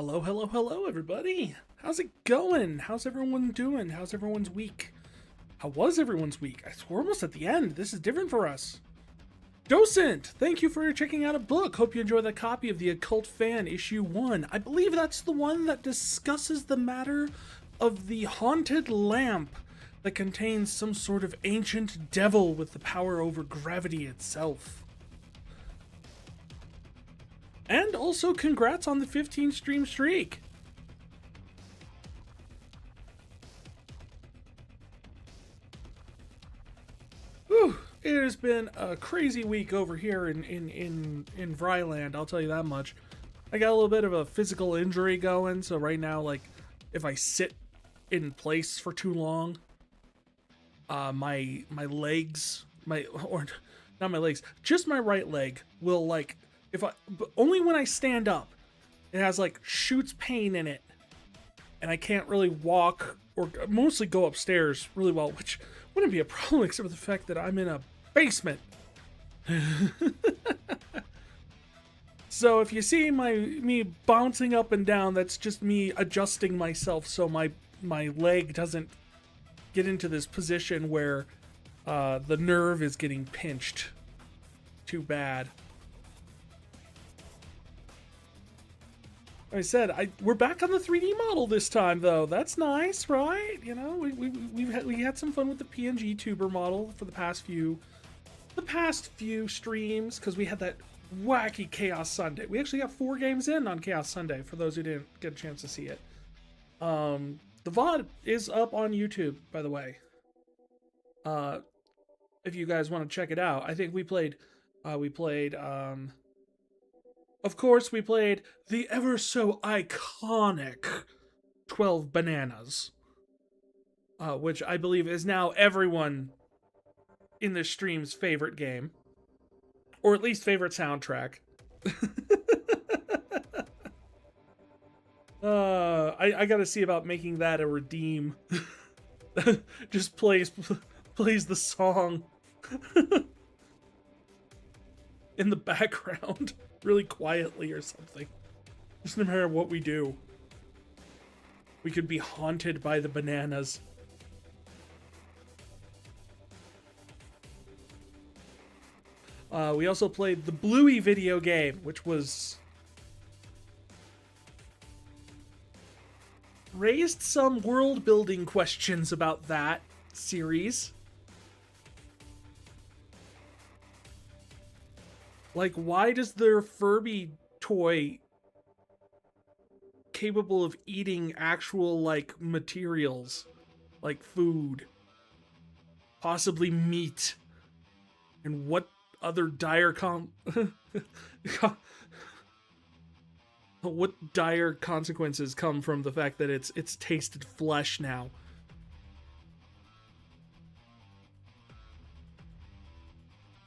Hello, hello, hello, everybody. How's it going? How's everyone doing? How's everyone's week? How was everyone's week? We're almost at the end. This is different for us. Docent, thank you for checking out a book. Hope you enjoy the copy of The Occult Fan, Issue 1. I believe that's the one that discusses the matter of the haunted lamp that contains some sort of ancient devil with the power over gravity itself. And also, congrats on the 15 stream streak. Whew, it has been a crazy week over here in Vryland, I'll tell you that much. I got a little bit of a physical injury going, so right now, like, if I sit in place for too long, my legs, or not my legs, just my right leg will, like, but only when I stand up, it has like shoots pain in it, and I can't really walk or mostly go upstairs really well, which wouldn't be a problem except for the fact that I'm in a basement. So if you see me bouncing up and down, that's just me adjusting myself so my leg doesn't get into this position where the nerve is getting pinched too bad. Like I said, we're back on the 3D model this time, though. That's nice, right? You know, we had some fun with the PNG tuber model for the past few streams, because we had that wacky Chaos Sunday. We actually got 4 games in on Chaos Sunday, for those who didn't get a chance to see it. The VOD is up on YouTube, by the way. If you guys want to check it out. I think we played, of course, we played the ever so iconic 12 Bananas, which I believe is now everyone in the stream's favorite game, or at least favorite soundtrack. I gotta see about making that a redeem. Just plays the song in the background really quietly or something. Just no matter what we do, we could be haunted by the bananas. We also played the Bluey video game, which was raised some world building questions about that series. Like, why does their Furby toy capable of eating actual, like, materials, like food, possibly meat, and what other dire what dire consequences come from the fact that it's tasted flesh now?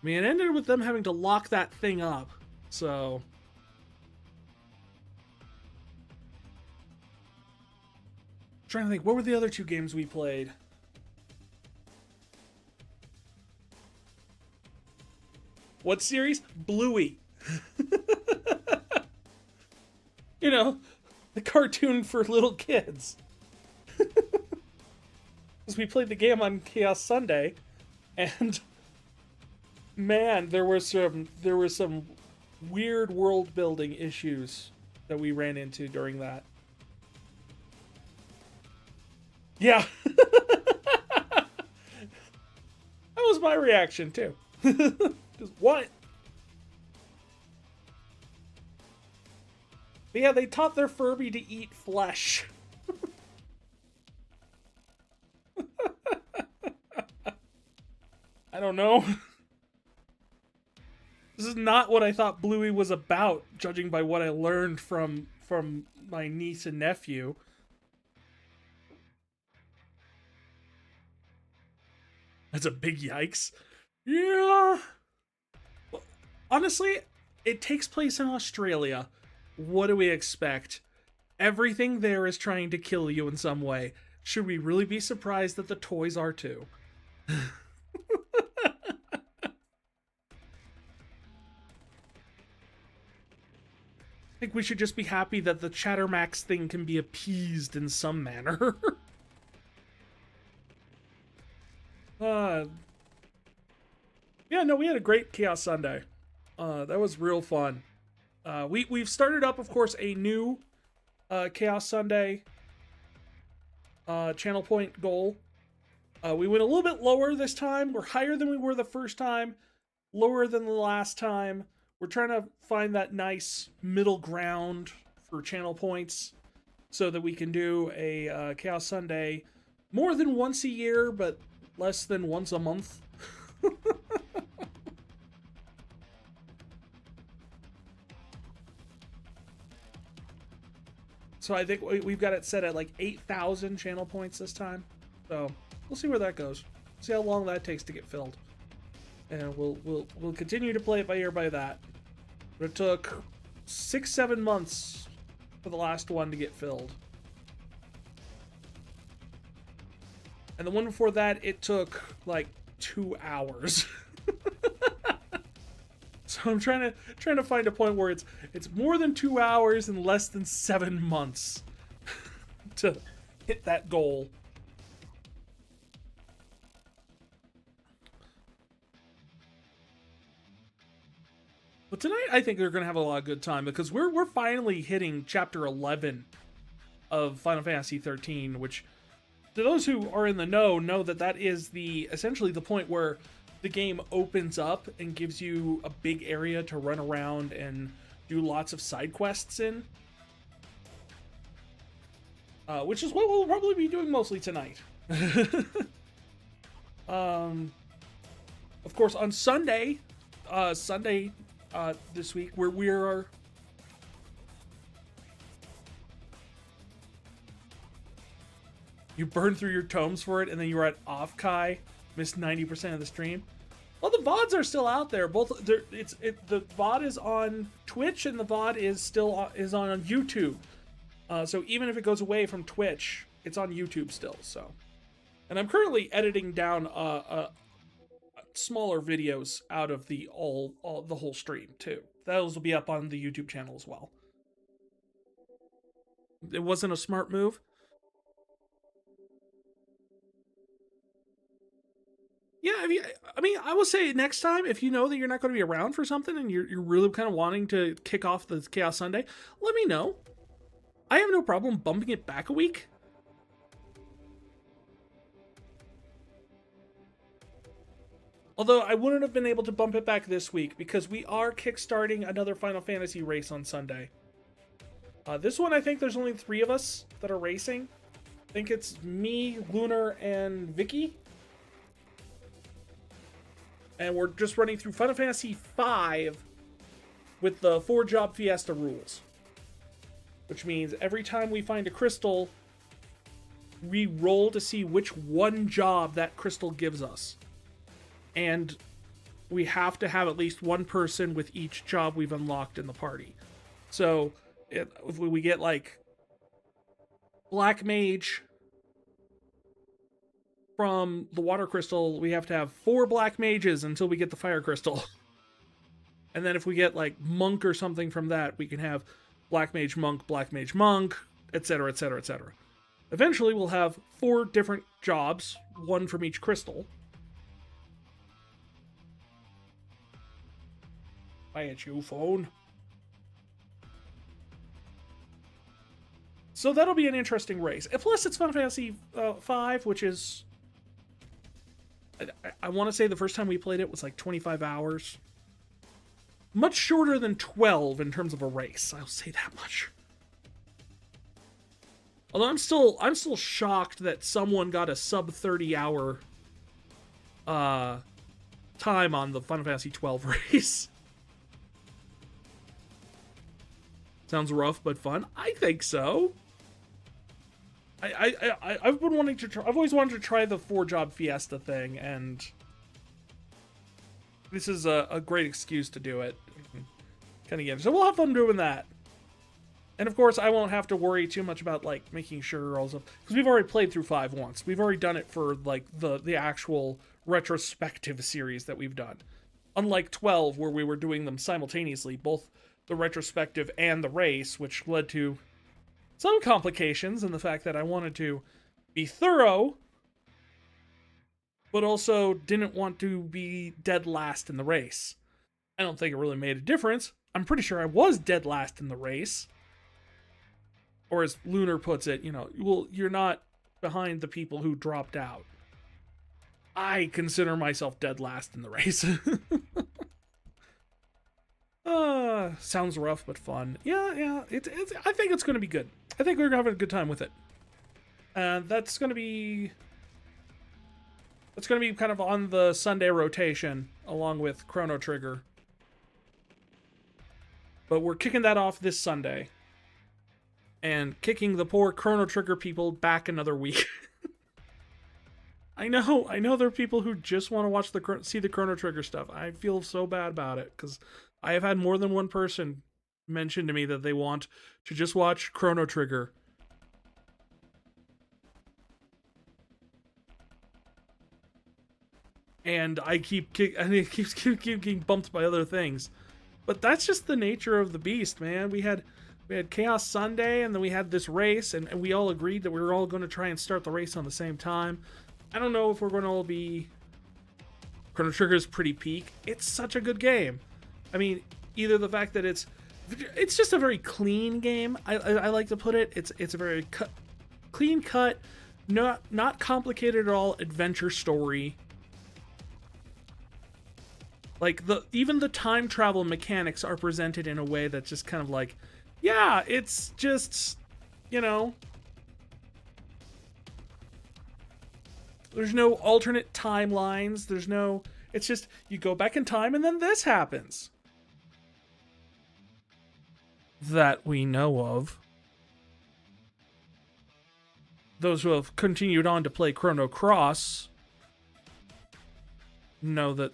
I mean, it ended with them having to lock that thing up, so... I'm trying to think, what were the other 2 games we played? What series? Bluey. You know, the cartoon for little kids. Because we played the game on Chaos Sunday, and... man, there were some weird world building issues that we ran into during that. Yeah. That was my reaction too. Just what? But yeah, they taught their Furby to eat flesh. I don't know. This is not what I thought Bluey was about, judging by what I learned from my niece and nephew. That's a big yikes. Yeah. Well, honestly, it takes place in Australia. What do we expect? Everything there is trying to kill you in some way. Should we really be surprised that the toys are too? think we should just be happy that the Chattermax thing can be appeased in some manner. Yeah, no, we had a great Chaos Sunday. That was real fun. We've started up, of course, a new Chaos Sunday channel point goal. We went a little bit lower this time. We're higher than we were the first time, lower than the last time. We're trying to find that nice middle ground for channel points so that we can do a Chaos Sunday more than once a year, but less than once a month. So I think we've got it set at like 8,000 channel points this time. So we'll see where that goes. See how long that takes to get filled. And we'll continue to play it by ear by that. But it took 6-7 months for the last one to get filled. And the one before that, it took like 2 hours. So I'm trying to find a point where it's more than 2 hours and less than 7 months to hit that goal. But tonight I think they're gonna have a lot of good time because we're finally hitting chapter 11 of Final Fantasy XIII, which to those who are in the know that is essentially the point where the game opens up and gives you a big area to run around and do lots of side quests in. Which is what we'll probably be doing mostly tonight. Of course, on Sunday, this week, where we are... You burned through your tomes for it, and then you were at off-Kai. Missed 90% of the stream. Well, the VODs are still out there. Both the VOD is on Twitch and the VOD is still on YouTube. So even if it goes away from Twitch, it's on YouTube still. So, and I'm currently editing down smaller videos out of the whole stream too. Those will be up on the YouTube channel as well. It wasn't a smart move. Yeah, I will say next time, if you know that you're not going to be around for something and you're really kind of wanting to kick off the Chaos Sunday, let me know. I have no problem bumping it back a week. Although I wouldn't have been able to bump it back this week because we are kickstarting another Final Fantasy race on Sunday. This one, I think there's only 3 of us that are racing. I think it's me, Lunar, and Vicky. And we're just running through Final Fantasy V with the 4-job Fiesta rules. Which means every time we find a crystal, we roll to see which one job that crystal gives us. And we have to have at least one person with each job we've unlocked in the party. So if we get like Black Mage from the water crystal, we have to have 4 black mages until we get the fire crystal. And then if we get like monk or something from that, we can have black mage monk, etc., etc., etc. Eventually we'll have 4 different jobs, 1 from each crystal. Why at you, phone? So that'll be an interesting race. Plus it's Final Fantasy V, which is... I want to say the first time we played it was like 25 hours. Much shorter than 12 in terms of a race. I'll say that much. Although I'm still shocked that someone got a sub 30 hour time on the Final Fantasy XII race. Sounds rough but fun. I think so. I've been wanting to try. I've always wanted to try the 4-job Fiesta thing, and this is a great excuse to do it. Kind of get it. So we'll have fun doing that. And of course, I won't have to worry too much about like making sure all stuff, because we've already played through 5 once. We've already done it for like the actual retrospective series that we've done. Unlike 12, where we were doing them simultaneously, both the retrospective and the race, which led to some complications in the fact that I wanted to be thorough, but also didn't want to be dead last in the race. I don't think it really made a difference. I'm pretty sure I was dead last in the race. Or as Lunar puts it, well, you're not behind the people who dropped out. I consider myself dead last in the race. Sounds rough, but fun. Yeah, I think it's going to be good. I think we're going to have a good time with it. That's going to be kind of on the Sunday rotation, along with Chrono Trigger. But we're kicking that off this Sunday. And kicking the poor Chrono Trigger people back another week. I know there are people who just want to see the Chrono Trigger stuff. I feel so bad about it, because I have had more than one person mention to me that they want to just watch Chrono Trigger. And it keeps getting bumped by other things. But that's just the nature of the beast, man. We had Chaos Sunday, and then we had this race, and we all agreed that we were all going to try and start the race on the same time. I don't know if we're going to all be... Chrono Trigger is pretty peak. It's such a good game. I mean, either the fact that it's just a very clean game, I like to put it. It's a very clean cut, not complicated at all adventure story. Like, even the time travel mechanics are presented in a way that's just kind of like, yeah, it's just, there's no alternate timelines. It's just, you go back in time and then this happens. That we know of. Those who have continued on to play Chrono Cross know that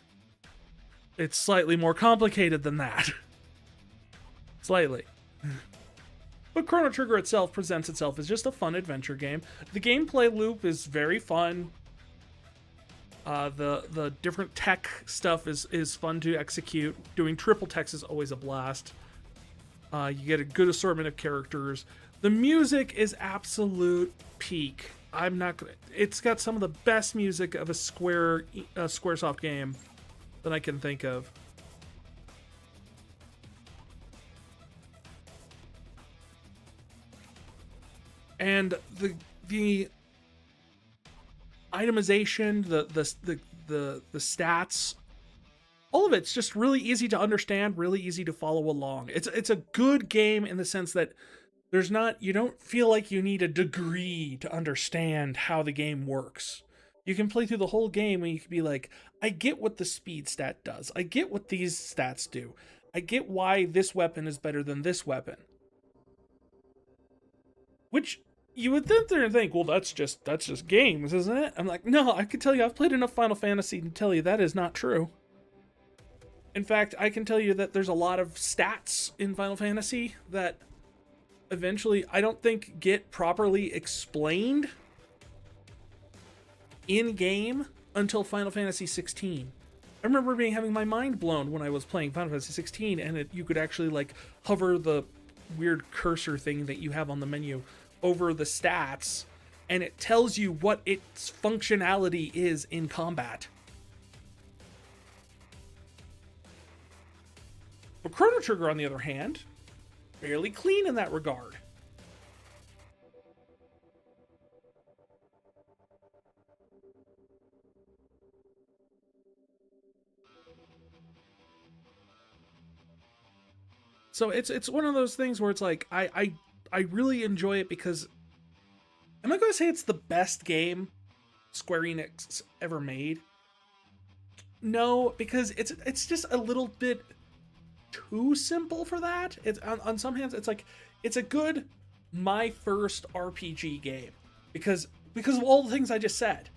it's slightly more complicated than that. Slightly. But Chrono Trigger itself presents itself as just a fun adventure game. The gameplay loop is very fun. The different tech stuff is fun to execute. Doing triple techs is always a blast. You get a good assortment of characters. The music is absolute peak. It's got some of the best music of a Squaresoft game that I can think of. And the itemization, the stats, all of it's just really easy to understand, really easy to follow along. It's a good game in the sense that you don't feel like you need a degree to understand how the game works. You can play through the whole game and you can be like, I get what the speed stat does. I get what these stats do. I get why this weapon is better than this weapon. Which you would sit there and think, well, that's just games, isn't it? I'm like, no, I can tell you, I've played enough Final Fantasy to tell you that is not true. In fact, I can tell you that there's a lot of stats in Final Fantasy that eventually I don't think get properly explained in-game until Final Fantasy XVI. I remember having my mind blown when I was playing Final Fantasy XVI, and you could actually like hover the weird cursor thing that you have on the menu over the stats, and it tells you what its functionality is in combat. But Chrono Trigger, on the other hand, fairly clean in that regard. So it's one of those things where it's like I really enjoy it because I'm not going to say it's the best game Square Enix ever made. No, because it's just a little bit too simple for that. It's on some hands it's like it's a good my first RPG game because of all the things I just said.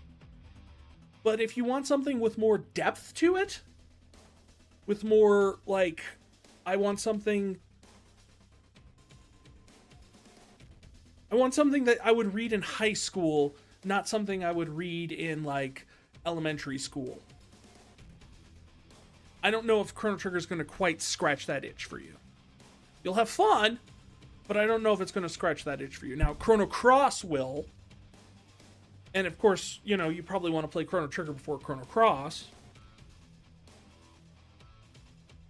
But if you want something with more depth to it, with more like I want something that I would read in high school, not something I would read in like elementary school. I don't know if Chrono Trigger is going to quite scratch that itch for you. You'll have fun, but I don't know if it's going to scratch that itch for you. Now, Chrono Cross will. And of course, you know, you probably want to play Chrono Trigger before Chrono Cross.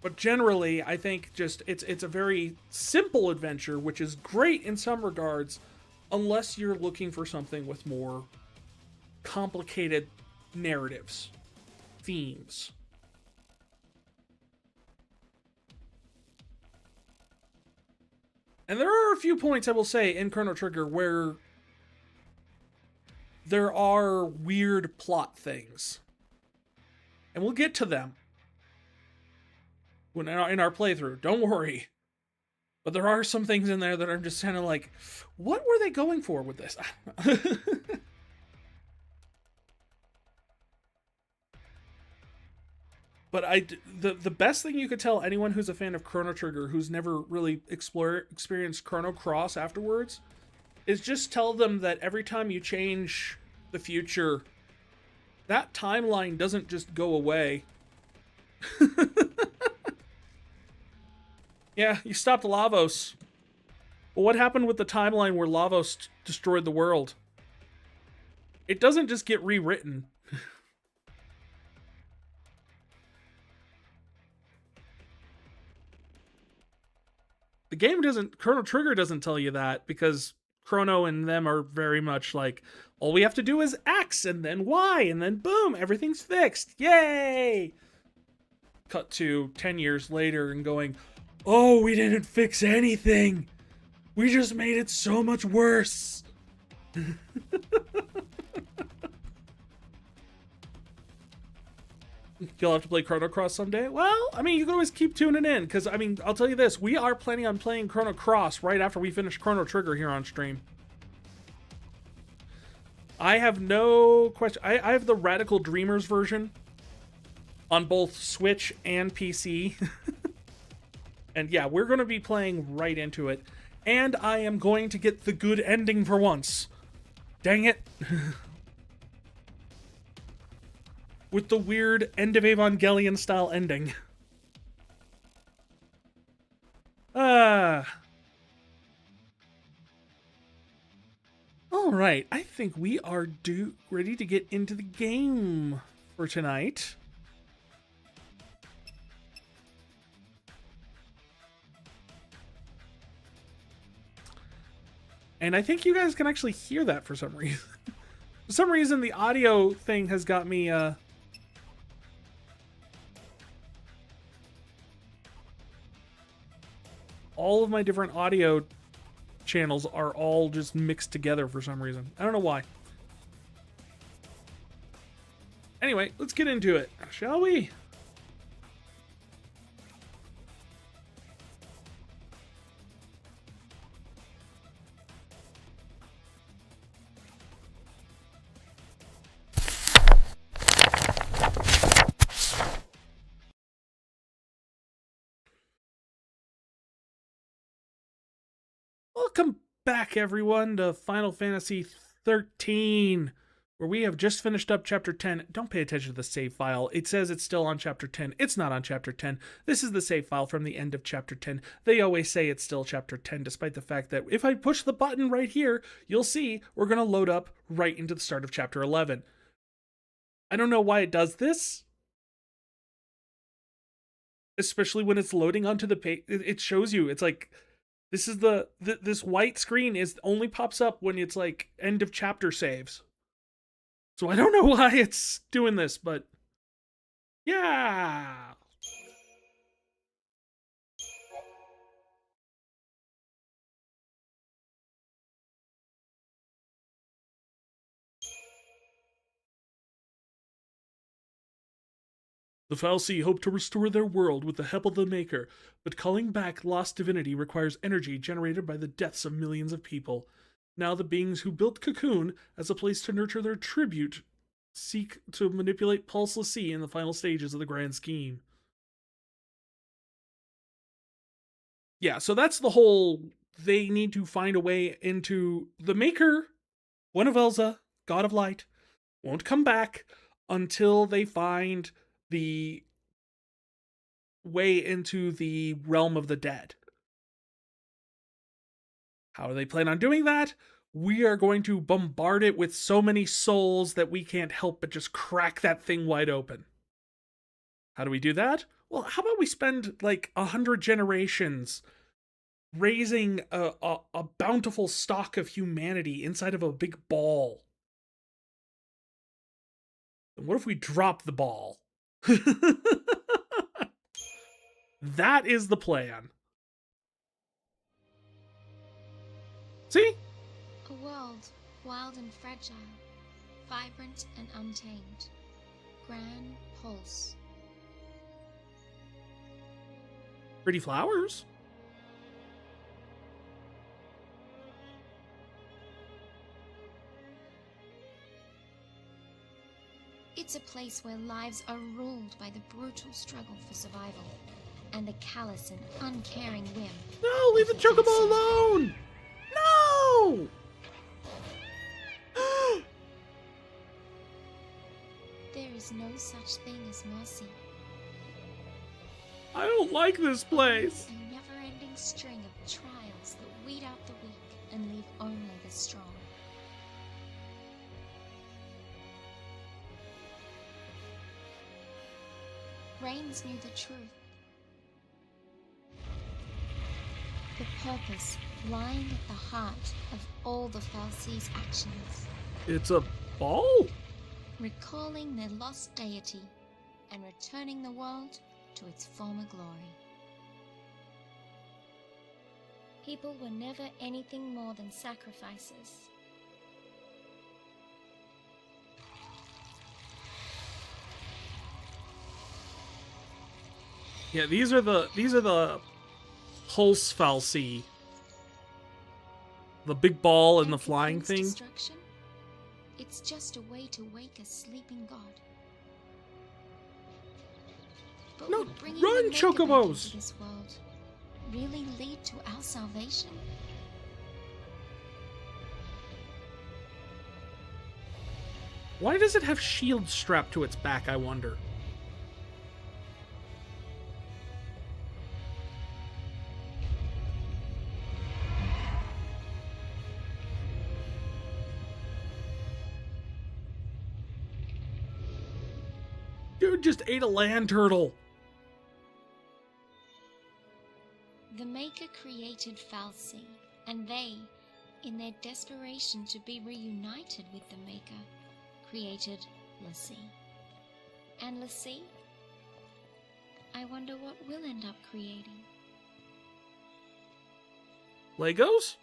But generally, I think just it's a very simple adventure, which is great in some regards, unless you're looking for something with more complicated narratives, themes. And there are a few points, I will say, in Chrono Trigger where there are weird plot things. And we'll get to them when in our playthrough. Don't worry. But there are some things in there that I'm just kind of like, what were they going for with this? But the best thing you could tell anyone who's a fan of Chrono Trigger who's never really experienced Chrono Cross afterwards is just tell them that every time you change the future, that timeline doesn't just go away. Yeah, you stopped Lavos. Well, what happened with the timeline where Lavos destroyed the world? It doesn't just get rewritten. The game doesn't, Chrono Trigger doesn't tell you that, because Chrono and them are very much like, all we have to do is X and then Y and then boom, everything's fixed. Yay! Cut to 10 years later and going, oh, we didn't fix anything. We just made it so much worse. You'll have to play Chrono Cross someday? Well, I mean, you can always keep tuning in, because, I mean, I'll tell you this. We are planning on playing Chrono Cross right after we finish Chrono Trigger here on stream. I have no question. I have the Radical Dreamers version on both Switch and PC. And yeah, we're going to be playing right into it. And I am going to get the good ending for once. Dang it. With the weird End of Evangelion style ending. Alright, I think we are ready to get into the game for tonight. And I think you guys can actually hear that for some reason. For some reason, the audio thing has got me, all of my different audio channels are all just mixed together for some reason. I don't know why. Anyway, let's get into it, shall we? Welcome back, everyone, to Final Fantasy XIII, where we have just finished up Chapter 10. Don't pay attention to the save file. It says it's still on Chapter 10. It's not on Chapter 10. This is the save file from the end of Chapter 10. They always say it's still Chapter 10, despite the fact that if I push the button right here, you'll see we're going to load up right into the start of Chapter 11. I don't know why it does this. Especially when it's loading onto the page. It shows you. It's like... This is this white screen only pops up when it's like end of chapter saves. So I don't know why it's doing this, but yeah. The fal'Cie hope to restore their world with the help of the Maker, but calling back lost divinity requires energy generated by the deaths of millions of people. Now the beings who built Cocoon as a place to nurture their tribute seek to manipulate Pulse l'Cie in the final stages of the grand scheme. Yeah, so that's the whole... They need to find a way into... The Maker, one of Elza, God of Light, won't come back until they find the way into the realm of the dead. How do they plan on doing that? We are going to bombard it with so many souls that we can't help but just crack that thing wide open. How do we do that? Well, how about we spend like 100 generations raising a bountiful stock of humanity inside of a big ball? And what if we drop the ball? That is the plan. See? A world wild and fragile, vibrant and untamed. Grand pulse. Pretty flowers. It's a place where lives are ruled by the brutal struggle for survival and the callous and uncaring whim. No, leave the chocobo alone! No! There is no such thing as mercy. I don't like this place. A never-ending string of trials that weed out the weak and leave only the strong. Reigns knew the truth. The purpose lying at the heart of all the Fal'Cie's actions. It's a ball? Recalling their lost deity and returning the world to its former glory. People were never anything more than sacrifices. Yeah, these are the pulse Fal'Cie. The big ball and the flying thing. Destruction? It's just a way to wake a sleeping god. But No, would bringing run, the Maker back chocobos! into this world really lead to our salvation? Why does it have shields strapped to its back, I wonder? Dude just ate a land turtle. The Maker created Fal'Cie, and they, in their desperation to be reunited with the Maker, created l'Cie. And l'Cie? I wonder what we'll end up creating. Legos?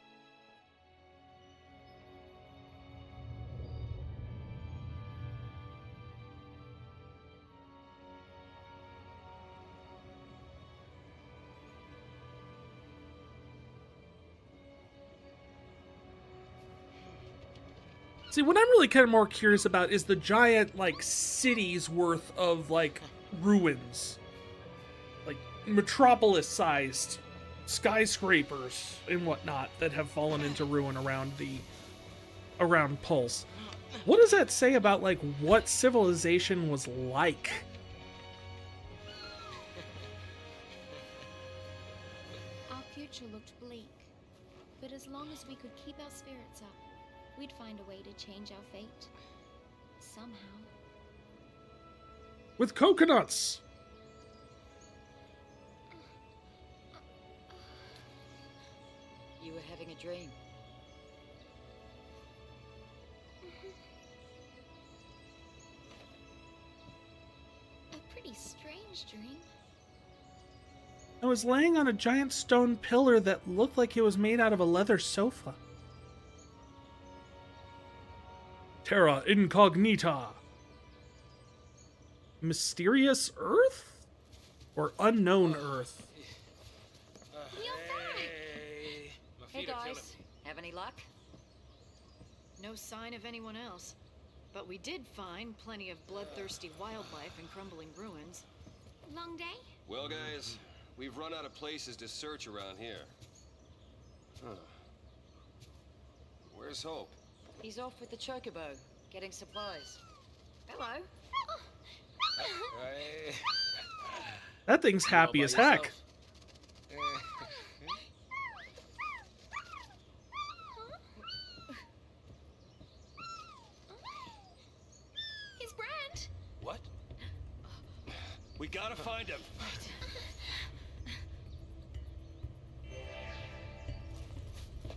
See, what I'm really kind of more curious about is the giant, like, cities worth of, like, ruins. Like, metropolis-sized skyscrapers and whatnot that have fallen into ruin around Pulse. What does that say about, like, what civilization was like? Our future looked bleak, but as long as we could keep our spirits up, we'd find a way to change our fate. Somehow. With coconuts! You were having a dream. A pretty strange dream. I was laying on a giant stone pillar that looked like it was made out of a leather sofa. Terra Incognita. Mysterious Earth? Or Unknown Earth? Hey guys, have any luck? No sign of anyone else. But we did find plenty of bloodthirsty wildlife in crumbling ruins. Long day? Well, guys, we've run out of places to search around here. Huh. Where's Hope? He's off with the chocobo, getting supplies. Hello. Hey. That thing's happy as heck. find him.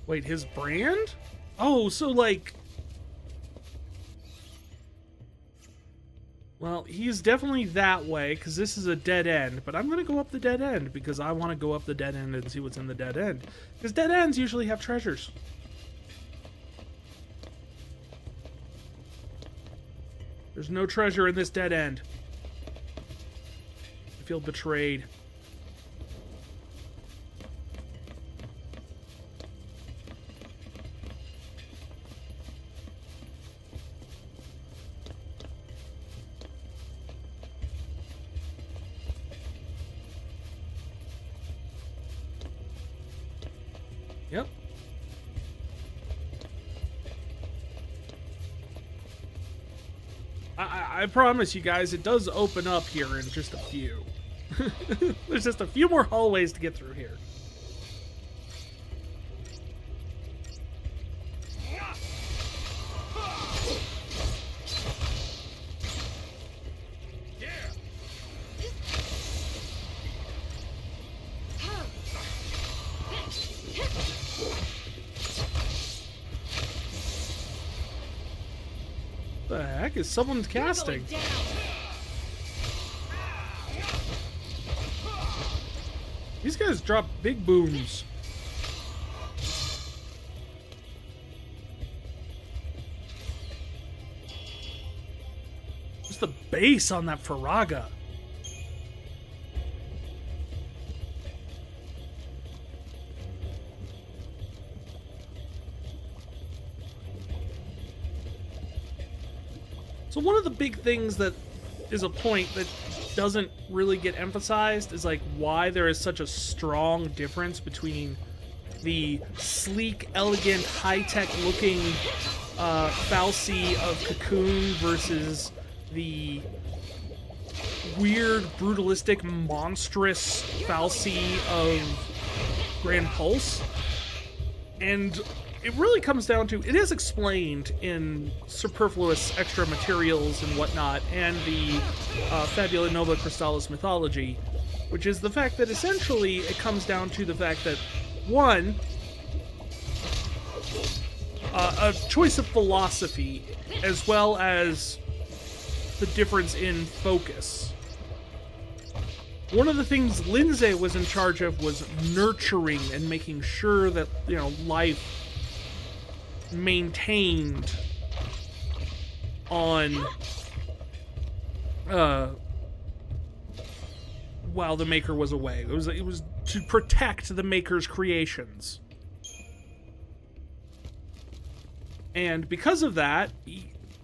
Wait, his brand? Oh, so like... Well, he's definitely that way, because this is a dead end. But I'm going to go up the dead end, because I want to go up the dead end and see what's in the dead end. Because dead ends usually have treasures. There's no treasure in this dead end. I feel betrayed. Yep. I promise you guys, it does open up here in just a few. There's just a few more hallways to get through here. The heck is someone casting? These guys drop big booms. What's the bass on that Faraga? So one of the big things that is a point that doesn't really get emphasized is like why there is such a strong difference between the sleek, elegant, high-tech looking fal'Cie of Cocoon versus the weird, brutalistic, monstrous fal'Cie of Grand Pulse. And it really comes down to, it is explained in superfluous extra materials and whatnot, and the Fabula Nova Crystallis mythology, which is the fact that essentially it comes down to the fact that, one, a choice of philosophy, as well as the difference in focus. One of the things Lindsay was in charge of was nurturing and making sure that, you know, life maintained on while the Maker was away. It was to protect the Maker's creations. And because of that,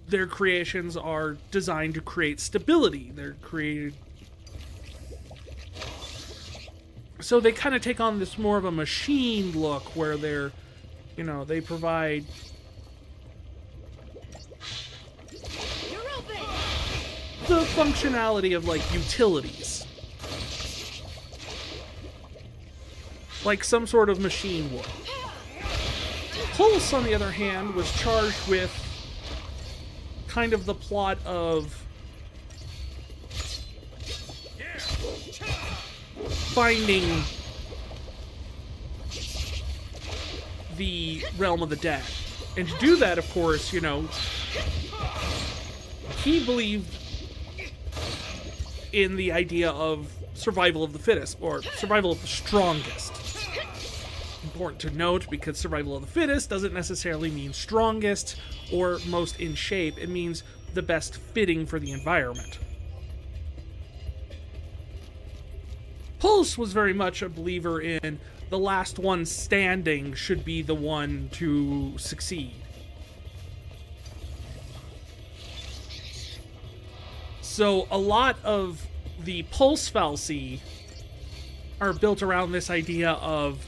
their creations are designed to create stability. They're created so they kind of take on this more of a machine look where they're, you know, they provide the functionality of, like, utilities. Like some sort of machine would. Pulse, on the other hand, was charged with kind of the plot of finding the realm of the dead. And to do that, of course, you know, he believed in the idea of survival of the fittest, or survival of the strongest. Important to note, because survival of the fittest doesn't necessarily mean strongest or most in shape. It means the best fitting for the environment. Pulse was very much a believer in the last one standing should be the one to succeed. So a lot of the Pulse fal'Cie are built around this idea of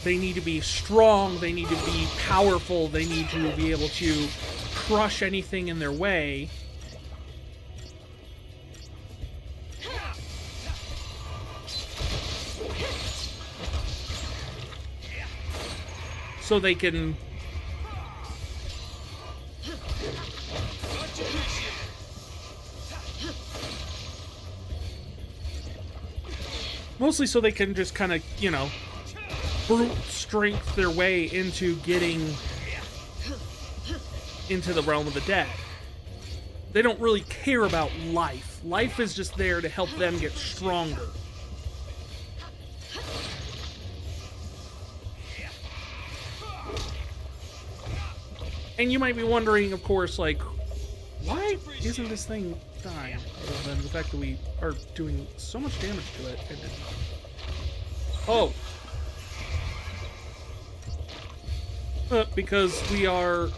they need to be strong, they need to be powerful, they need to be able to crush anything in their way. So they can Mostly so they can just kind of, you know, brute strength their way into getting into the realm of the dead. They don't really care about life. Life is just there to help them get stronger. And you might be wondering, of course, like, why isn't this thing dying? Other than the fact that we are doing so much damage to it. Oh. Because we are...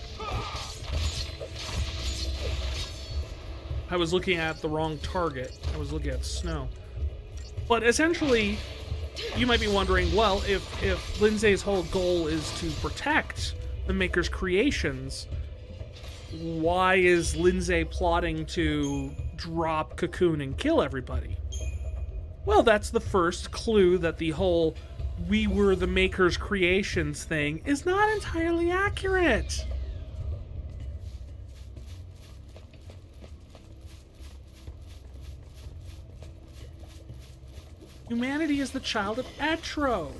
I was looking at the wrong target. I was looking at snow. But essentially, you might be wondering, well, if Lindsay's whole goal is to protect the Maker's creations, why is Lindsay plotting to drop Cocoon and kill everybody? Well, that's the first clue that the whole we were the Maker's creations thing is not entirely accurate. Humanity is the child of Etro.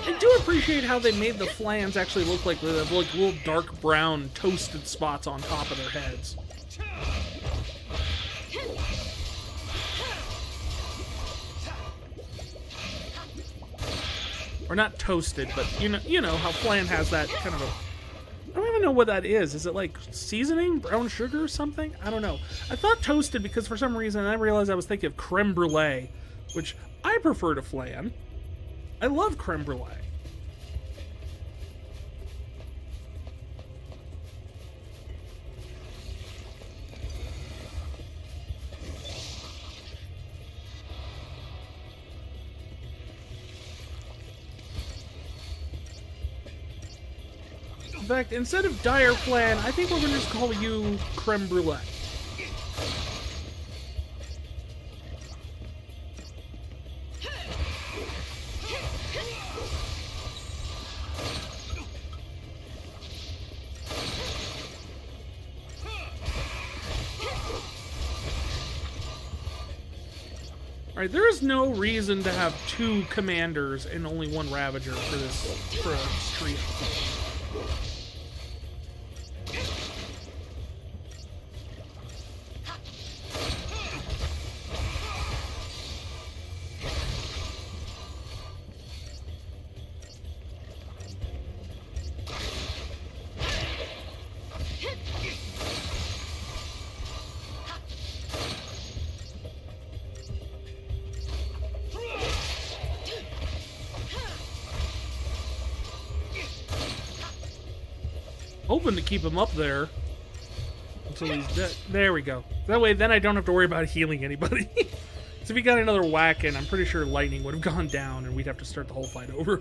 I do appreciate how they made the flans actually look like they have like little dark brown toasted spots on top of their heads. Or not toasted, but you know how flan has that kind of a... I don't even know what that is. Is it like seasoning? Brown sugar or something? I don't know. I thought toasted because for some reason I realized I was thinking of creme brulee, which I prefer to flan. I love creme brulee. In fact, instead of dire flan, I think we're going to just call you creme brulee. Alright, there is no reason to have two commanders and only one Ravager for a street. Hoping to keep him up there until he's dead. There we go. That way, then I don't have to worry about healing anybody. So if he got another whack in, I'm pretty sure lightning would have gone down and we'd have to start the whole fight over.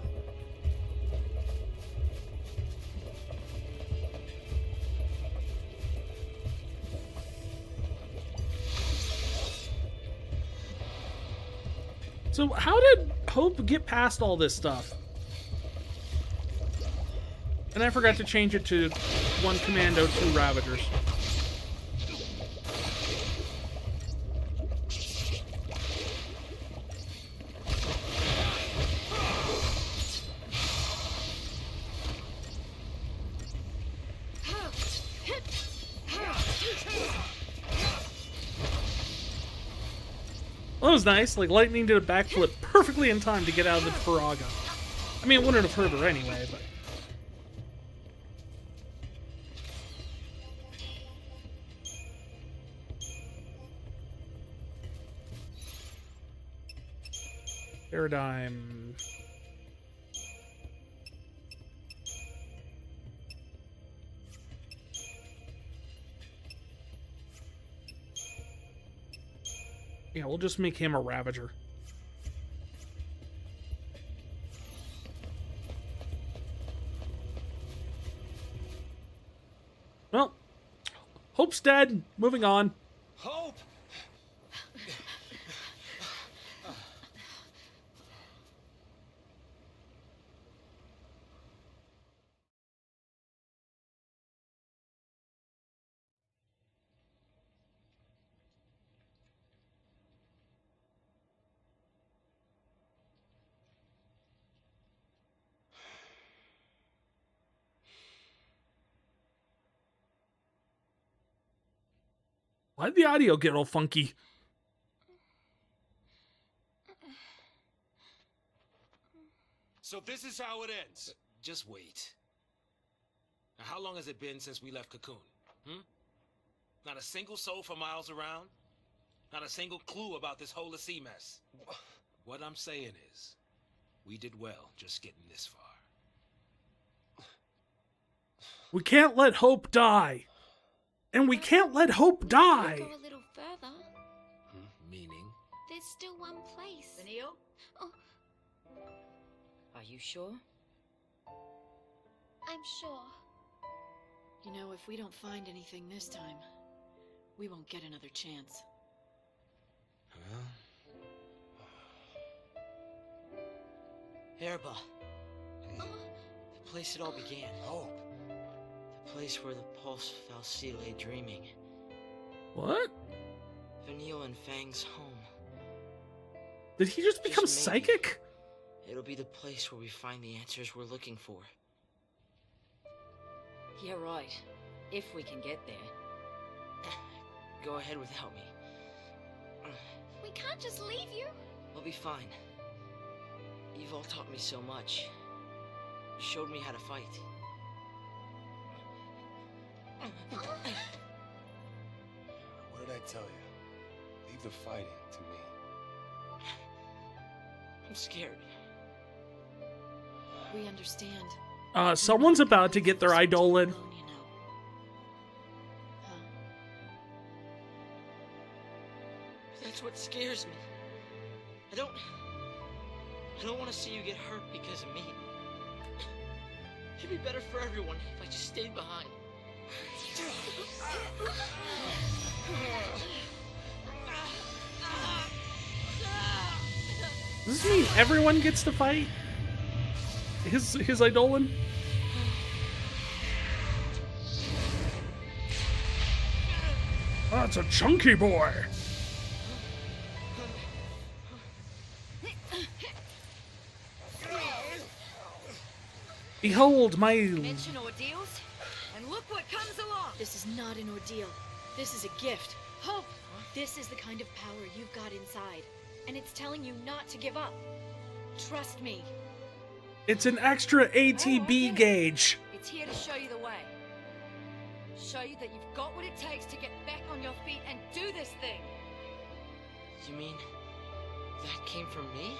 So how did Hope get past all this stuff? And I forgot to change it to one Commando, two Ravagers. Well, that was nice. Like, Lightning did a backflip perfectly in time to get out of the Faraga. I mean, it wouldn't have hurt her anyway, but... Paradigm. Yeah, we'll just make him a Ravager. Hope's dead. Moving on. Hope! Why'd the audio get all funky? So this is how it ends. Just wait. Now, how long has it been since we left Cocoon? Not a single soul for miles around? Not a single clue about this whole sea mess? What I'm saying is, we did well just getting this far. We can't let Hope die. And we can't let Hope die. Go a little further. Meaning? There's still one place. Neil? Oh, Are you sure? I'm sure. You know, if we don't find anything this time, we won't get another chance. Erba. The place it all began. Hope. The place where the pulse Falsi lay dreaming. What? Vanille and Fang's home. Did he just become Just maybe. psychic? It'll be the place where we find the answers we're looking for. You're right. If we can get there. Go ahead without me. We can't just leave you. We'll be fine. You've all taught me so much. You showed me how to fight. What did I tell you? Leave the fighting to me. I'm scared. We understand. Someone's about to get their Eidolon. Alone, you know. Huh? That's what scares me. I don't want to see you get hurt because of me. It'd be better for everyone if I just stayed behind. Does this mean everyone gets to fight? His Eidolon? Oh, it's a chunky boy. Behold my... Mention ordeals, and look what comes along. This is not an ordeal. This is a gift. Hope. This is the kind of power you've got inside, and it's telling you not to give up. Trust me. It's an extra ATB gauge. It's here to show you the way. Show you that you've got what it takes to get back on your feet and do this thing. You mean that came from me?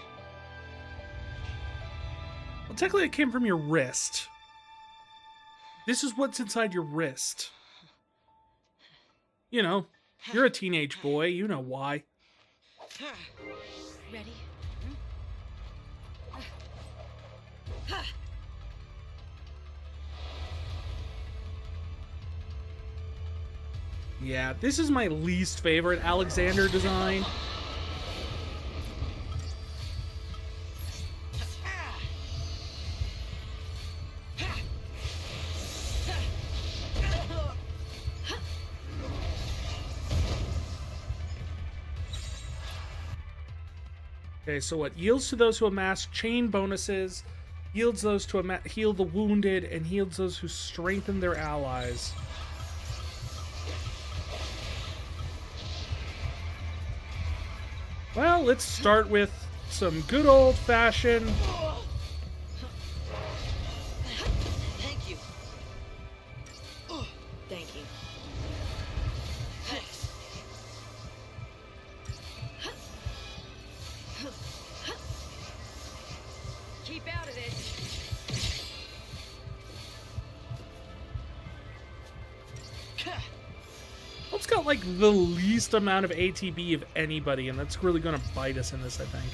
Well, technically it came from your wrist. This is what's inside your wrist. You know, you're a teenage boy. You know why. Ready? Yeah, this is my least favorite Alexander design. Okay, so what? Yields to those who amass chain bonuses, yields those to heal the wounded, and heals those who strengthen their allies. Well, let's start with some good old-fashioned... Thank you. Thank you. Thanks. Keep out of this. Hope's got, like, the least amount of ATB of anybody, and that's really going to bite us in this, I think.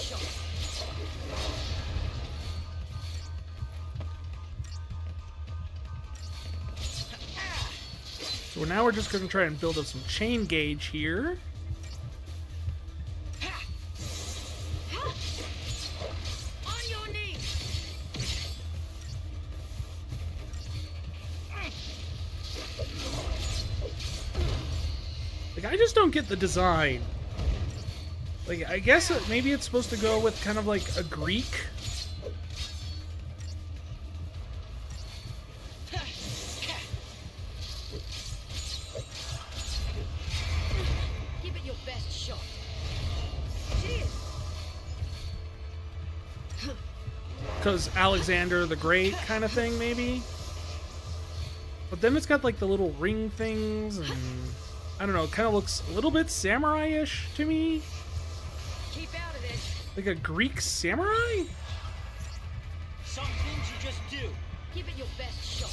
shot. So now we're just going to try and build up some chain gauge here. On your knees. Like, I just don't get the design. Like, I guess maybe it's supposed to go with kind of like a Greek. Give it your best shot. Cheers. Because Alexander the Great kind of thing, maybe. But then it's got like the little ring things, and I don't know, it kind of looks a little bit samurai-ish to me. Keep out of this. Like a Greek samurai? Some things you just do. Give it your best shot.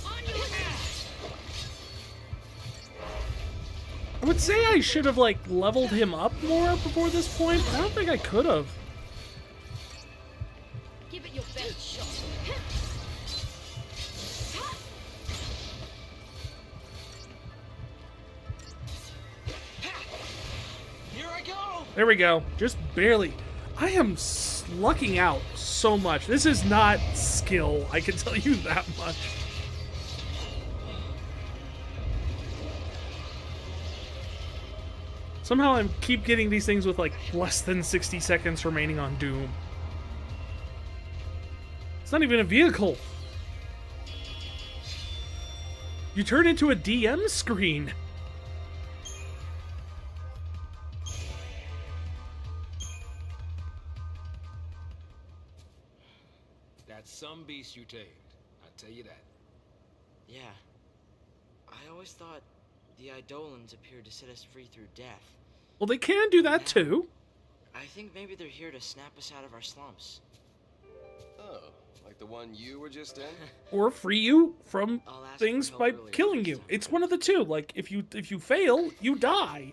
On your knees. I would say I should have like leveled him up more before this point, but I don't think I could have. Give it your best shot. Here I go. There we go. Just barely. I am lucking out so much. This is not skill, I can tell you that much. Somehow I keep getting these things with like less than 60 seconds remaining on Doom. It's not even a vehicle. You turn into a DM screen. That's some beast you tamed. I'll tell you that. Yeah. I always thought the Eidolons appeared to set us free through death. Well, they can do that too. I think maybe they're here to snap us out of our slumps. Oh, like the one you were just in? Or free you from I'll ask things for by help earlier killing next you. time. It's one of the two. Like if you fail, you die.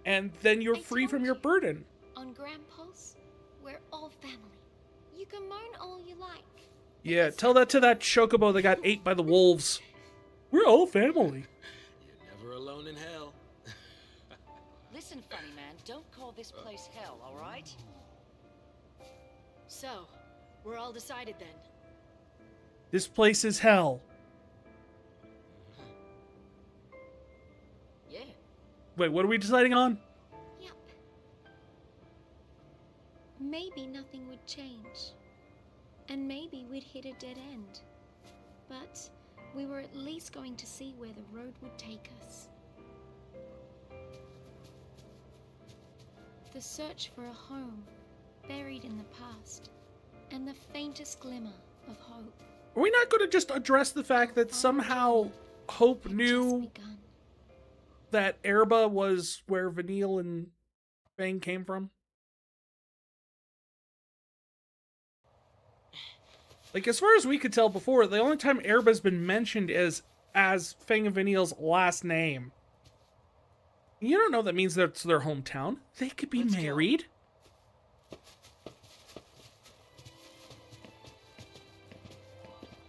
And then you're I free told from your you. burden. On Grandpa's, we're all family. You can moan all you like. Yeah, tell that to that chocobo that got ate by the wolves. We're all family. You're never alone in hell. Listen, funny man, don't call this place hell, all right? So, we're all decided then. This place is hell. Yeah. Wait, what are we deciding on? Yep. Maybe nothing would change. And maybe we'd hit a dead end. But we were at least going to see where the road would take us. The search for a home, buried in the past, and the faintest glimmer of hope. Are we not going to just address the fact that somehow Hope had knew just begun. that Erba was where Vanille and Fang came from? Like, as far as we could tell before, the only time Erba's been mentioned is as Fang and Vanille's last name. You don't know that means that's their hometown. They could be Let's go. married.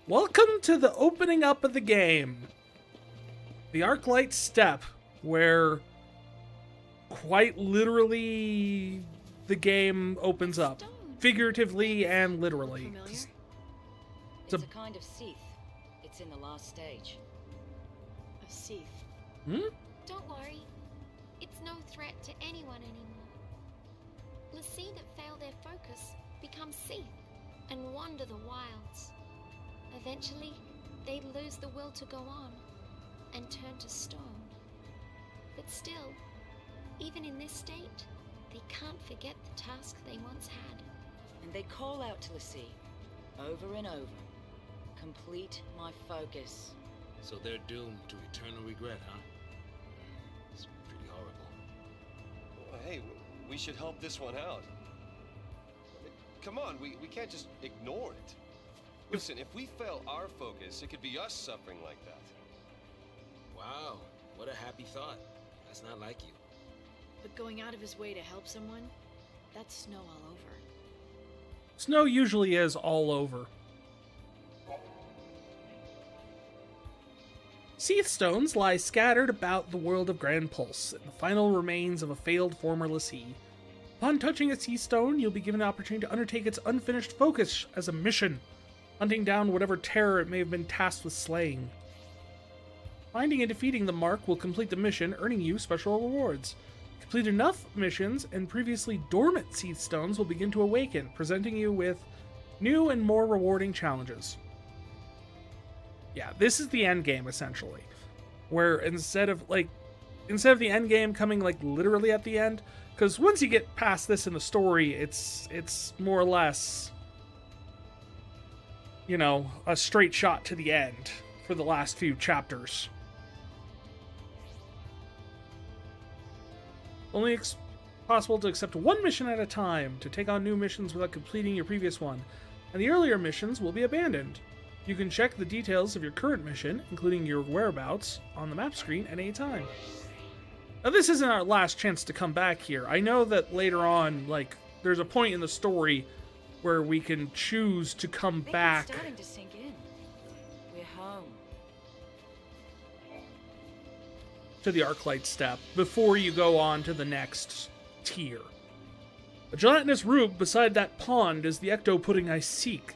Welcome to the opening up of the game. The Arclight Steppe, where quite literally the game opens up. Stone. Figuratively and literally. Familiar? It's a- a kind of Seath. It's in the last stage. A Seath. Hmm? Don't worry. It's no threat to anyone anymore. Lassie that fail their focus become Seath and wander the wilds. Eventually, they lose the will to go on and turn to stone. But still, even in this state, they can't forget the task they once had. And they call out to Lassie, over and over. Complete my focus. So they're doomed to eternal regret, huh? It's pretty horrible. Well, hey, we should help this one out. Come on, we can't just ignore it. Listen, if we fail our focus, it could be us suffering like that. Wow, what a happy thought. That's not like you. But going out of his way to help someone, that's snow all over. Snow usually is all over. Seath stones lie scattered about the world of Grand Pulse, and the final remains of a failed former lessee. Upon touching a Seath stone, you'll be given an opportunity to undertake its unfinished focus as a mission, hunting down whatever terror it may have been tasked with slaying. Finding and defeating the mark will complete the mission, earning you special rewards. Complete enough missions, and previously dormant Seath stones will begin to awaken, presenting you with new and more rewarding challenges. Yeah, this is the end game essentially, where instead of the end game coming like literally at the end, because once you get past this in the story, it's more or less, you know, a straight shot to the end for the last few chapters. Only possible to accept one mission at a time, to take on new missions without completing your previous one, and the earlier missions will be abandoned. You can check the details of your current mission, including your whereabouts, on the map screen at any time. Now, this isn't our last chance to come back here. I know that later on, like, there's a point in the story where we can choose to come back. It's starting to sink in. We're home. To the Arclight step before you go on to the next tier. A gelatinous rube beside that pond is the ecto pudding I seek.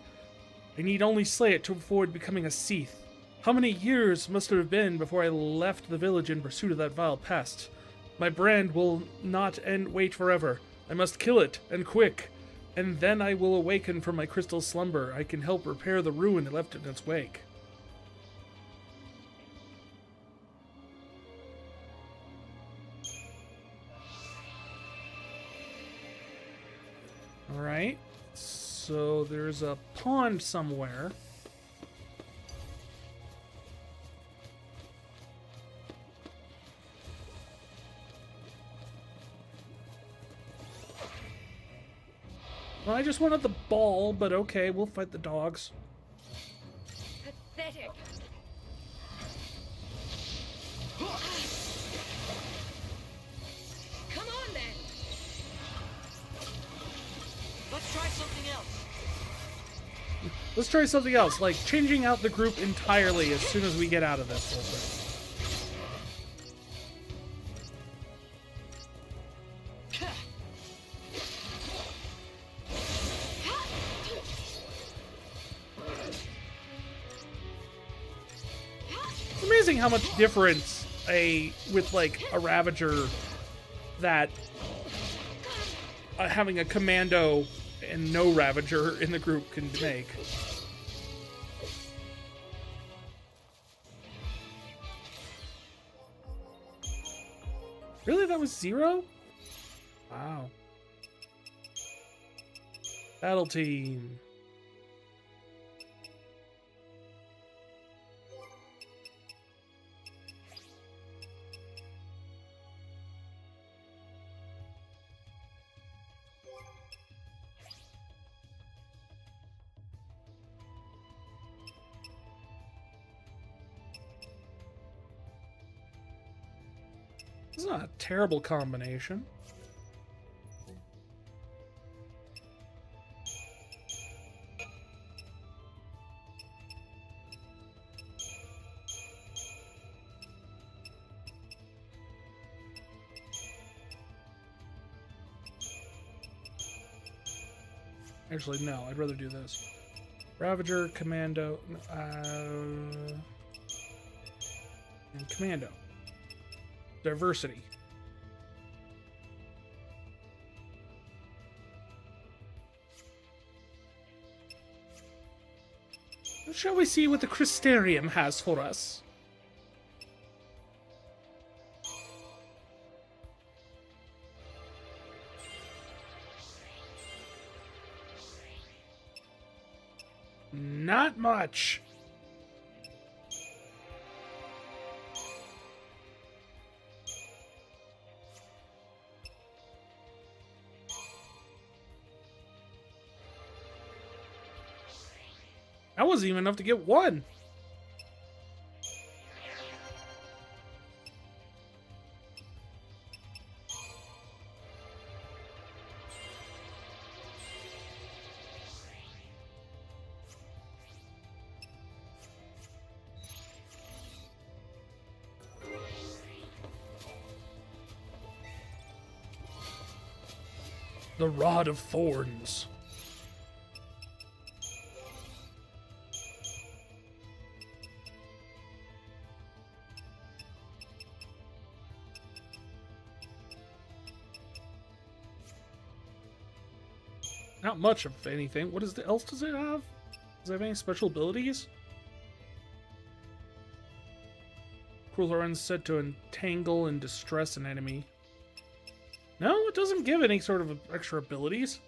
I need only slay it to avoid becoming a Seath. How many years must it have been before I left the village in pursuit of that vile pest? My brand will not wait forever. I must kill it, and quick. And then I will awaken from my crystal slumber. I can help repair the ruin it left in its wake. Alright. So there's a pond somewhere. Well, I just wanted the ball, but okay, we'll fight the dogs. Pathetic. Come on then. Let's try something else. Let's try something else, like changing out the group entirely as soon as we get out of this whole thing. It's amazing how much difference with like a Ravager that having a commando and no Ravager in the group can make. Really? That was 0? Wow. Battle team. It's not a terrible combination. Actually, no, I'd rather do this. Ravager, Commando, and Commando. Diversity. Shall we see what the Crystarium has for us? Not much. That wasn't even enough to get one. The Rod of Thorns. Not much of anything. What else does it have? Does it have any special abilities? Cruel Run said to entangle and distress an enemy. No, it doesn't give any sort of extra abilities.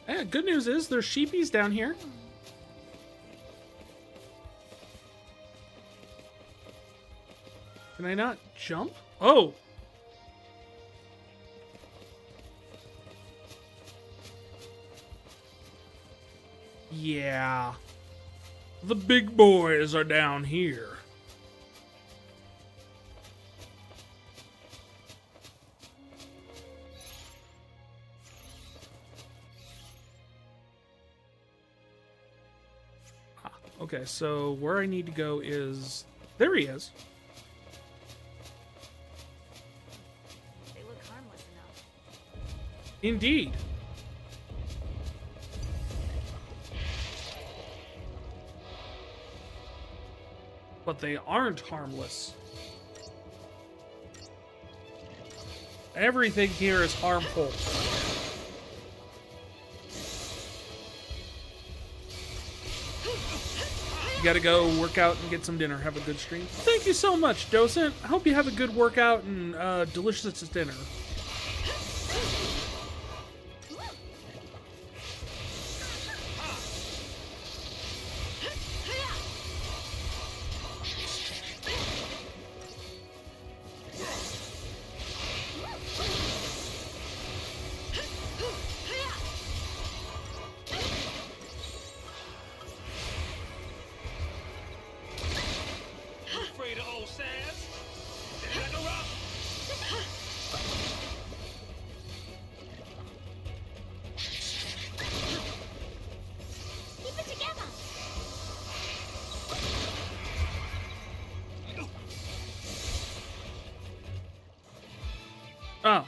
Yeah, good news is there's sheepies down here. Can I not jump? Oh! Yeah. The big boys are down here. Okay, so where I need to go is... There he is. They look harmless enough. Indeed. But they aren't harmless. Everything here is harmful. You gotta go work out and get some dinner. Have a good stream. Thank you so much, Docent. I hope you have a good workout and delicious dinner. Oh.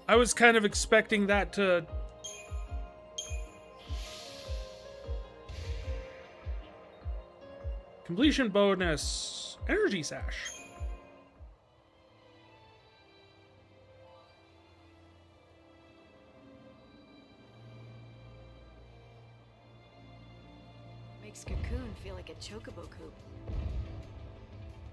I was kind of expecting that to... Completion bonus. Energy Sash. Makes Cocoon feel like a chocobo coop.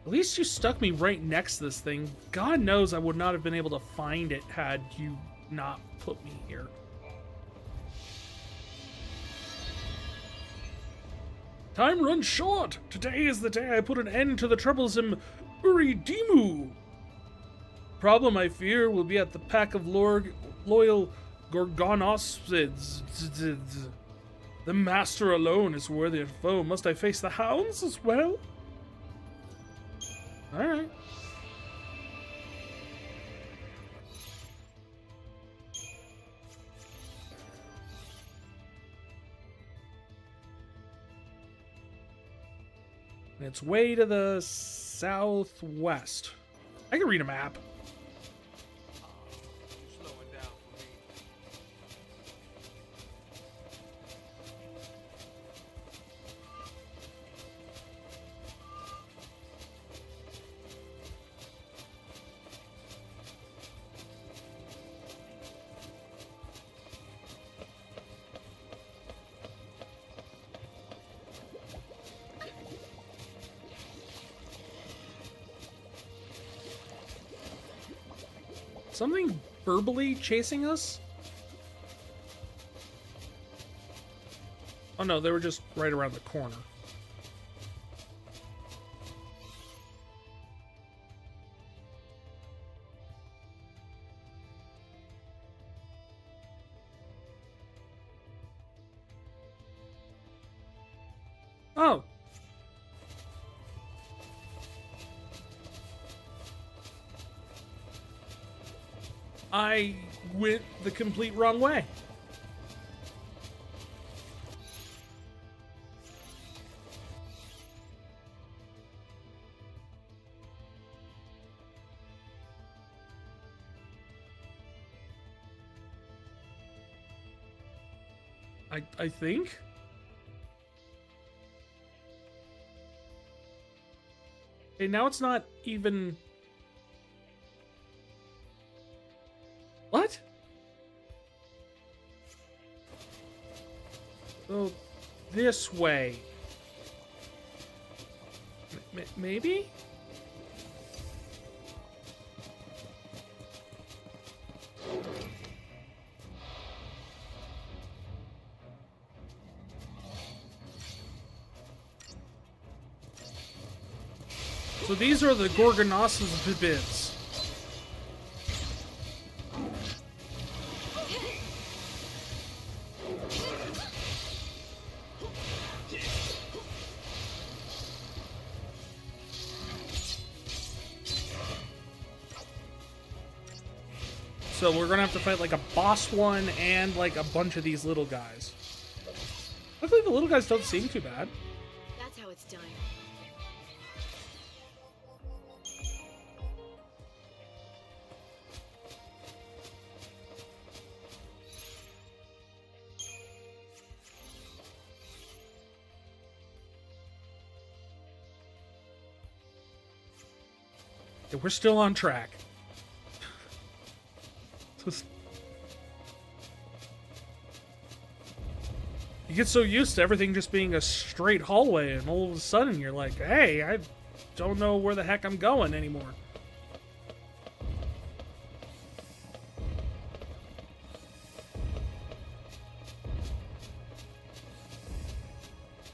At least you stuck me right next to this thing. God knows I would not have been able to find it had you not put me here. Time runs short. Today is the day I put an end to the troublesome Uridimu. Problem, I fear, will be at the pack of loyal Gorgonosids. The master alone is worthy of foe. Must I face the hounds as well? Alright. It's way to the southwest. I can read a map. Something verbally chasing us? Oh no, they were just right around the corner. Oh. I went the complete wrong way. I think. Okay, now it's not even... What? Oh, this way. Maybe? So these are the Gorgonosa's bits. So we're gonna have to fight like a boss one and like a bunch of these little guys. Luckily the little guys don't seem too bad. That's how it's done. Yeah, we're still on track. You get so used to everything just being a straight hallway, and all of a sudden you're like, hey, I don't know where the heck I'm going anymore.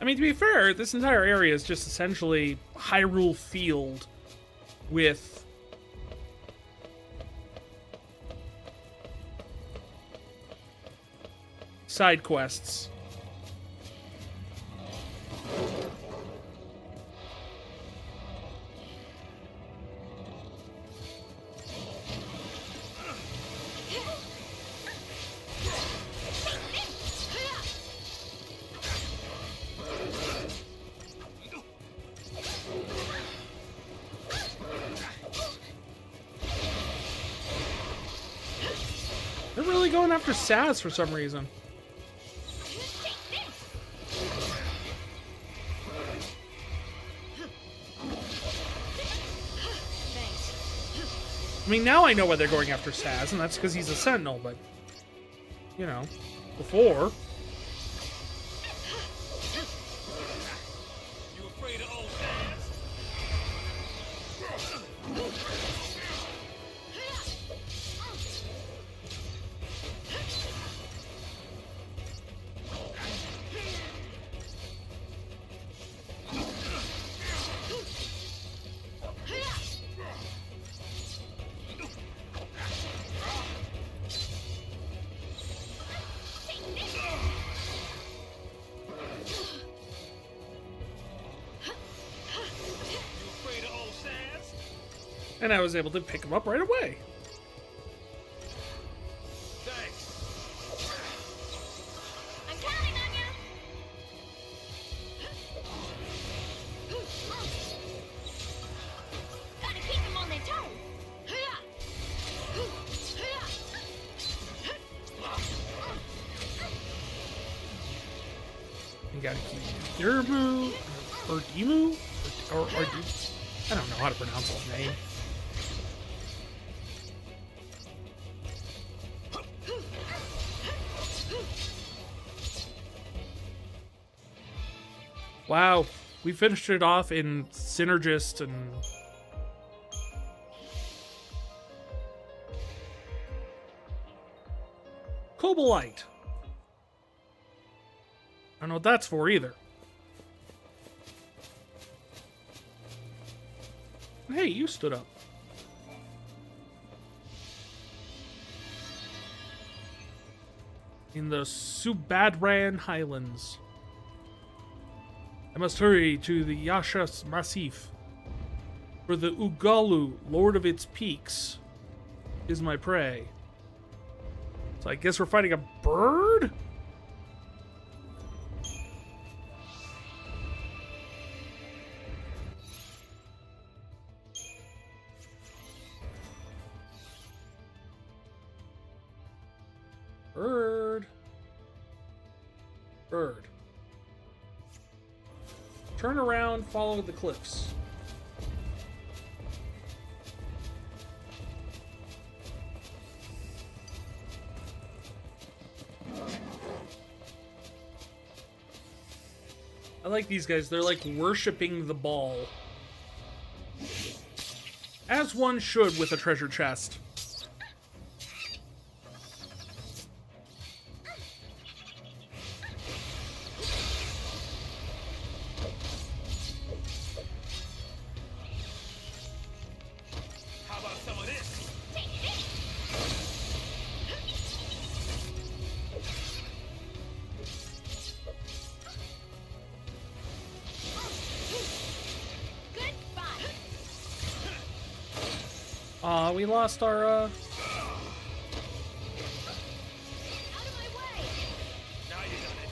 I mean, to be fair, this entire area is just essentially Hyrule Field with side quests. They're really going after Saz for some reason. I mean, now I know why they're going after Saz, and that's because he's a sentinel, but, you know, before... You afraid of old Saz? And I was able to pick him up right away. Thanks. I'm counting on you. Gotta keep them on their toes. You gotta keep Dermu, or Demu, or I don't know how to pronounce his name. Wow, we finished it off in Synergist and... Cobalite. I don't know what that's for either. Hey, you stood up. In the Subadran Highlands. I must hurry to the Yashas Massif. For the Ugalu, lord of its peaks, is my prey. So I guess we're fighting a bird? Bird. Bird. Turn around, follow the cliffs. I like these guys. They're like worshipping the ball. As one should with a treasure chest. How about some of this? Aw, we lost our, Out of my way! Now you done it.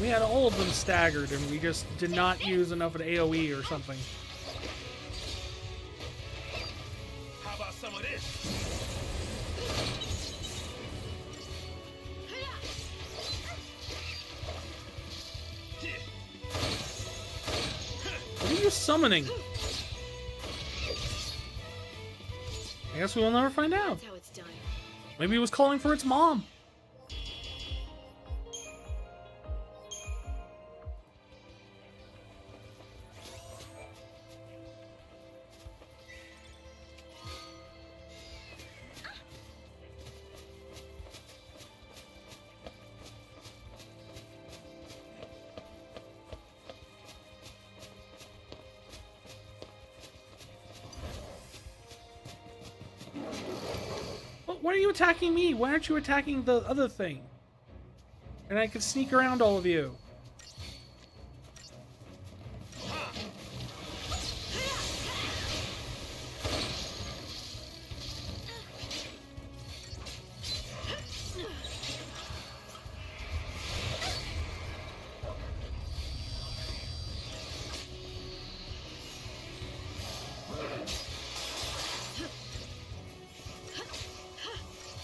we had all of them staggered, and we just did not use enough of an AoE or something. How about some of this? What are you summoning? I guess we will never find out. That's how it's done. Maybe it was calling for its mom. Why are you attacking me? Why aren't you attacking the other thing? And I could sneak around all of you.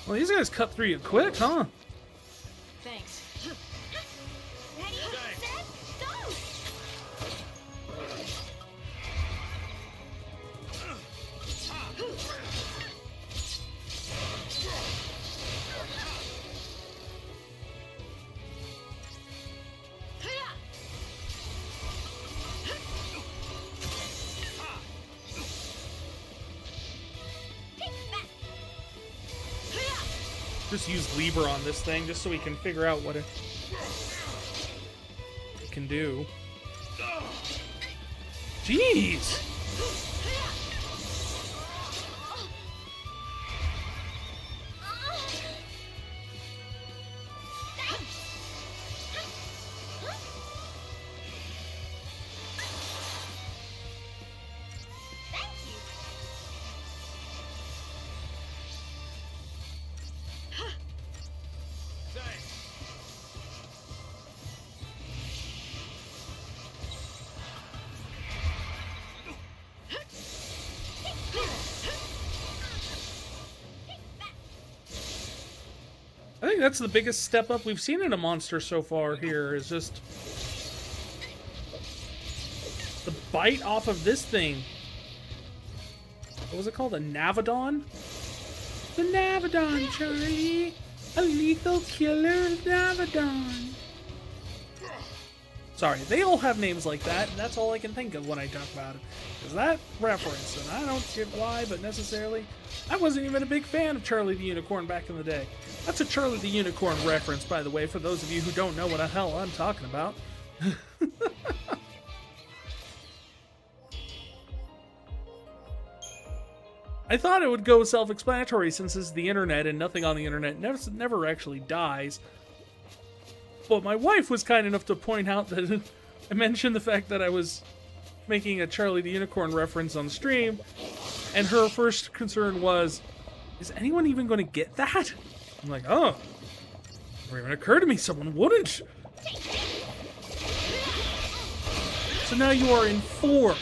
Well, these guys cut through you quick, huh? Thanks. Ready, set, go! Just use Libra on this thing just so we can figure out what it can do. Jeez! I think that's the biggest step up we've seen in a monster so far here, is just the bite off of this thing. What was it called? A Navidon? The Navidon, Charlie! A lethal killer Navidon! Sorry, they all have names like that, and that's all I can think of when I talk about it. Is that reference, and I don't get why, but necessarily, I wasn't even a big fan of Charlie the Unicorn back in the day. That's a Charlie the Unicorn reference, by the way, for those of you who don't know what the hell I'm talking about. I thought it would go self-explanatory since it's the internet and nothing on the internet never actually dies. But my wife was kind enough to point out that I mentioned the fact that I was making a Charlie the Unicorn reference on stream, and her first concern was, is anyone even going to get that? I'm like, oh, never even occurred to me someone wouldn't. So now you are informed.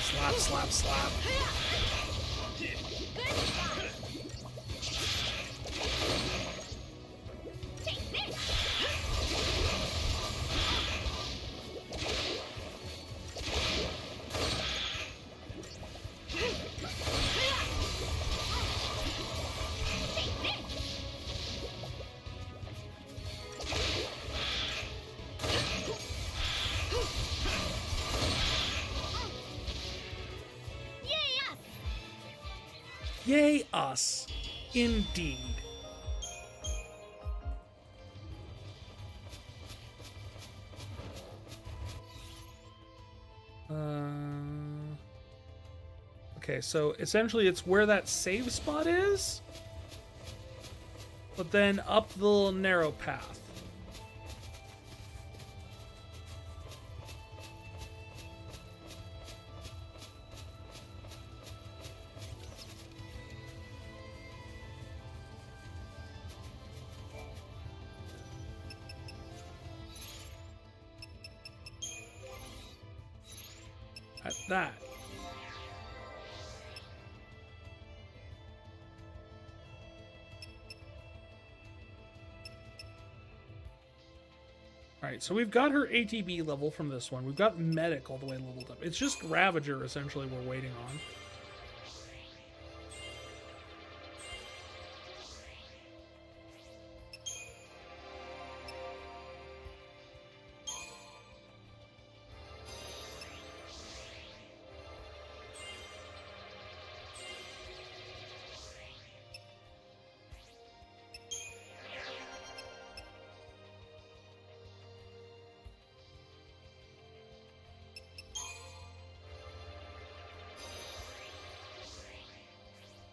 Slap, slap, slap. Yay us, indeed. Okay, so essentially it's where that save spot is, but then up the little narrow path. At that. Alright, so we've got her ATB level from this one. We've got Medic all the way leveled up. It's just Ravager, essentially, we're waiting on.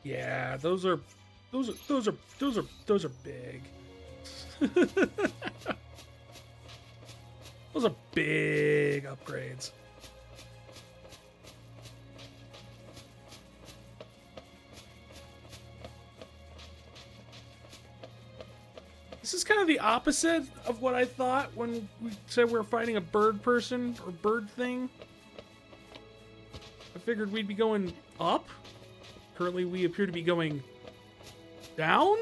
Yeah, those are big. Those are big upgrades. This is kind of the opposite of what I thought when we said we were fighting a bird person or bird thing. I figured we'd be going up. Currently, we appear to be going down?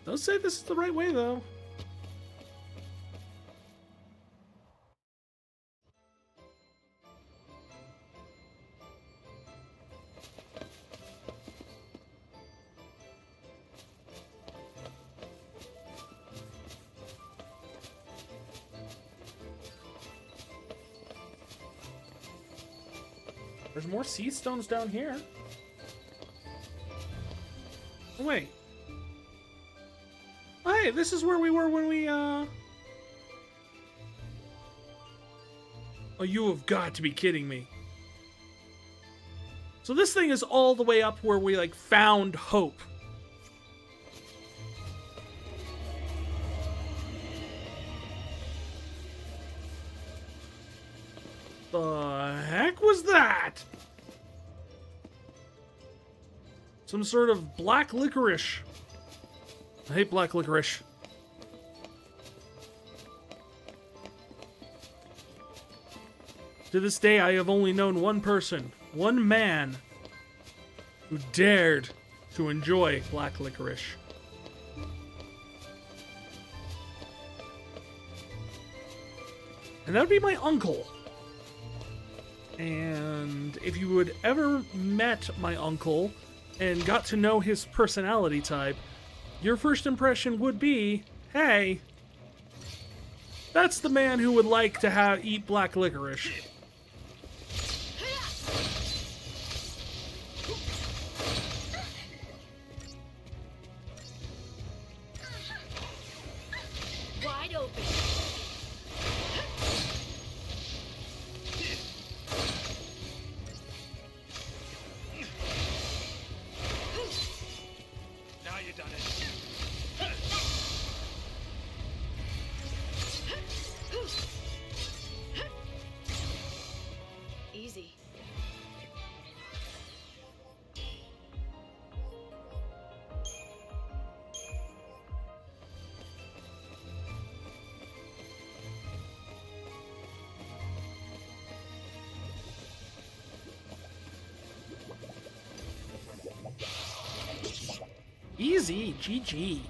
Does say this is the right way, though. There's more sea stones down here. Oh, wait. Oh, hey, this is where we were when we, Oh, you have got to be kidding me. So this thing is all the way up where we, like, found Hope. The heck was that? Some sort of black licorice. I hate black licorice. To this day, I have only known one person, one man, who dared to enjoy black licorice. And that would be my uncle. And if you had ever met my uncle and got to know his personality type, your first impression would be, hey, that's the man who would like to eat black licorice. Wide open. Easy, GG.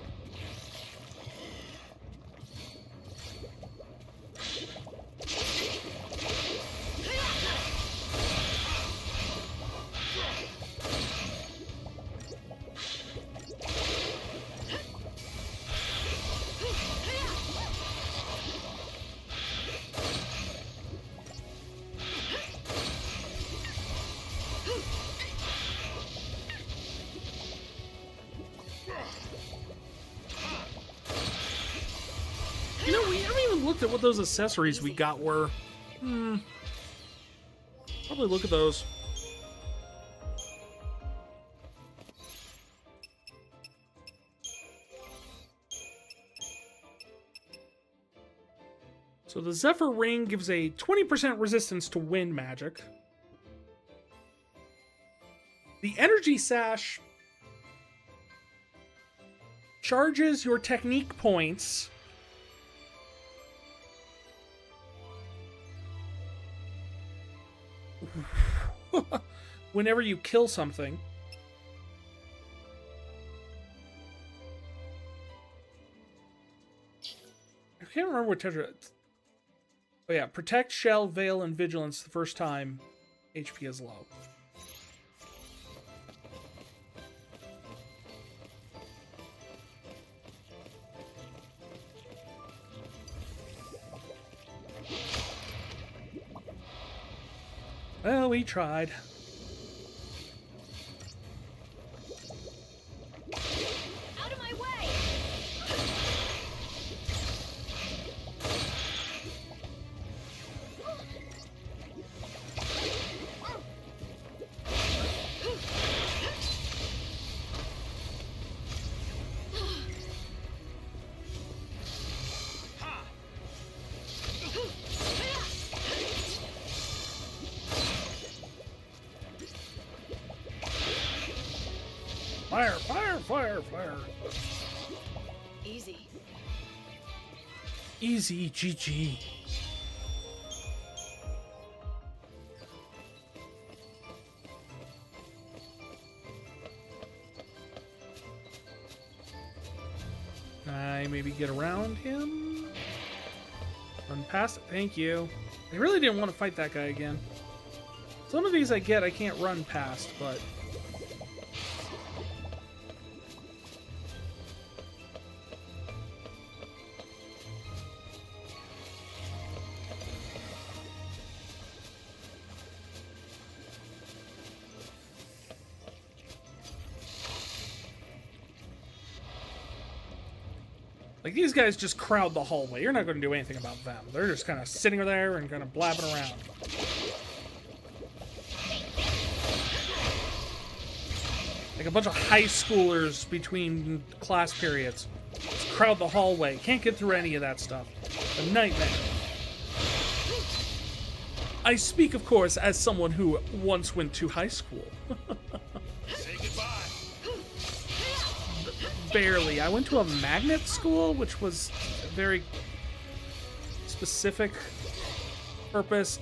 You know, we haven't even looked at what those accessories we got were. Probably look at those. So the Zephyr Ring gives a 20% resistance to wind magic. The Energy Sash charges your technique points whenever you kill something. I can't remember what Tetra. Oh yeah, protect, shell, veil, and vigilance the first time HP is low. Well, we tried. Out of my way! Fire, fire, fire, fire. Easy. Easy, GG. I maybe get around him? Run past it, thank you. I really didn't want to fight that guy again. Some of these I can't run past, but... like, these guys just crowd the hallway. You're not going to do anything about them. They're just kind of sitting there and kind of blabbing around. Like a bunch of high schoolers between class periods. Just crowd the hallway. Can't get through any of that stuff. A nightmare. I speak, of course, as someone who once went to high school. Say goodbye. Barely. I went to a magnet school, which was a very specific purpose.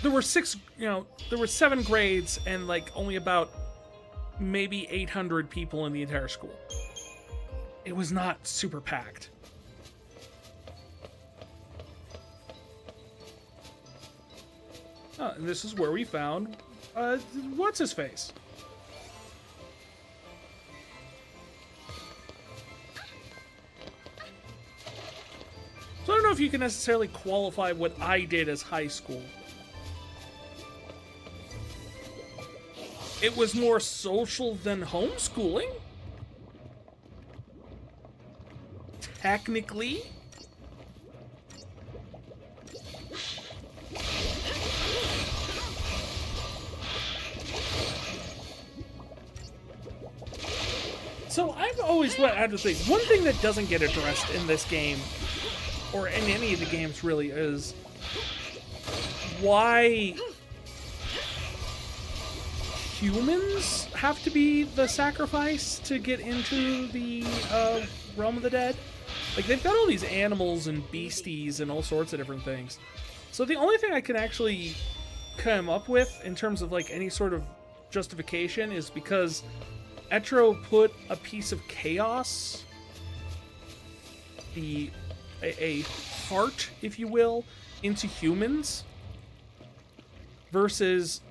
There were there were 7 grades and like only about maybe 800 people in the entire school. It was not super packed. Oh, and this is where we found what's his face? So I don't know if you can necessarily qualify what I did as high school. It was more social than homeschooling. Technically. So I've always had to think, one thing that doesn't get addressed in this game, or in any of the games really, is why humans have to be the sacrifice to get into the realm of the dead. Like, they've got all these animals and beasties and all sorts of different things. So the only thing I can actually come up with in terms of like any sort of justification is because Etro put a piece of chaos, a heart, if you will, into humans versus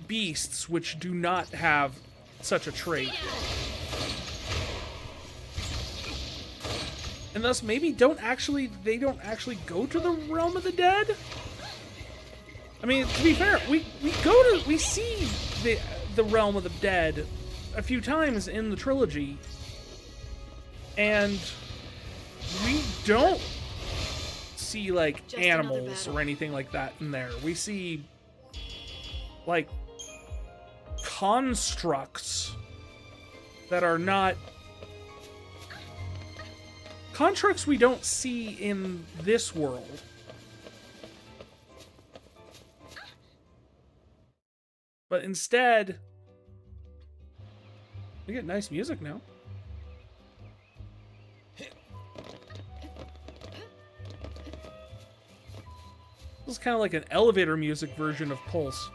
beasts, which do not have such a trait. And thus maybe they don't actually go to the realm of the dead? I mean, to be fair, we see the realm of the dead a few times in the trilogy, and we don't see like Just animals another or anything like that in there. We see like constructs that are not constructs we don't see in this world. But instead, we get nice music now. This is kind of like an elevator music version of Pulse.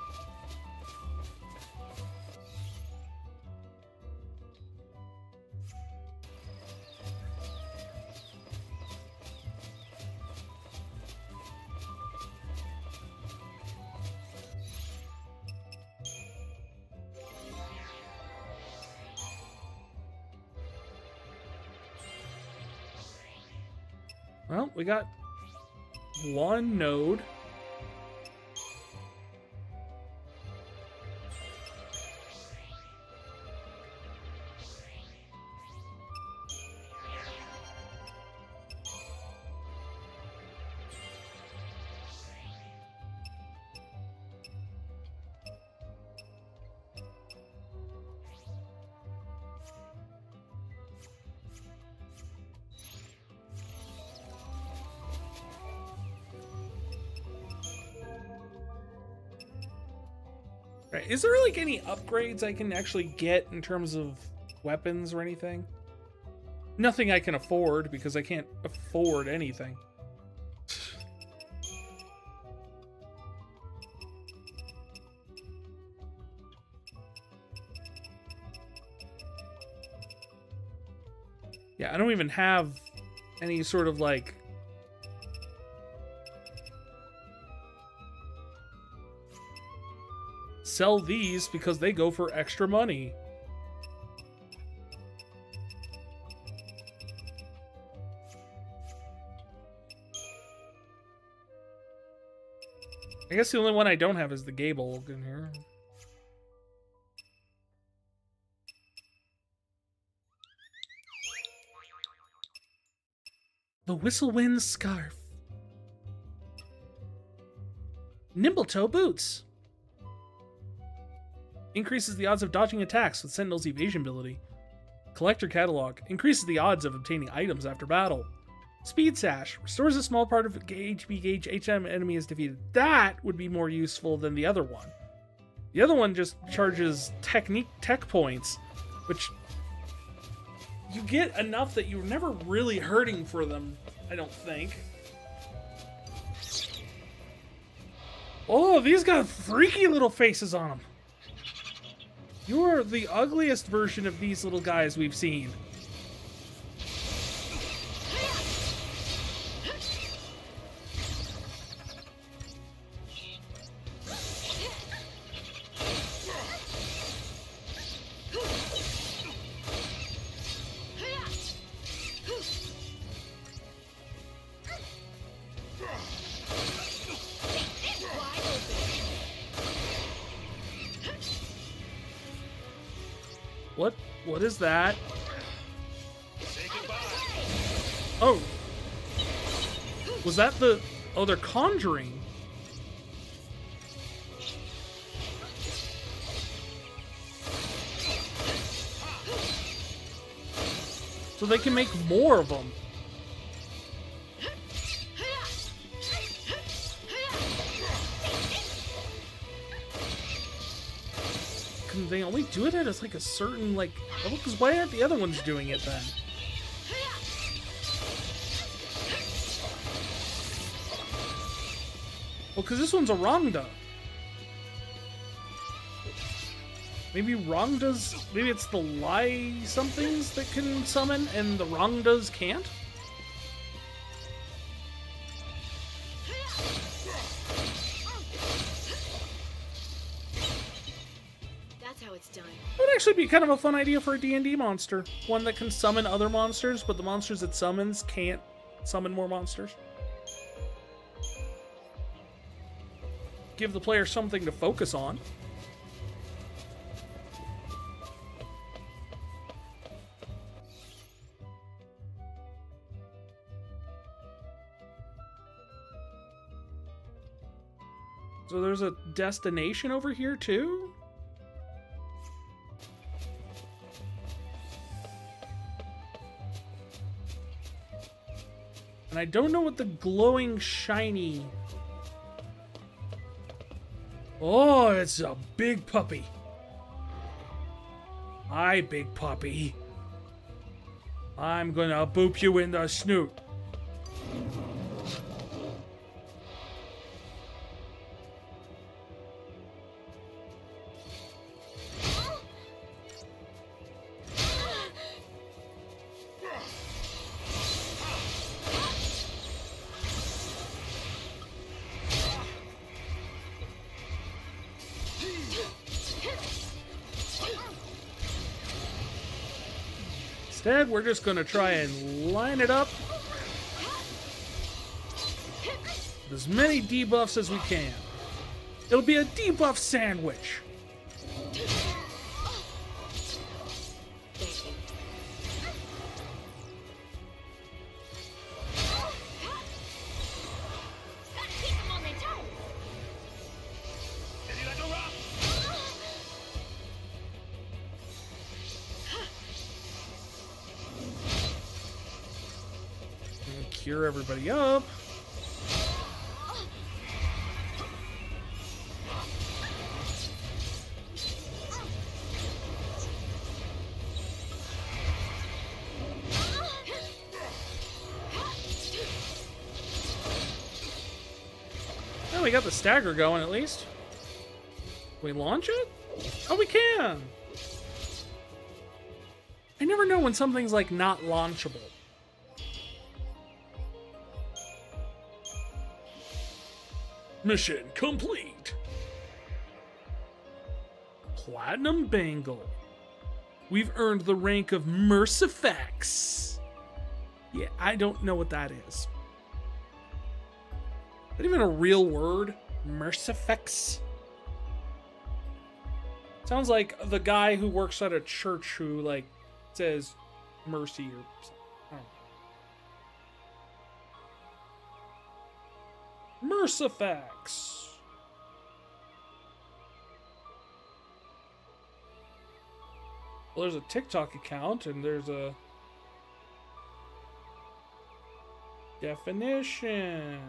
Well, we got one node. Right. Is there like any upgrades I can actually get in terms of weapons or anything? Nothing I can afford because I can't afford anything. Yeah, I don't even have any sort of like sell these because they go for extra money. I guess the only one I don't have is the Gable in here. The Whistlewind Scarf. Nimble Toe Boots. Increases the odds of dodging attacks with Sentinel's evasion ability. Collector Catalog. Increases the odds of obtaining items after battle. Speed Sash. Restores a small part of HP gauge each time an enemy is defeated. That would be more useful than the other one. The other one just charges tech points, which you get enough that you're never really hurting for them, I don't think. Oh, these got freaky little faces on them. You're the ugliest version of these little guys we've seen. What is that? Oh. Was that the... Oh, they're conjuring. So they can make more of them. Can they only do it at like a certain, like... Oh, because why aren't the other ones doing it then? Well, because this one's a Ronda. Maybe Rongdas, maybe it's the Lie somethings that can summon and the Rongdas can't? That's how it's done. It would actually be kind of a fun idea for a D&D monster. One that can summon other monsters, but the monsters it summons can't summon more monsters. Give the player something to focus on. So there's a destination over here too? And I don't know what the glowing shiny... Oh, it's a big puppy. Hi, big puppy. I'm gonna boop you in the snoot. Instead, we're just gonna try and line it up with as many debuffs as we can. It'll be a debuff sandwich. Cure everybody up. Well, we got the stagger going at least. Can we launch it? Oh, we can! I never know when something's like not launchable. Mission complete. Platinum Bangle. We've earned the rank of Mercifex. Yeah, I don't know what that is. Is that even a real word? Mercifex? Sounds like the guy who works at a church who, like, says mercy or something. I don't know. Mercifex. Well, there's a TikTok account and there's a definition.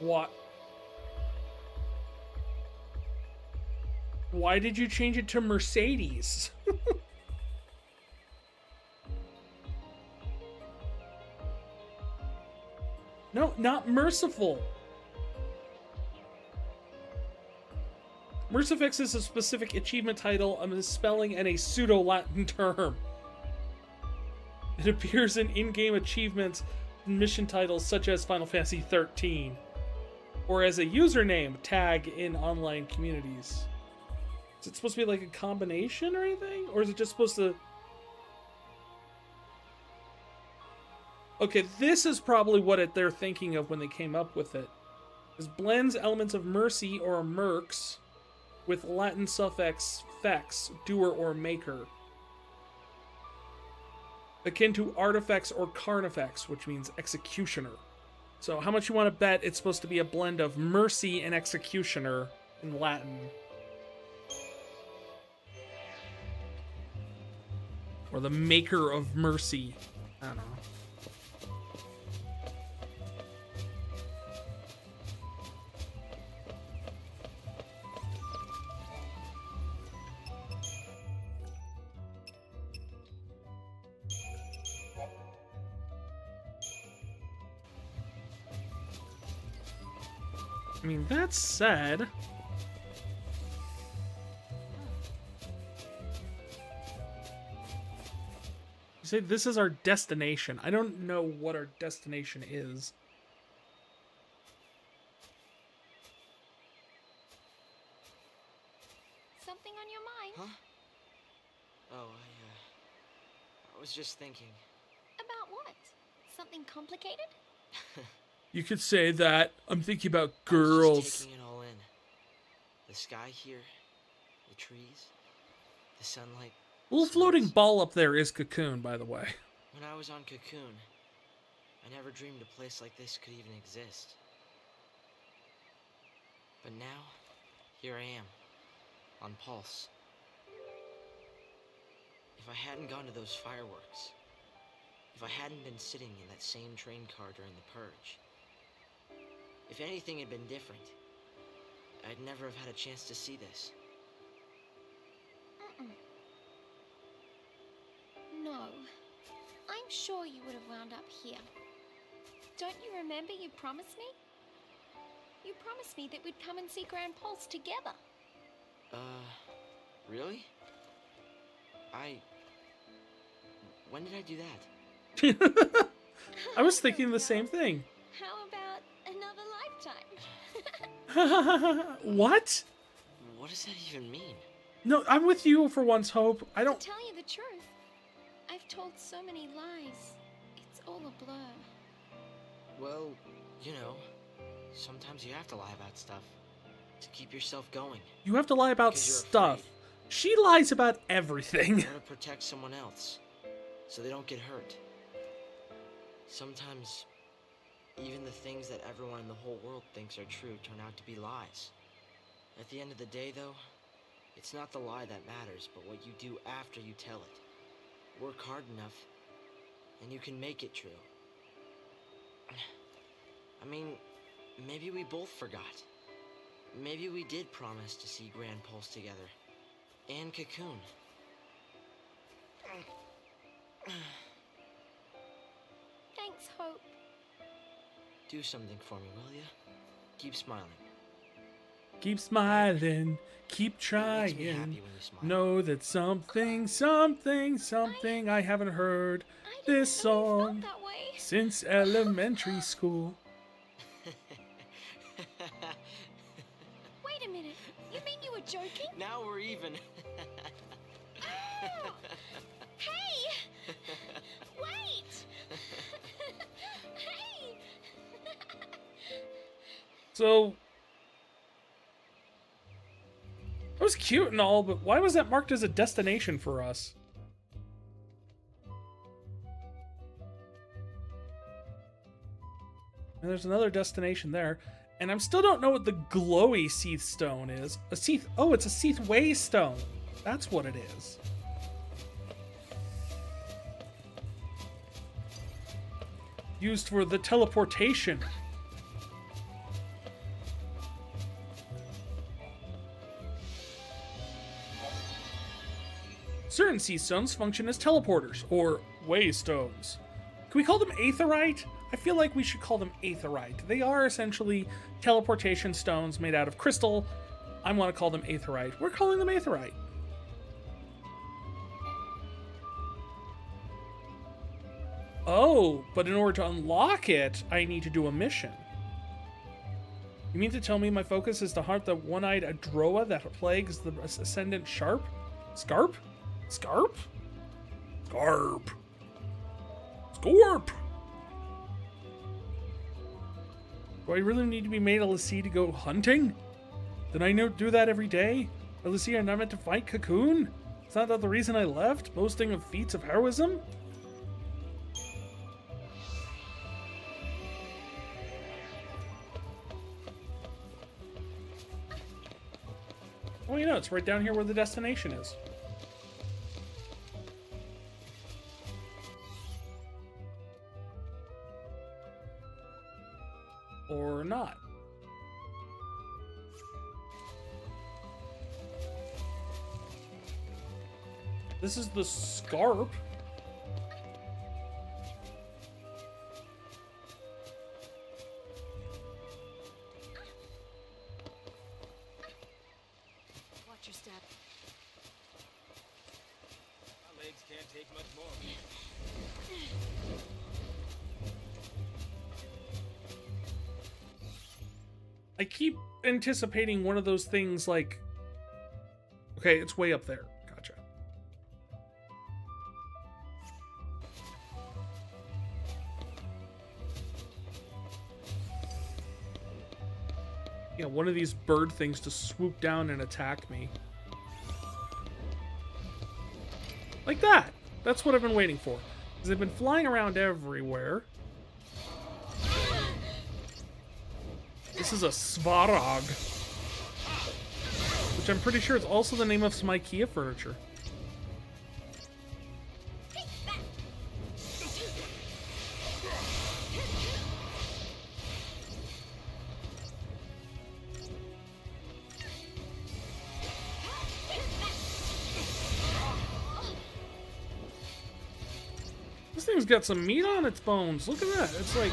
What? Why did you change it to Mercedes? No, not merciful. Mercifex is a specific achievement title, a misspelling, and a pseudo-Latin term. It appears in in-game achievements and mission titles such as Final Fantasy XIII, or as a username tag in online communities. Is it supposed to be like a combination or anything? Or is it just supposed to... Okay, this is probably what they're thinking of when they came up with it. It blends elements of mercy or mercs with Latin suffix fex, doer or maker. Akin to artifex or carnifex, which means executioner. So how much you want to bet it's supposed to be a blend of mercy and executioner in Latin? Or the maker of mercy. I don't know. I mean, that said... You say this is our destination. I don't know what our destination is. Something on your mind? Huh? Oh, I was just thinking. About what? Something complicated? You could say that. I'm thinking about I was girls. just taking it all in. The sky here, the trees, the sunlight. A little the floating smells. ball up there is Cocoon, by the way. When I was on Cocoon, I never dreamed a place like this could even exist. But now, here I am, on Pulse. If I hadn't gone to those fireworks, if I hadn't been sitting in that same train car during the purge, if anything had been different, I'd never have had a chance to see this. Mm-mm. No. I'm sure you would have wound up here. Don't you remember you promised me? You promised me that we'd come and see Grand Pulse together. Really? When did I do that? I was thinking the same thing. How about another lifetime? What? What does that even mean? No, I'm with you for once, Hope. I don't... To tell you the truth, I've told so many lies. It's all a blur. Well, you know, sometimes you have to lie about stuff to keep yourself going. You have to lie about 'Cause you're stuff. afraid. She lies about everything. You want to protect someone else so they don't get hurt. Sometimes even the things that everyone in the whole world thinks are true turn out to be lies. At the end of the day, though, it's not the lie that matters, but what you do after you tell it. Work hard enough, and you can make it true. I mean, maybe we both forgot. Maybe we did promise to see Grand Pulse together. And Cocoon. Thanks, Hope. Do something for me, will ya? Keep smiling. Keep smiling. Keep It makes trying. me happy when you smile. Know that something I haven't heard I didn't this know you song felt that way. since elementary school. Wait a minute. You mean you were joking? Now we're even. Oh! Hey! Wait! Hey! So, that was cute and all, but why was that marked as a destination for us? And there's another destination there. And I still don't know what the glowy Seath stone is. A Seath... Oh, it's a Seath Way stone. That's what it is. Used for the teleportation. Certain Seath stones function as teleporters, or way stones. Can we call them aetherite? I feel like we should call them aetherite. They are essentially teleportation stones made out of crystal. I want to call them aetherite. We're calling them aetherite. Oh, but in order to unlock it, I need to do a mission. You mean to tell me my focus is to hunt the one-eyed Adroa that plagues the Ascendant Sharp? Scarp? Scarp? Scarp. Scorp! Do I really need to be made a Lassie to go hunting? Did I do that every day? A Lassie are not meant to fight Cocoon? Is that not the reason I left, boasting of feats of heroism? Oh, you know, it's right down here where the destination is. Or not. This is the Scarp. your step. My legs can't take much more. I keep anticipating one of those things like, okay, it's way up there. Gotcha. Yeah, one of these bird things to swoop down and attack me. Like that. That's what I've been waiting for. Because they've been flying around everywhere. This is a Svarog. Which I'm pretty sure is also the name of some IKEA furniture. This thing's got some meat on its bones. Look at that. It's like...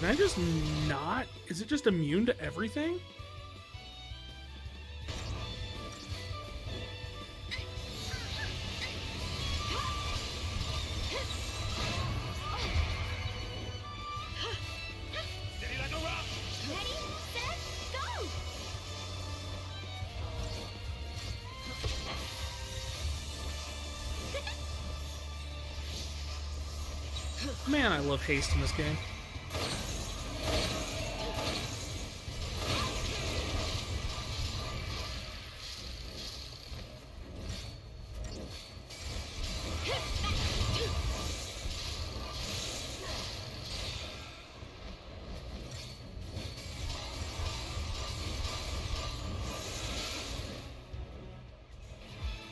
Can I just not? Is it just immune to everything? Steady like a rock. Ready, set, go! Man, I love haste in this game.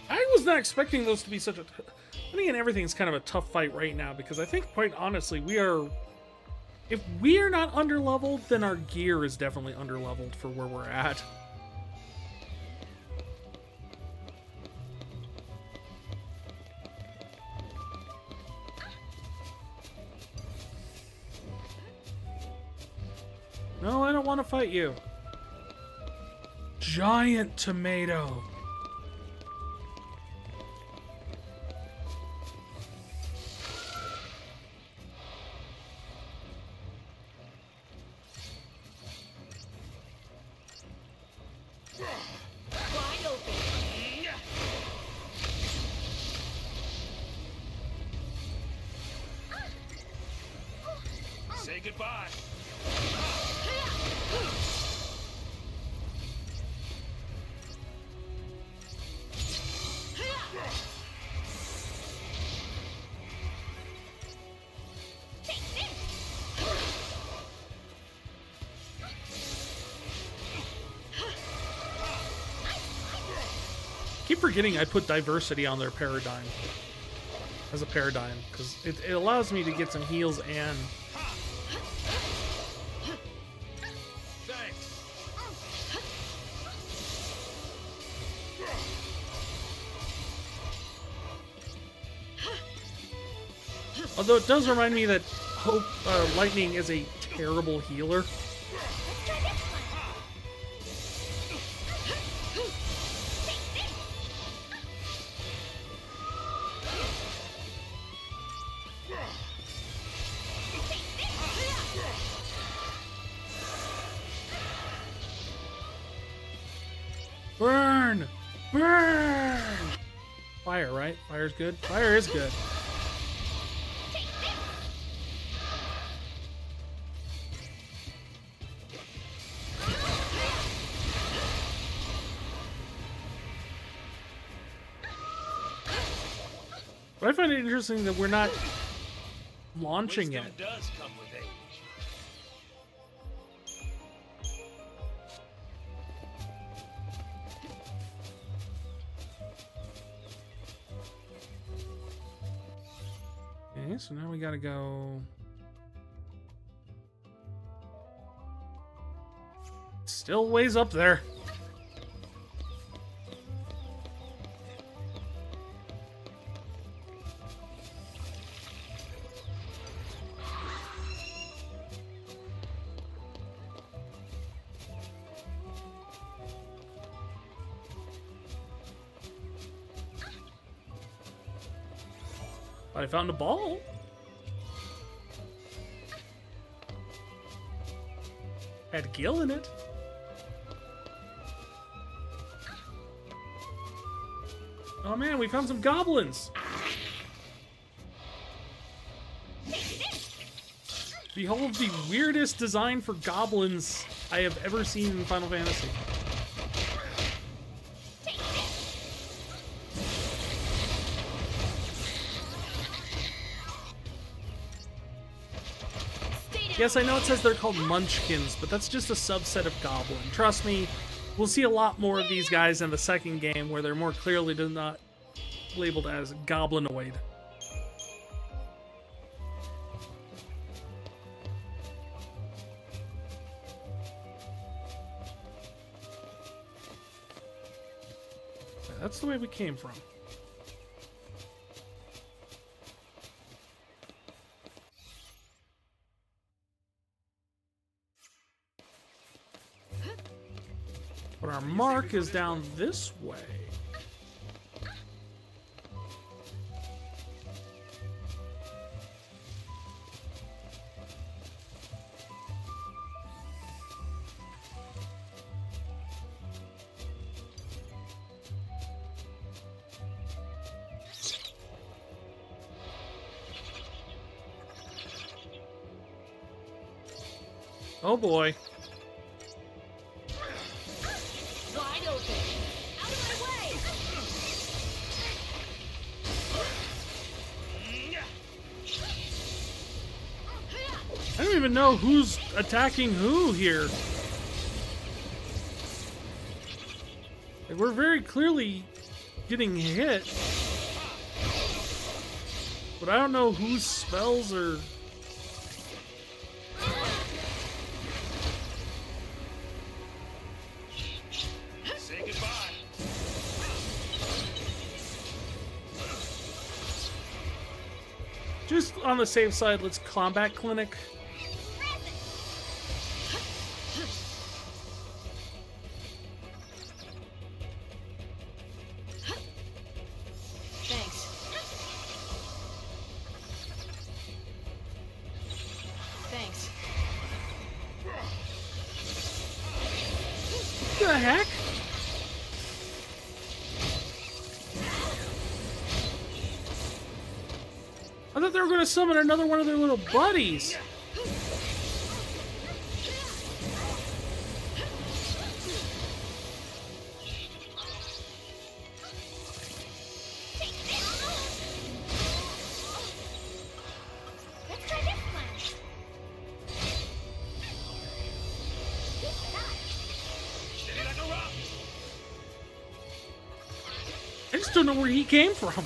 I was not expecting those to be such a... I think everything's kind of a tough fight right now because I think, quite honestly, we are... If we are not underleveled, then our gear is definitely underleveled for where we're at. No, I don't want to fight you. Giant tomato. Wide open. Say goodbye. Keep forgetting I put diversity on their paradigm as a paradigm because it allows me to get some heals and Thanks. although it does remind me that Lightning is a terrible healer. Burn! Burn! Fire, right? Fire's good? Fire is good. But I find it interesting that we're not launching Wisdom it. does come with age. Okay, so now we gotta go... Still ways up there. I found a ball. Had gill in it. Oh man, we found some goblins. Behold the weirdest design for goblins I have ever seen in Final Fantasy. Yes, I know it says they're called munchkins, but that's just a subset of goblin. Trust me, we'll see a lot more of these guys in the second game where they're more clearly not labeled as goblinoid. That's the way we came from. But our mark is down this way. Oh boy. Wide open. Out of my way! I don't even know who's attacking who here. Like, we're very clearly getting hit. But I don't know whose spells are... Say goodbye. Just on the safe side, let's combat clinic. Thanks. Thanks. What the heck? I thought they were going to summon another one of their little buddies. Let's try this plan. Steady like a rock. I just don't know where he came from.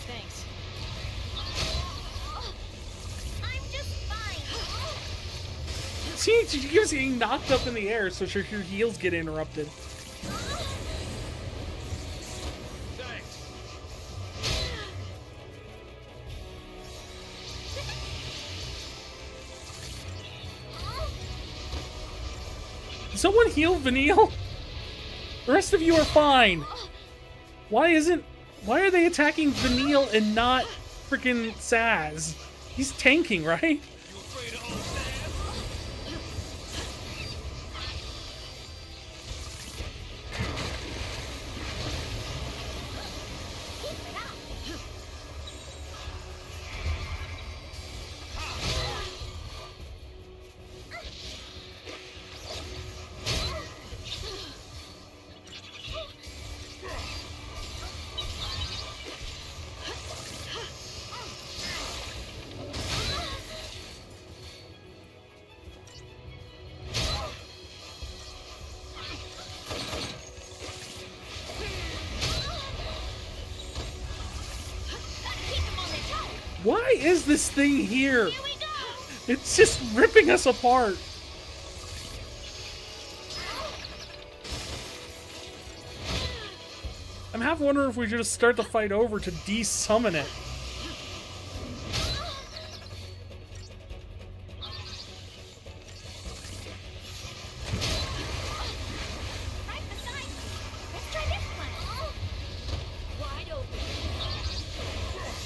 Thanks. I'm just fine. See, she keeps getting knocked up in the air, so her heels get interrupted. Thanks. Did someone heal Vanille? The rest of you are fine. Why are they attacking Vanille and not freaking Saz? He's tanking, right? You afraid of old Sam? Why is this thing here? Here we go! It's just ripping us apart. I'm half wondering if we should just start the fight over to de-summon it. Right beside me. Let's try this one. Wide open. Take this.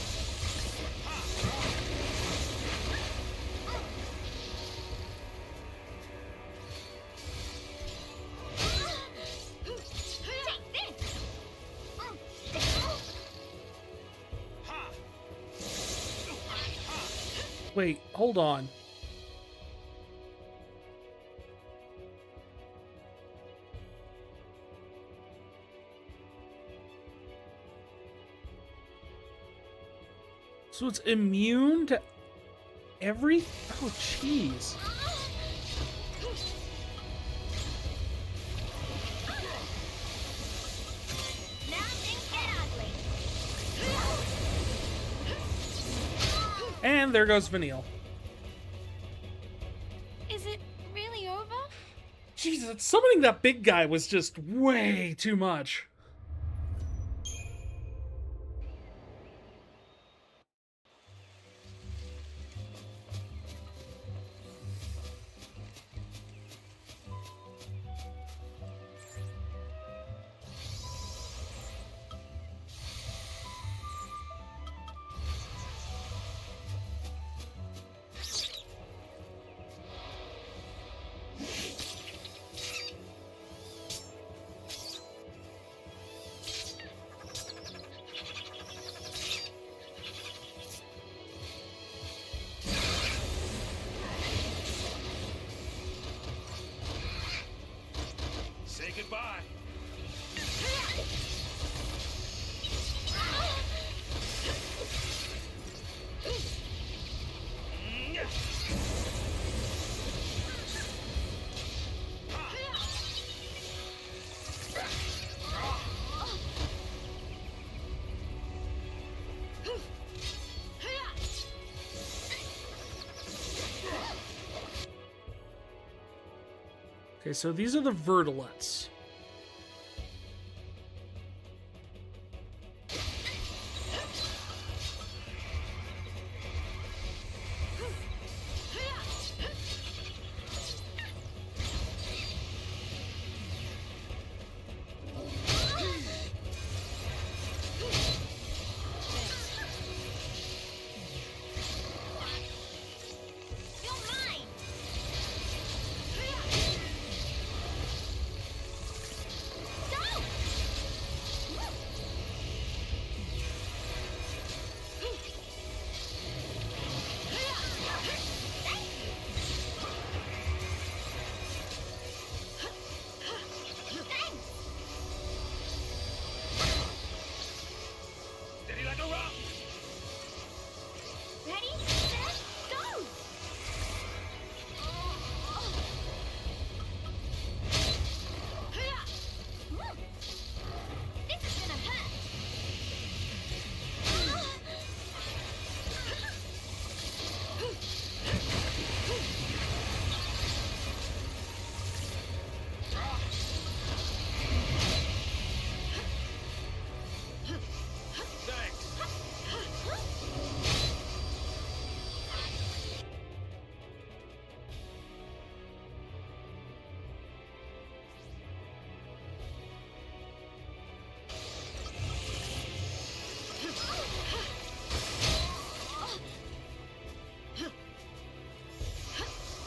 Wait, hold on. So it's immune to every... Oh, jeez. Now things get ugly. And there goes Vanille. Is it really over? Jesus, summoning that big guy was just way too much. Say goodbye. Okay, so these are the Vertilets. You're mine. Go! Thanks. Steady like a rock. Ready, set, go! This is gonna hurt. Thanks.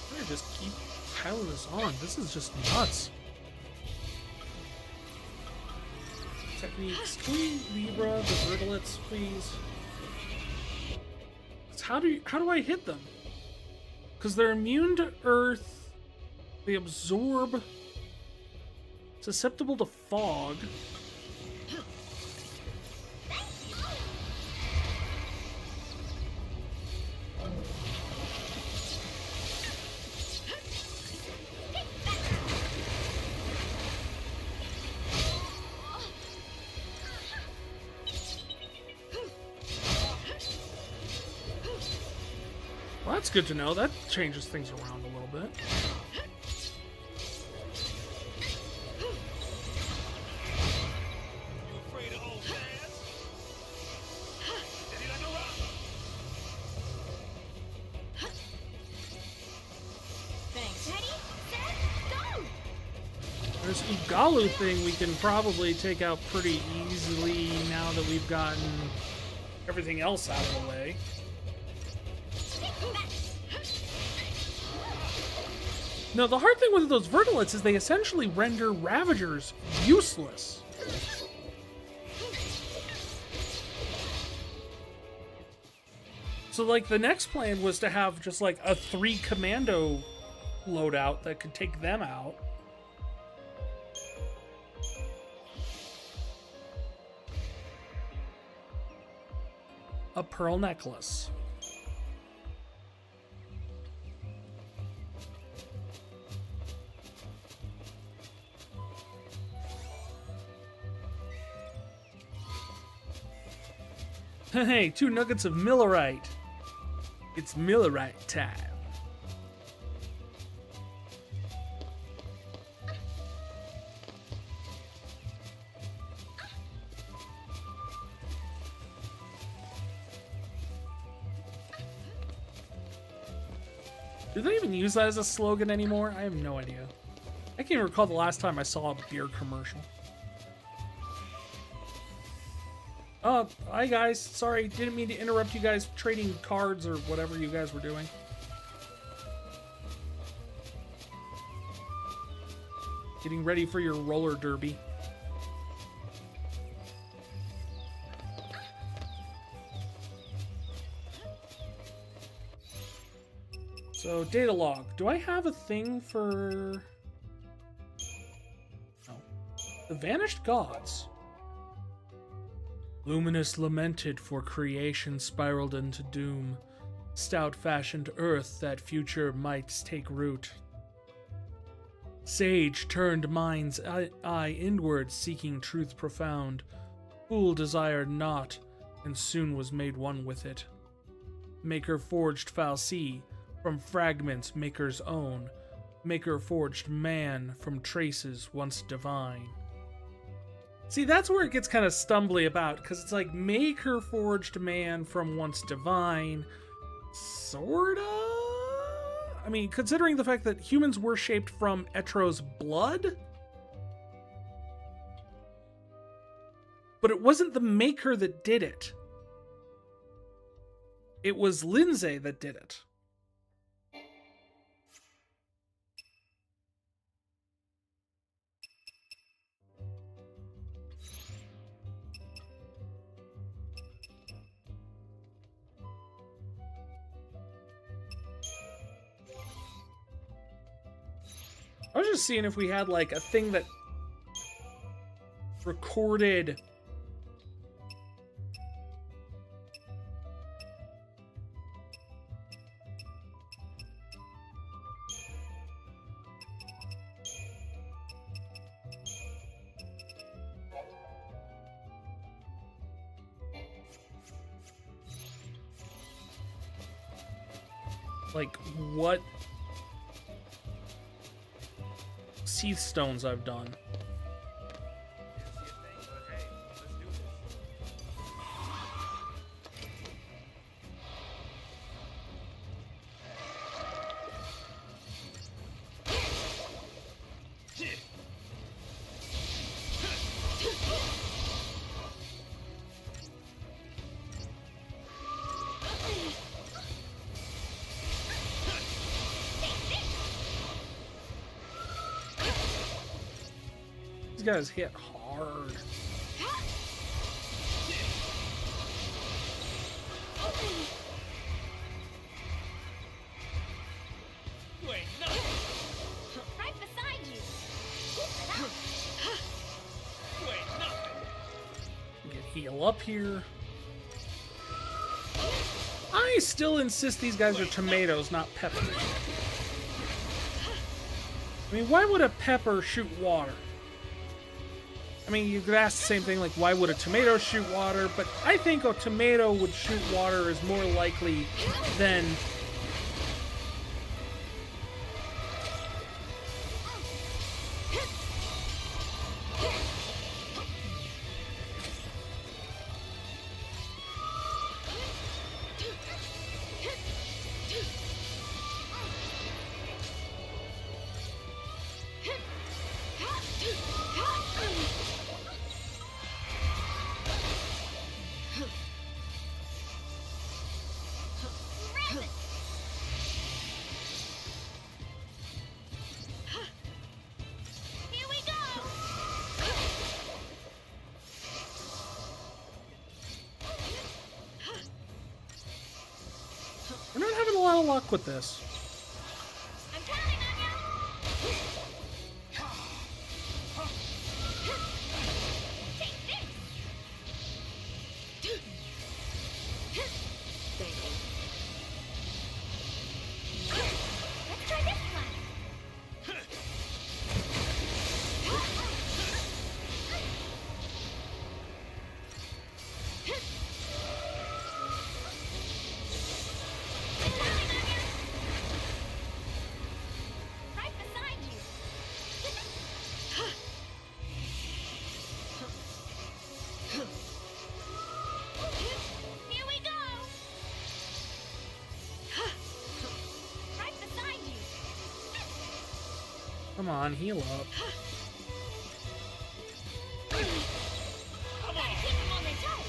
I just keep piling this on. This is just nuts. Techniques. Can we Libra the Vertilets, please? How do I hit them? Because they're immune to Earth. They absorb. Susceptible to fog. That's good to know. That changes things around a little bit. This Ugalu thing we can probably take out pretty easily now that we've gotten everything else out of the way. Now, the hard thing with those Vertilets is they essentially render Ravagers useless. So, like, the next plan was to have just, like, a 3 commando loadout that could take them out. A pearl necklace. Hey, 2 nuggets of Millerite. It's Millerite time. Do they even use that as a slogan anymore? I have no idea. I can't even recall the last time I saw a beer commercial. Oh, hi guys. Sorry, didn't mean to interrupt you guys trading cards or whatever you guys were doing. Getting ready for your roller derby. So, data log. Do I have a thing for... No. The Vanished Gods. Luminous lamented for creation spiraled into doom. Stout fashioned earth that future might take root. Sage turned mind's eye inward, seeking truth profound. Fool desired naught, and soon was made one with it. Maker forged fal'Cie, from fragments Maker's own. Maker forged man from traces once divine. See, that's where it gets kind of stumbly about, because it's like Maker forged man from once divine. Sorta? I mean, considering the fact that humans were shaped from Etro's blood? But it wasn't the Maker that did it. It was Lindsay that did it. I was just seeing if we had, like, a thing that recorded... like, what... Seath stones I've done. Guys hit hard. Wait, no. Right beside you. Wait, nothing. Get heal up here. I still insist these guys are tomatoes, not peppers. I mean, why would a pepper shoot water? I mean, you could ask the same thing, like, why would a tomato shoot water? But I think a tomato would shoot water is more likely than lot of luck with this. I'm counting on you. Take this. Thank you. Let's try this one. Right beside you. Here we go. Right beside you. Come on, heal up. Gotta keep them on their toes.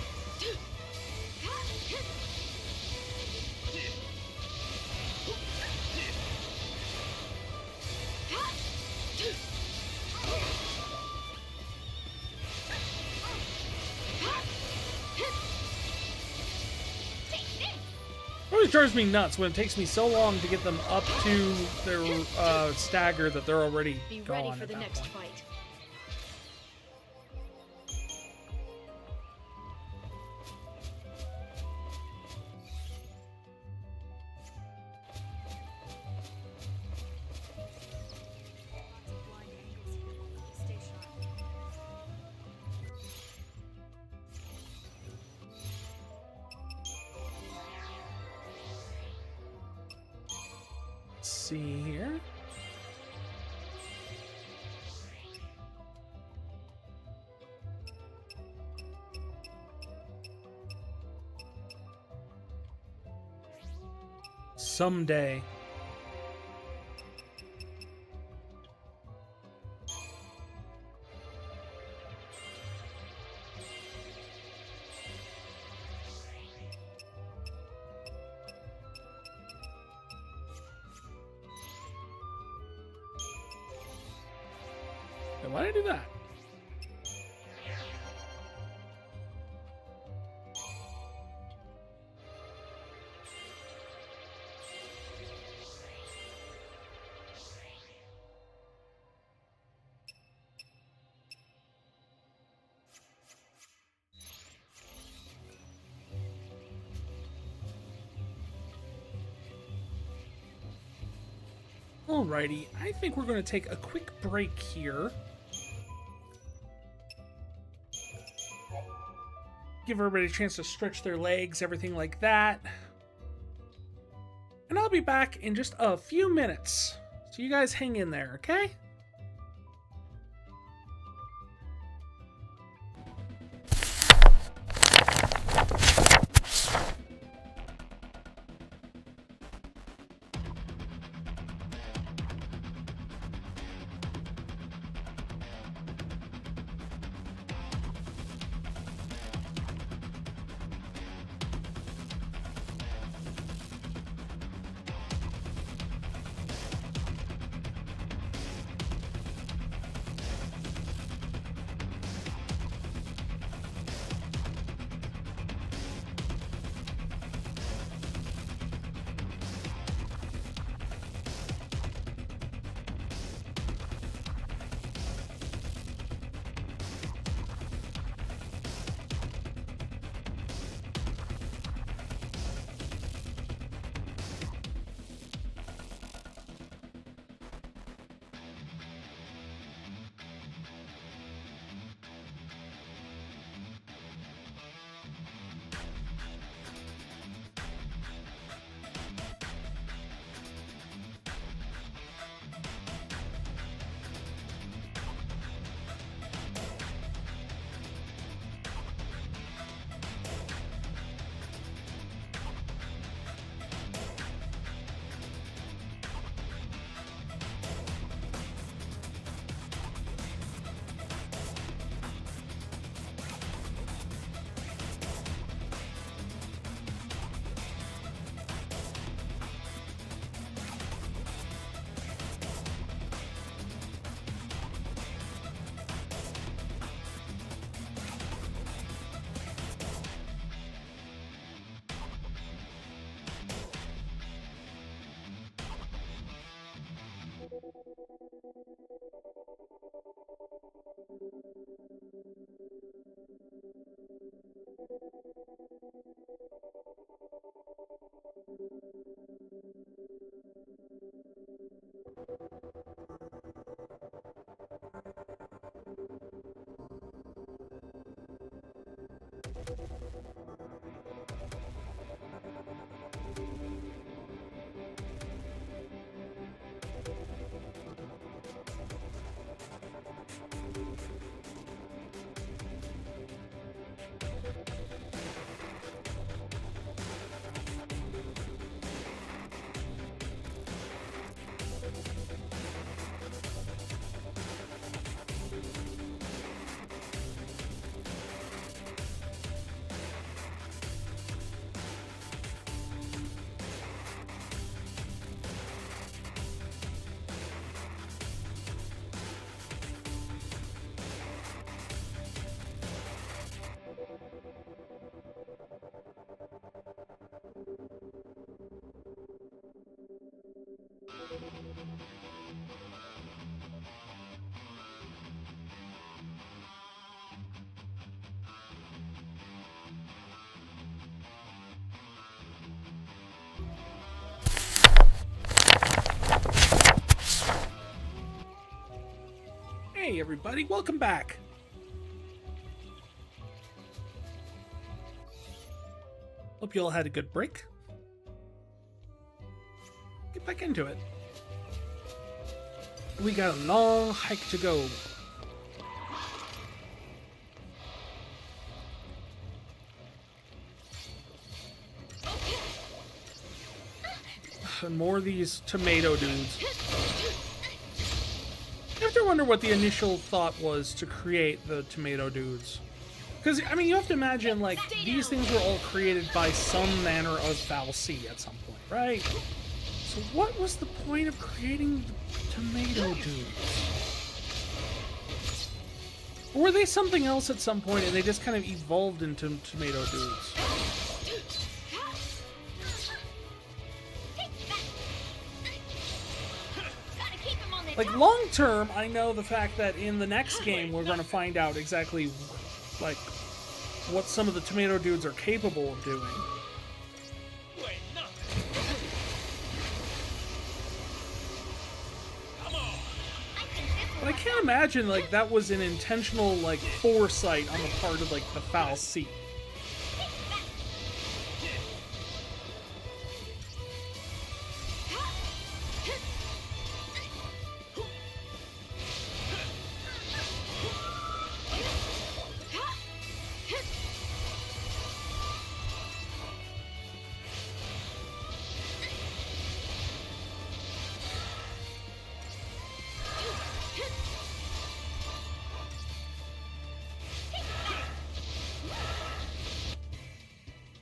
It always drives me nuts when it takes me so long to get them up to their stagger that they're already Be gone ready for at the that next point. fight. Let's see here. Someday. Why did I do that? Alrighty, I think we're going to take a quick break here. Give everybody a chance to stretch their legs, everything like that. And I'll be back in just a few minutes. So you guys hang in there, okay? Hey everybody, welcome back. Hope you all had a good break. Get back into it. We got a long hike to go. And more of these tomato dudes. I have to wonder what the initial thought was to create the tomato dudes. Because, I mean, you have to imagine, like, these things were all created by some manner of fal'Cie at some point, right? So what was the point of creating the tomato dudes? Or were they something else at some point and they just kind of evolved into tomato dudes? Like, long term, I know the fact that in the next game we're going to find out exactly, like, what some of the tomato dudes are capable of doing. But I can't imagine, like, that was an intentional, like, foresight on the part of, like, the fal'Cie.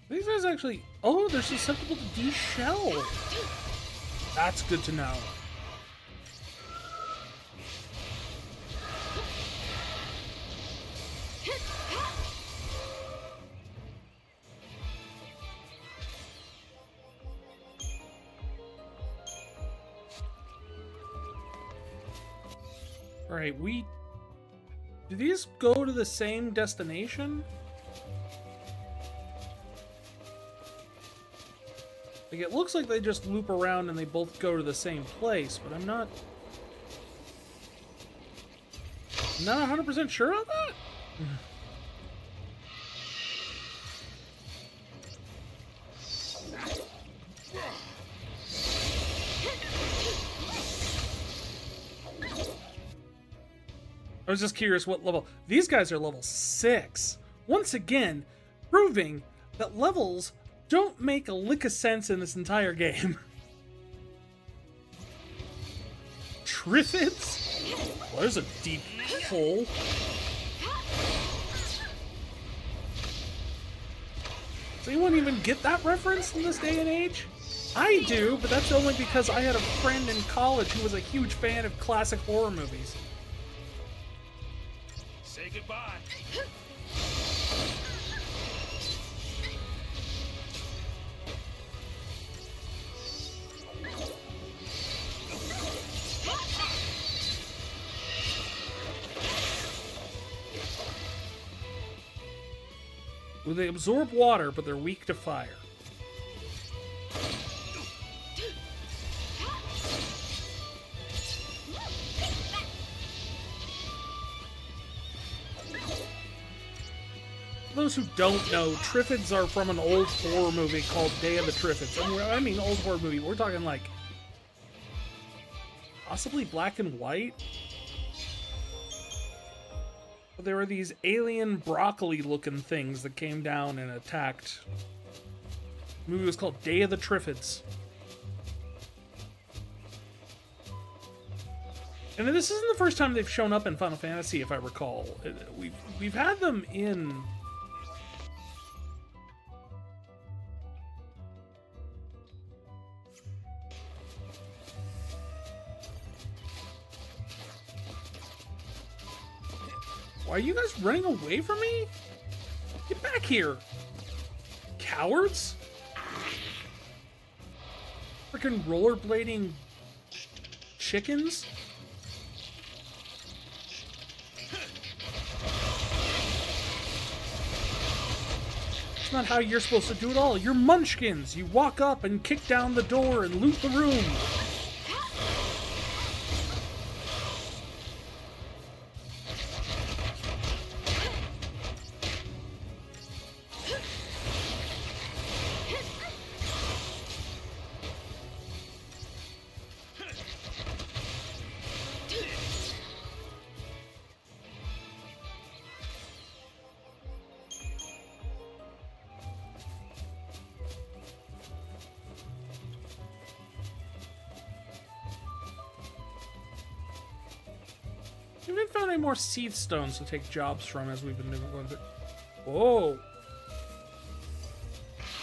These guys actually... Oh, they're susceptible to de-shell. That's good to know. Alright, do these go to the same destination? Like, it looks like they just loop around and they both go to the same place, but I'm not 100% sure on that? I was just curious what level. These guys are level 6. Once again, proving that levels don't make a lick of sense in this entire game. Triffids? Well, there's a deep hole. Does anyone even get that reference in this day and age? I do, but that's only because I had a friend in college who was a huge fan of classic horror movies. Say goodbye. They absorb water, but they're weak to fire. For those who don't know, Triffids are from an old horror movie called Day of the Triffids. And I mean old horror movie, we're talking like possibly black and white. But there were these alien broccoli-looking things that came down and attacked. The movie was called Day of the Triffids. And this isn't the first time they've shown up in Final Fantasy, if I recall. We've had them in... Why are you guys running away from me? Get back here! Cowards! Freaking rollerblading chickens? That's not how you're supposed to do it all. You're munchkins. You walk up and kick down the door and loot the room. We haven't found any more seed stones to take jobs from as we've been going through. Whoa!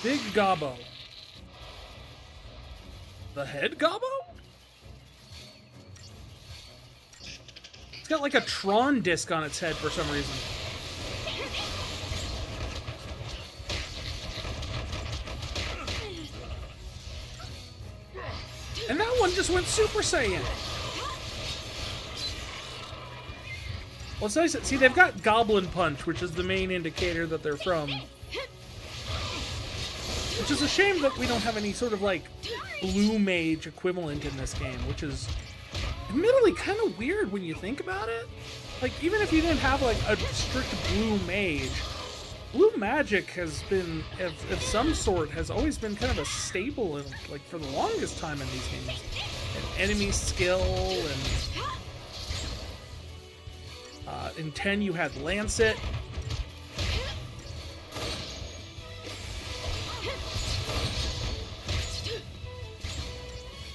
Big Gobbo. The head Gobbo? It's got like a Tron disc on its head for some reason. And that one just went Super Saiyan. Well, it's nice. See, they've got Goblin Punch, which is the main indicator that they're from. Which is a shame that we don't have any sort of, like, Blue Mage equivalent in this game, which is admittedly kind of weird when you think about it. Like, even if you didn't have, like, a strict Blue Mage, Blue Magic has been, of some sort, has always been kind of a staple, in, like, for the longest time in these games. And enemy skill, and... in 10, you had Lancet.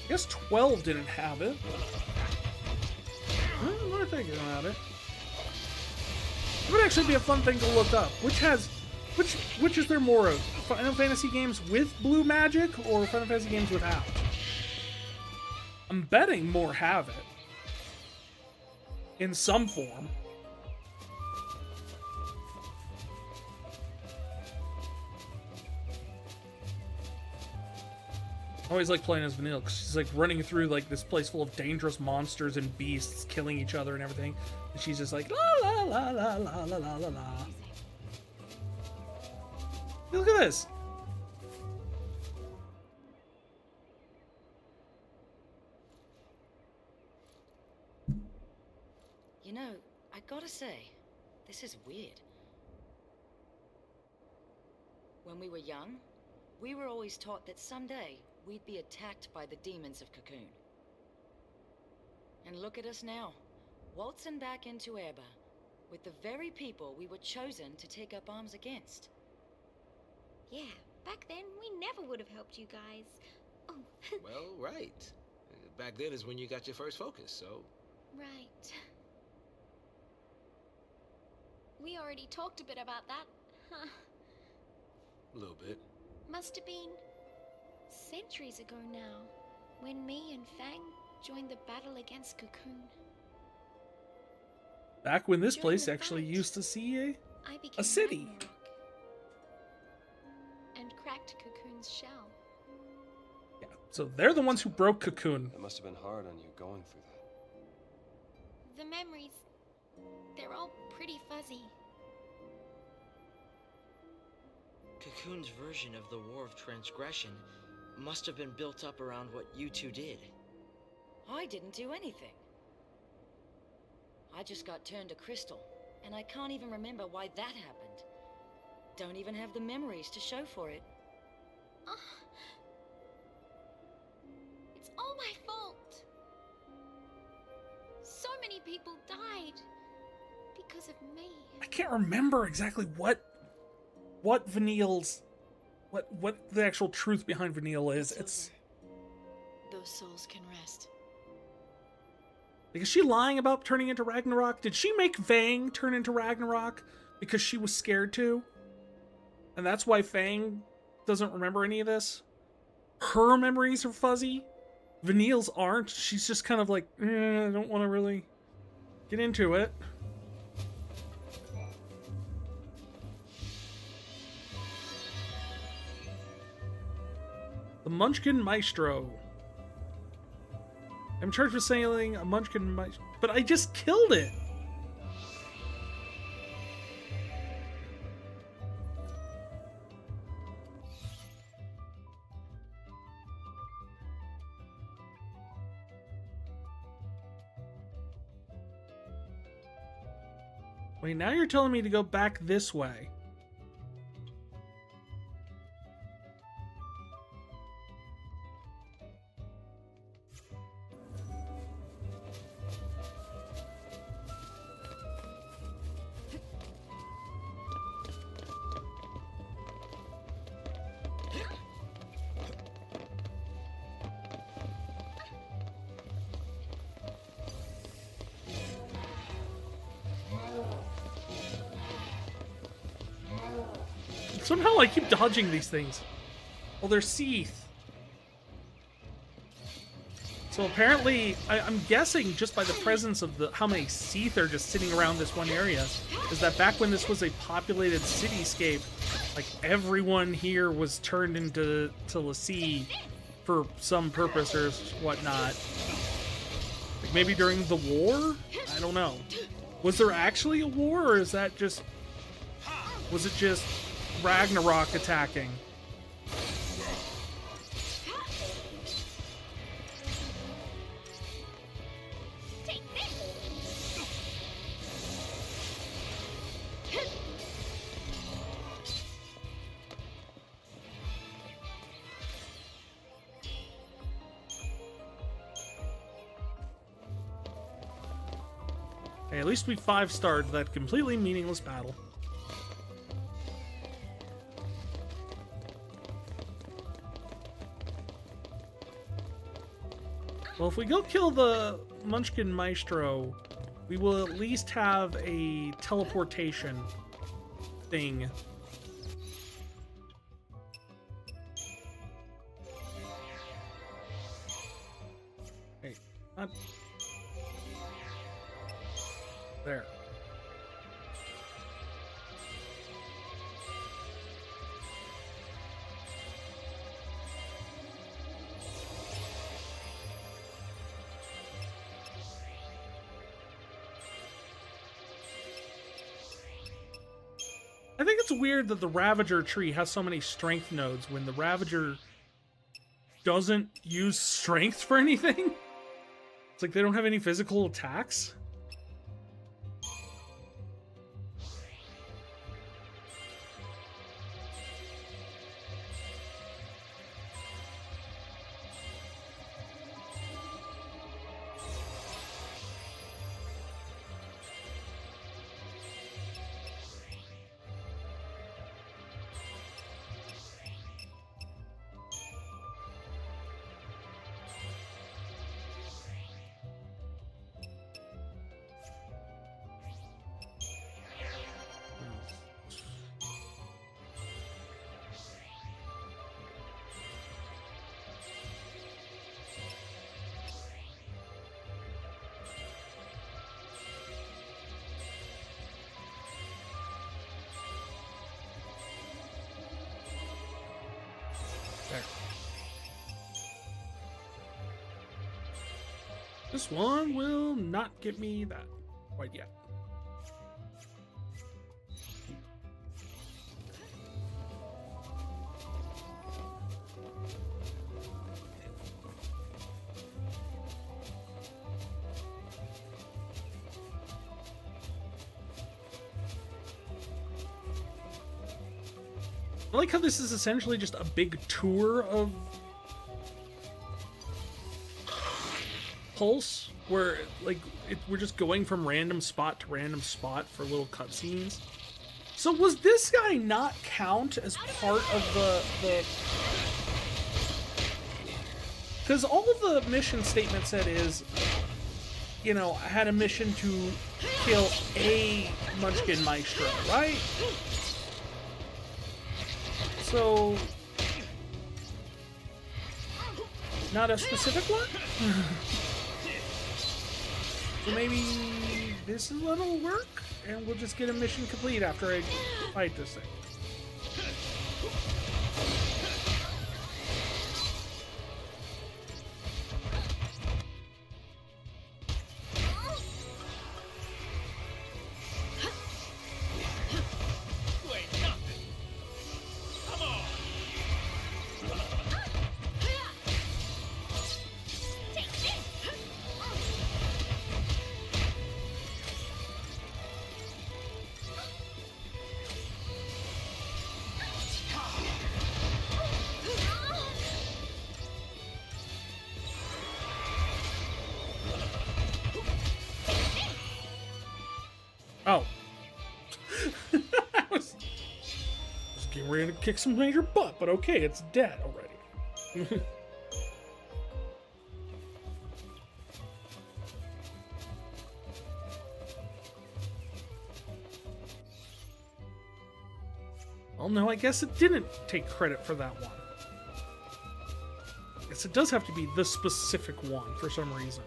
I guess 12 didn't have it. I think it had it. It would actually be a fun thing to look up. Which is there more of? Final Fantasy games with blue magic or Final Fantasy games without? I'm betting more have it. In some form. I always like playing as Vanille because she's like running through like this place full of dangerous monsters and beasts killing each other and everything. And she's just like, la la la la la la la la la. Look at this. You know, I gotta say, this is weird. When we were young, we were always taught that someday we'd be attacked by the demons of Cocoon. And look at us now, waltzing back into Erba, with the very people we were chosen to take up arms against. Yeah, back then we never would have helped you guys. Oh, Well, right. Back then is when you got your first focus, so... right. We already talked a bit about that, huh? A little bit. Must have been centuries ago now, when me and Fang joined the battle against Cocoon. Back when this During place the actually fight, used to see I became a city. Ragnarok and cracked Cocoon's shell. Yeah, so they're the ones who broke Cocoon. That must have been hard on you going through that. The memories, they're all pretty fuzzy. Cocoon's version of the War of Transgression must have been built up around what you two did. I didn't do anything. I just got turned to crystal, and I can't even remember why that happened. Don't even have the memories to show for it. It's all my fault. So many people died because of me. I can't remember exactly what Vanille's what the actual truth behind Vanille is. It's Those souls can rest. like, is she lying about turning into Ragnarok? Did she make Fang turn into Ragnarok because she was scared to? And that's why Fang doesn't remember any of this? Her memories are fuzzy. Vanille's aren't. She's just kind of like, I don't want to really get into it. The Munchkin Maestro. I'm charged with sailing a Munchkin Maestro, but I just killed it. Wait, now you're telling me to go back this way. Somehow I keep dodging these things. Well, they're Seath. So apparently, I'm guessing just by the presence of how many Seath are just sitting around this one area, is that back when this was a populated cityscape, like everyone here was turned into Lassie for some purpose or whatnot. Like maybe during the war? I don't know. Was there actually a war, or is that just... was it just Ragnarok attacking? Hey, at least we 5-starred that completely meaningless battle. Well, if we go kill the Munchkin Maestro, we will at least have a teleportation thing. Hey, not... there. I think it's weird that the Ravager tree has so many strength nodes when the Ravager doesn't use strength for anything. It's like they don't have any physical attacks. There. This one will not get me that quite yet. I like how this is essentially just a big tour of Pulse, where like we're just going from random spot to random spot for little cutscenes. So was this guy not count as part of the? Because all of the mission statement said is, you know, I had a mission to kill a Munchkin Maestro, right? So, not a specific one? So maybe this is what'll work, and we'll just get a mission complete after I fight this thing. Oh. I was getting ready to kick some major butt, but okay, it's dead already. Well, no, I guess it didn't take credit for that one. I guess it does have to be the specific one for some reason.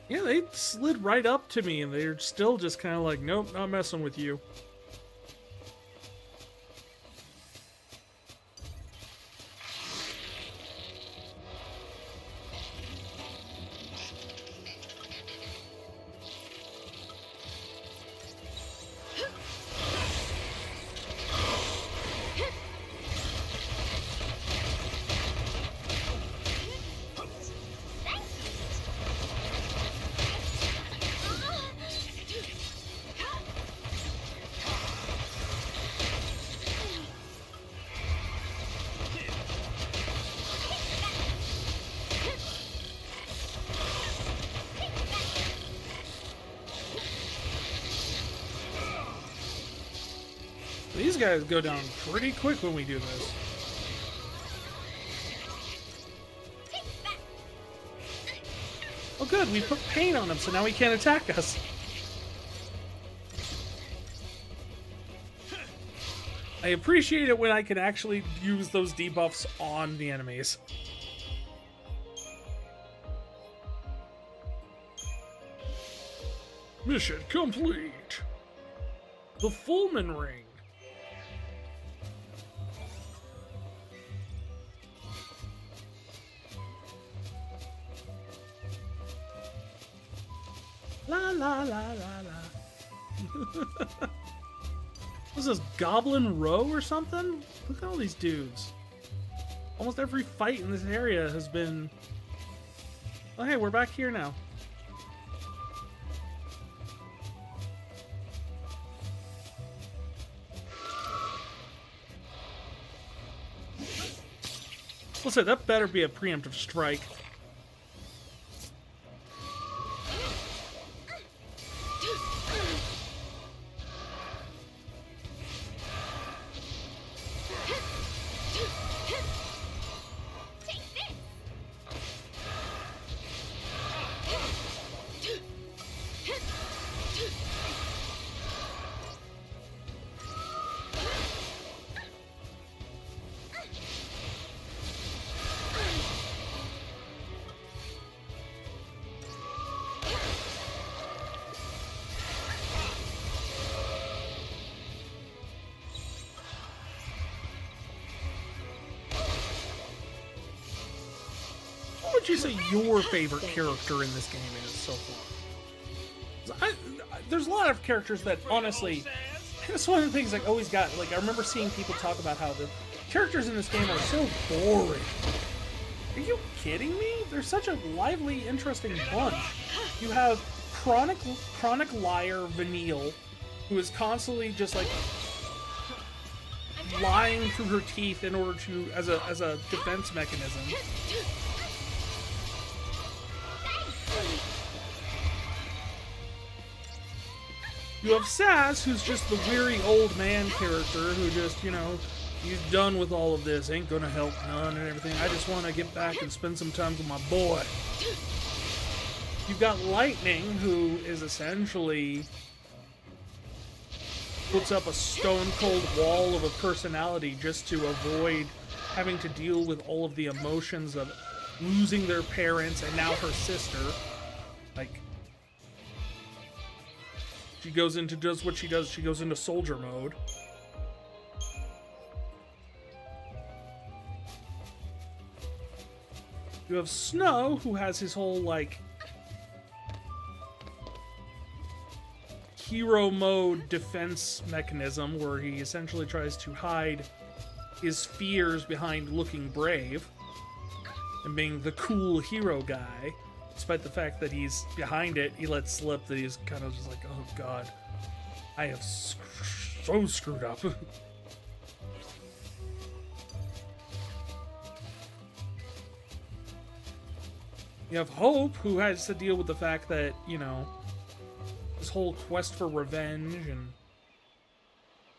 Yeah, they slid right up to me, and they're still just kind of like, nope, not messing with you. These guys go down pretty quick when we do this. Oh good, we put paint on him, so now he can't attack us. I appreciate it when I can actually use those debuffs on the enemies. Mission complete! The Fulman Ring. La la la la la. What's this, Goblin Row or something? Look at all these dudes. Almost every fight in this area has been... Oh hey, we're back here now. Let's say that better be a preemptive strike. What would you say your favorite character in this game is so far? There's a lot of characters that, honestly, that's one of the things I always got. Like, I remember seeing people talk about how the characters in this game are so boring. Are you kidding me? they're such a lively, interesting bunch. You have chronic liar Vanille, who is constantly just like lying through her teeth in order to as a defense mechanism. You have Sass, who's just the weary old man character who just, you know, he's done with all of this, ain't gonna help none and everything. I just want to get back and spend some time with my boy. You've got Lightning, who is essentially puts up a stone-cold wall of a personality just to avoid having to deal with all of the emotions of losing their parents and now her sister. Like, she does what she does. She goes into soldier mode. You have Snow, who has his whole, like, hero mode defense mechanism where he essentially tries to hide his fears behind looking brave and being the cool hero guy. Despite the fact that he's behind it, he lets slip that he's kind of just like, oh god, I have so screwed up. You have Hope, who has to deal with the fact that, you know, this whole quest for revenge and...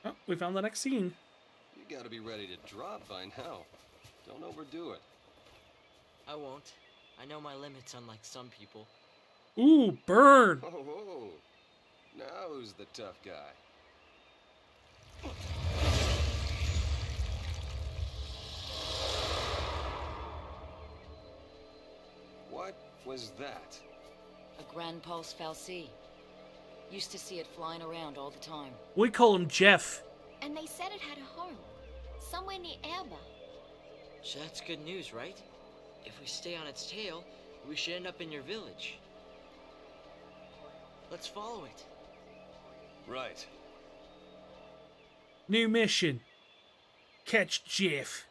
Oh, we found the next scene. You gotta be ready to drop by now. Don't overdo it. I won't. I know my limits, unlike some people. Ooh, burn! Oh, whoa. Now who's the tough guy? What was that? A Grand Pulse Fal'Cie. Used to see it flying around all the time. We call him Jeff. And they said it had a home, somewhere near Erba. So that's good news, right? If we stay on its tail, we should end up in your village. Let's follow it. Right. New mission. Catch Jeff.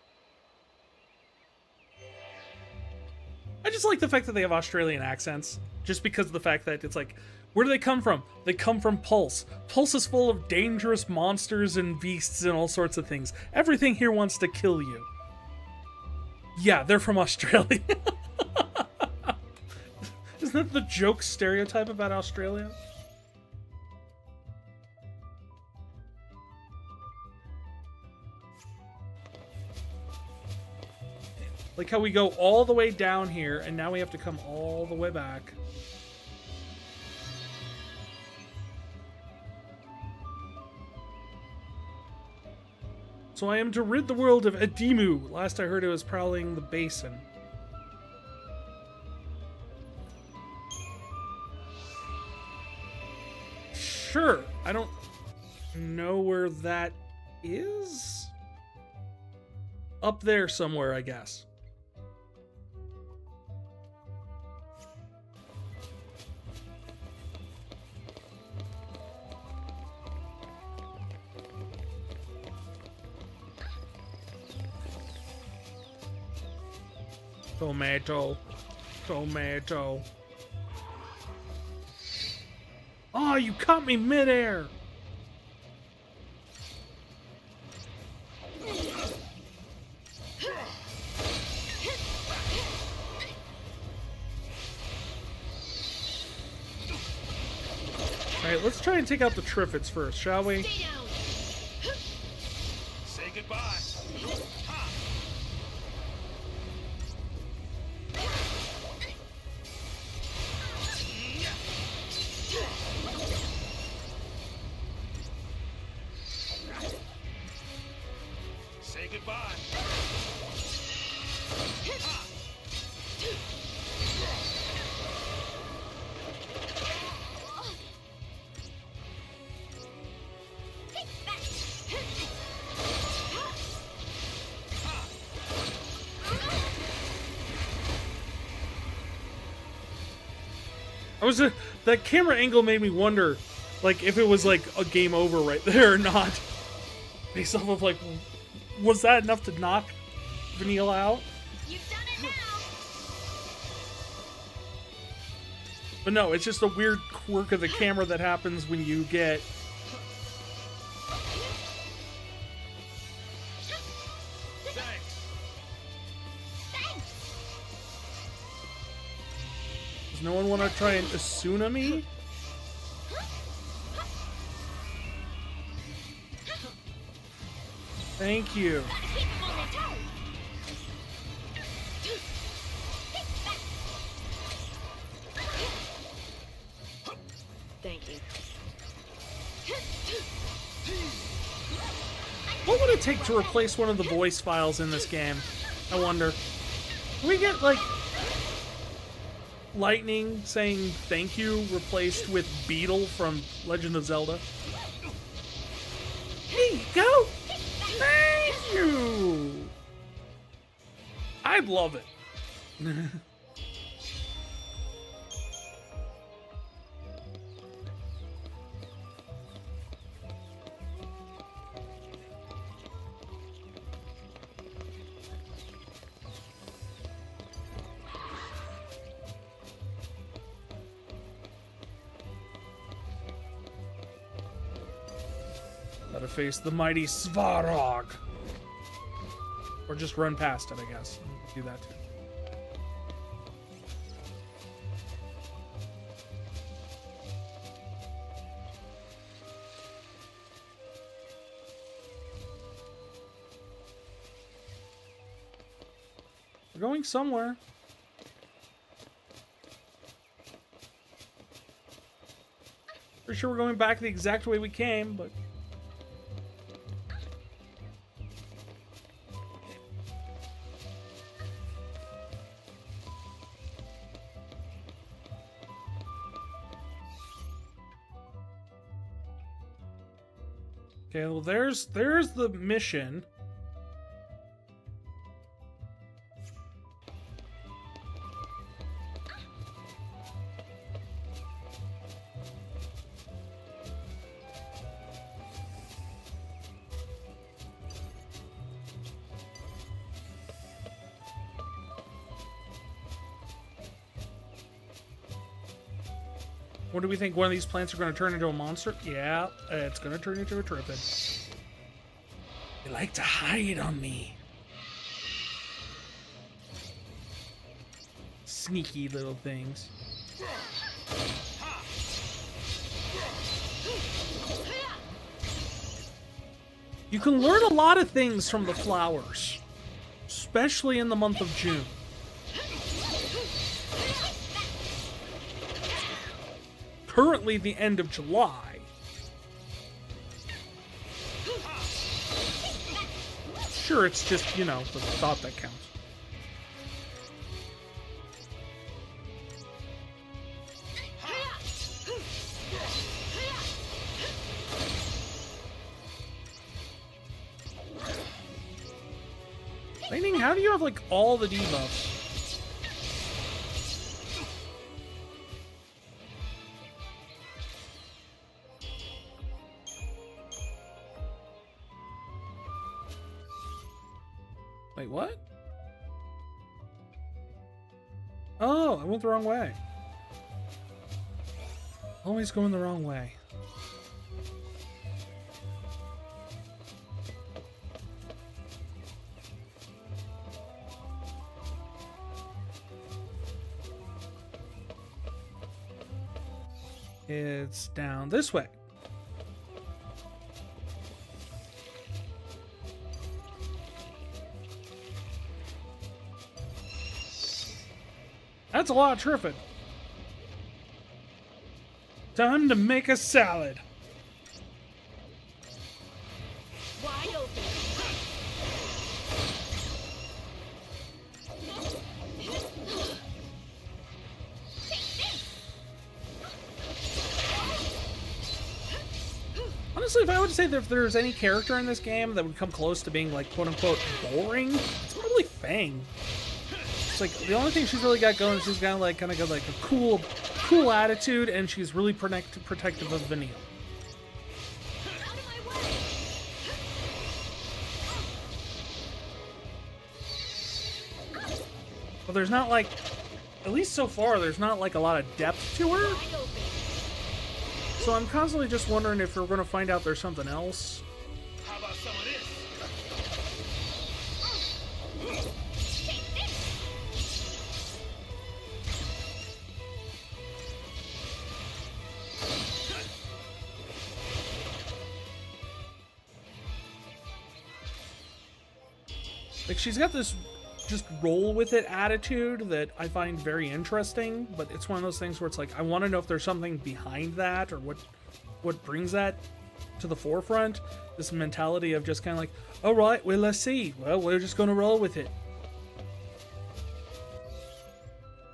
I just like the fact that they have Australian accents. Just because of the fact that it's like, where do they come from? They come from Pulse. Pulse is full of dangerous monsters and beasts and all sorts of things. Everything here wants to kill you. Yeah, they're from Australia. Isn't that the joke stereotype about Australia? Like how we go all the way down here, and now we have to come all the way back. So I am to rid the world of Edimu. Last I heard it was prowling the basin. Sure. I don't know where that is. Up there somewhere, I guess. Tomato. Tomato. Oh, you caught me midair! Alright, let's try and take out the Triffids first, shall we? Say goodbye. Say goodbye. That camera angle made me wonder, like, if it was like a game over right there or not. Based off of like, was that enough to knock Vanille out? You've done it now! But no, it's just a weird quirk of the camera that happens when you get... Does no one want to try and Asuna me? Thank you. Thank you. What would it take to replace one of the voice files in this game? I wonder. Can we get, like, Lightning saying thank you replaced with Beetle from Legend of Zelda? Here you go! Thank you! I'd love it. Gotta face the mighty Svarog. Or just run past it, I guess. Do that too. We're going somewhere. Pretty sure we're going back the exact way we came, but... Okay, well, there's the mission. What do we think? One of these plants are going to turn into a monster? Yeah, it's going to turn into a Trifid. They like to hide on me. Sneaky little things. You can learn a lot of things from the flowers, especially in the month of June. Currently the end of July. Sure, it's just, you know, the thought that counts. Lightning, how do you have, like, all the debuffs? Wait, what? Oh, I went the wrong way. Always going the wrong way. It's down this way. That's a lot of Trifid. Time to make a salad. Wide open. Honestly, if I would say that if there's any character in this game that would come close to being, like, quote-unquote boring, it's probably Fang. It's like, the only thing she's really got going is she's got, like, kind of got, like, a cool attitude, and she's really protective of Vanille. But there's not, like, at least so far, there's not like a lot of depth to her. Wide open. So I'm constantly just wondering if we're going to find out there's something else. How about some of this? Like, she's got this just roll with it attitude that I find very interesting, but it's one of those things where it's like, I want to know if there's something behind that or what brings that to the forefront. This mentality of just kind of like, all right, well, let's see. Well, we're just going to roll with it.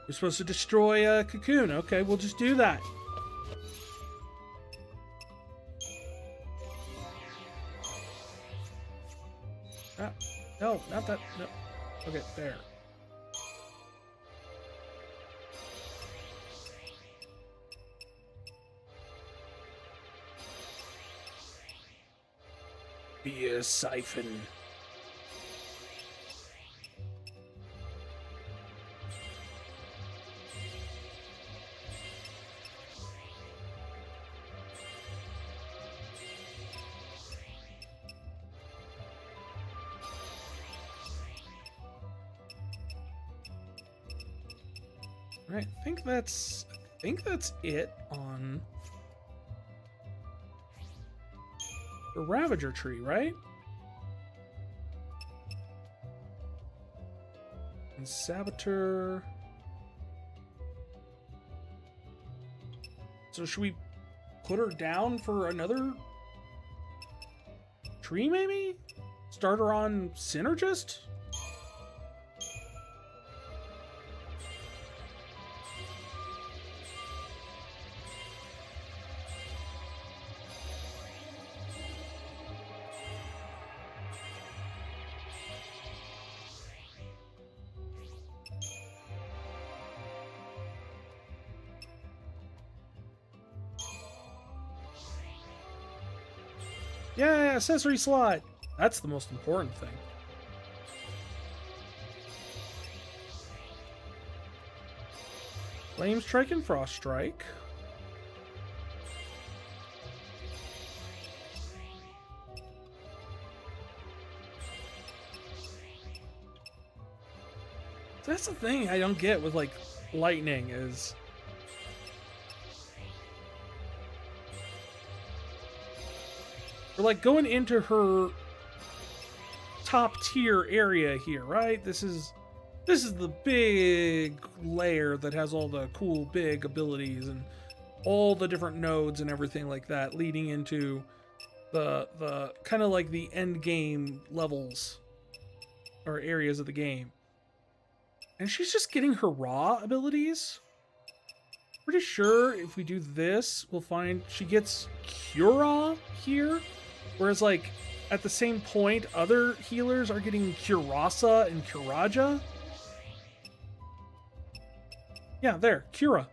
We're supposed to destroy a Cocoon. Okay, we'll just do that. No, not that. No. Okay, there. Beer siphon. Right, I think that's it on the Ravager tree, right? And Saboteur. So should we put her down for another tree, maybe? Start her on Synergist? Yeah, accessory slot. That's the most important thing. Flame Strike and Frost Strike. That's the thing I don't get with, like, lightning is... We're like going into her top tier area here, right? This is the big layer that has all the cool big abilities and all the different nodes and everything like that, leading into the kind of like the end game levels or areas of the game. And she's just getting her raw abilities. Pretty sure if we do this, we'll find she gets Cura here. Whereas, like, at the same point, other healers are getting Curasa and Curaja. Yeah, there, Cura.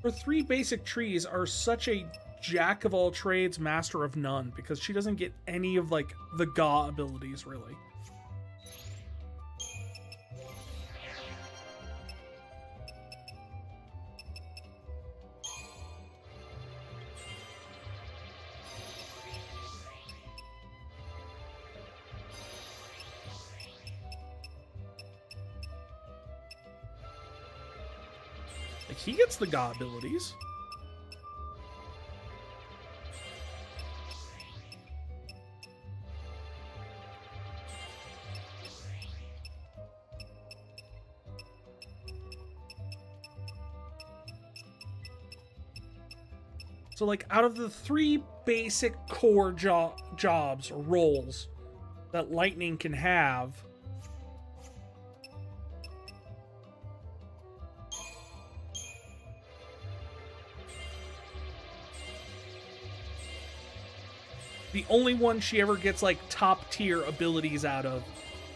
Her three basic trees are such a jack of all trades, master of none, because she doesn't get any of, like, the Ga abilities, really. Like, he gets the Ga abilities. So, like, out of the three basic core jobs or roles that Lightning can have, the only one she ever gets, like, top tier abilities out of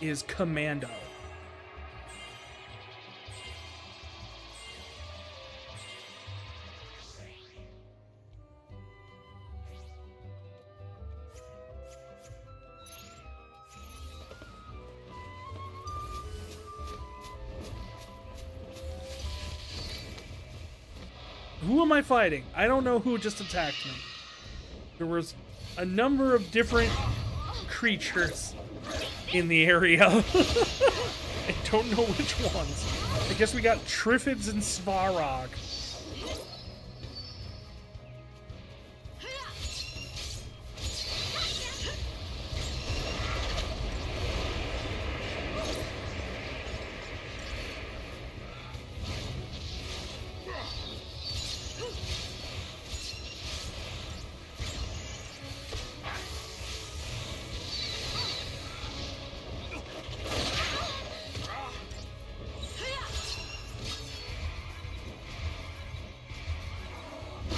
is Commando. Who am I fighting? I don't know who just attacked me. There was a number of different creatures in the area. I don't know which ones. I guess we got Triffids and Svarog.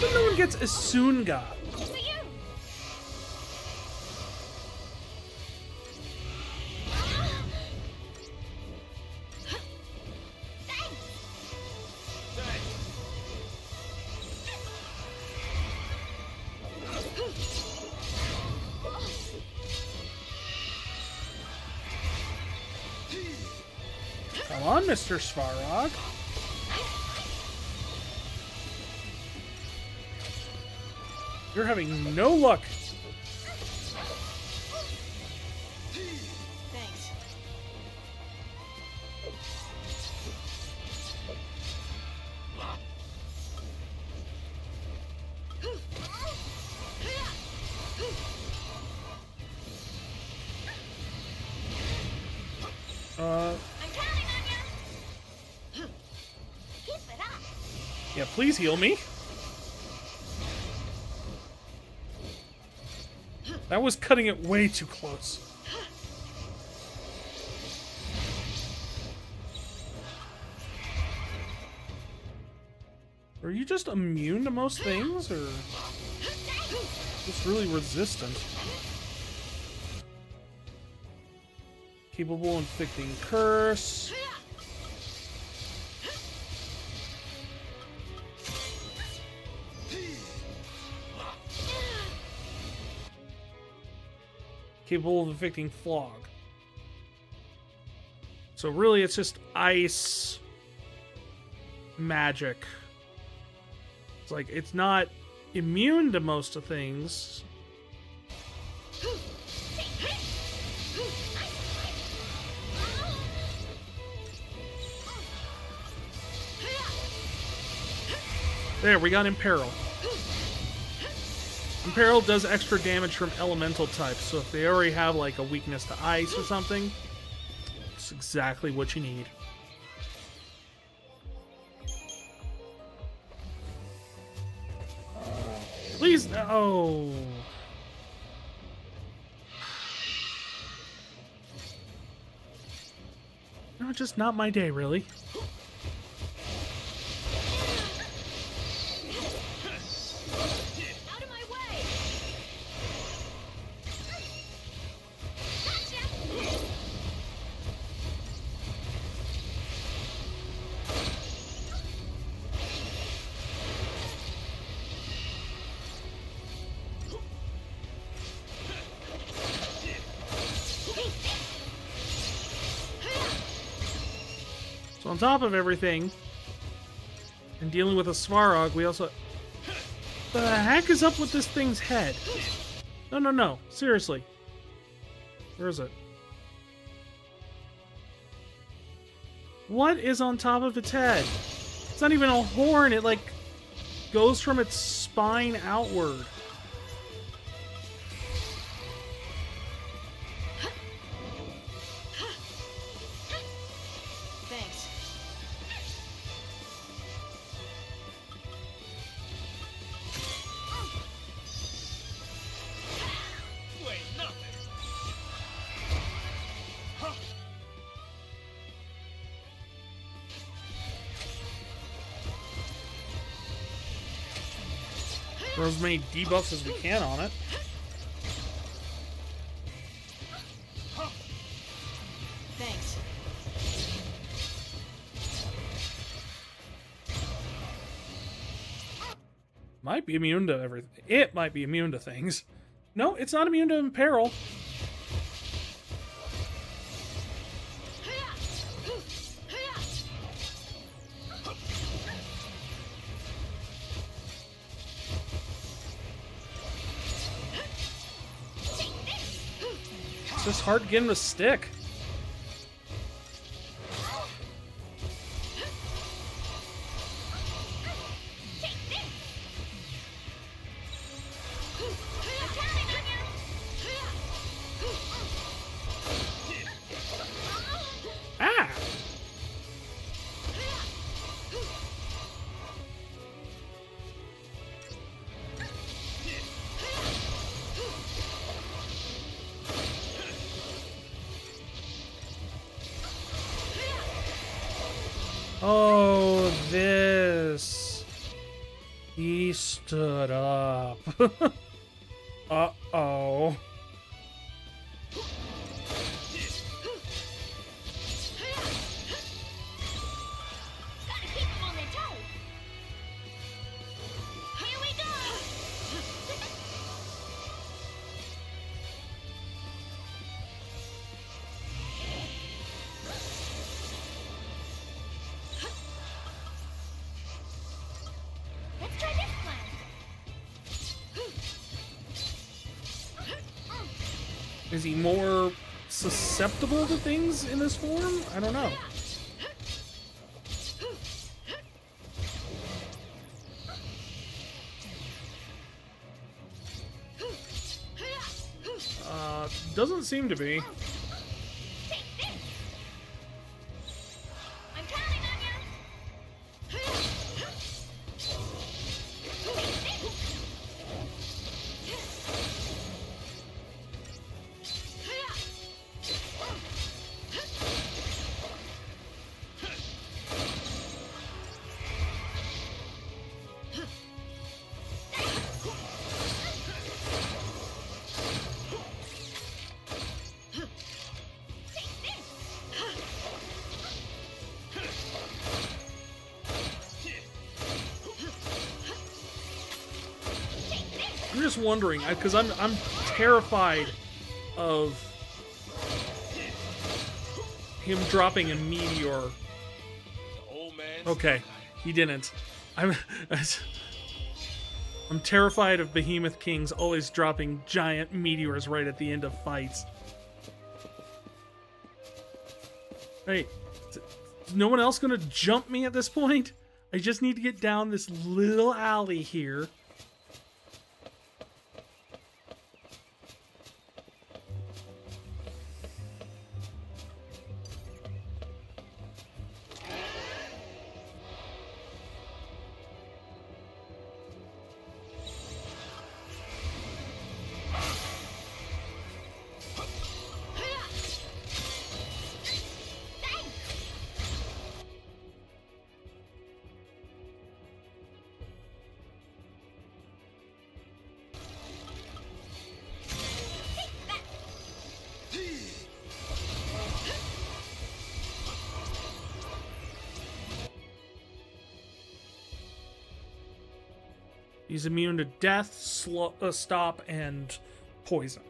No one gets Asunga. Come on, Mr. Svarog. You're having no luck. Thanks. I'm counting on you. Keep it up. Yeah, please heal me. That was cutting it way too close. Are you just immune to most things, or just really resistant? Capable of inflicting curse. Capable of inflicting flog. So really it's just ice magic. It's like it's not immune to most of things. There, we got Imperil. Imperil does extra damage from elemental types, so if they already have like a weakness to ice or something, it's exactly what you need. Please, no. No, just not my day, really. So on top of everything, and dealing with a Svarog, we also... The heck is up with this thing's head? No. Seriously. Where is it? What is on top of its head? It's not even a horn. It, like, goes from its spine outward. Thanks. You ain't nothing. Huh. Throw as many debuffs as we can on it. Thanks. Might be immune to everything. It might be immune to things. No, it's not immune to Imperil. just hard to get him to stick. Ah! Oh, this. He stood up. Uh-oh. Gotta keep them on their toes. Here we go. Let's try this plan. Is he more susceptible to things in this form? I don't know. Doesn't seem to be. Take this. I'm counting on you. I'm just wondering, because I'm terrified of him dropping a meteor. The old man. Okay, he didn't. I'm terrified of Behemoth Kings always dropping giant meteors right at the end of fights. Hey, is no one else gonna jump me at this point? I just need to get down this little alley here. He's immune to death, stop, and poison.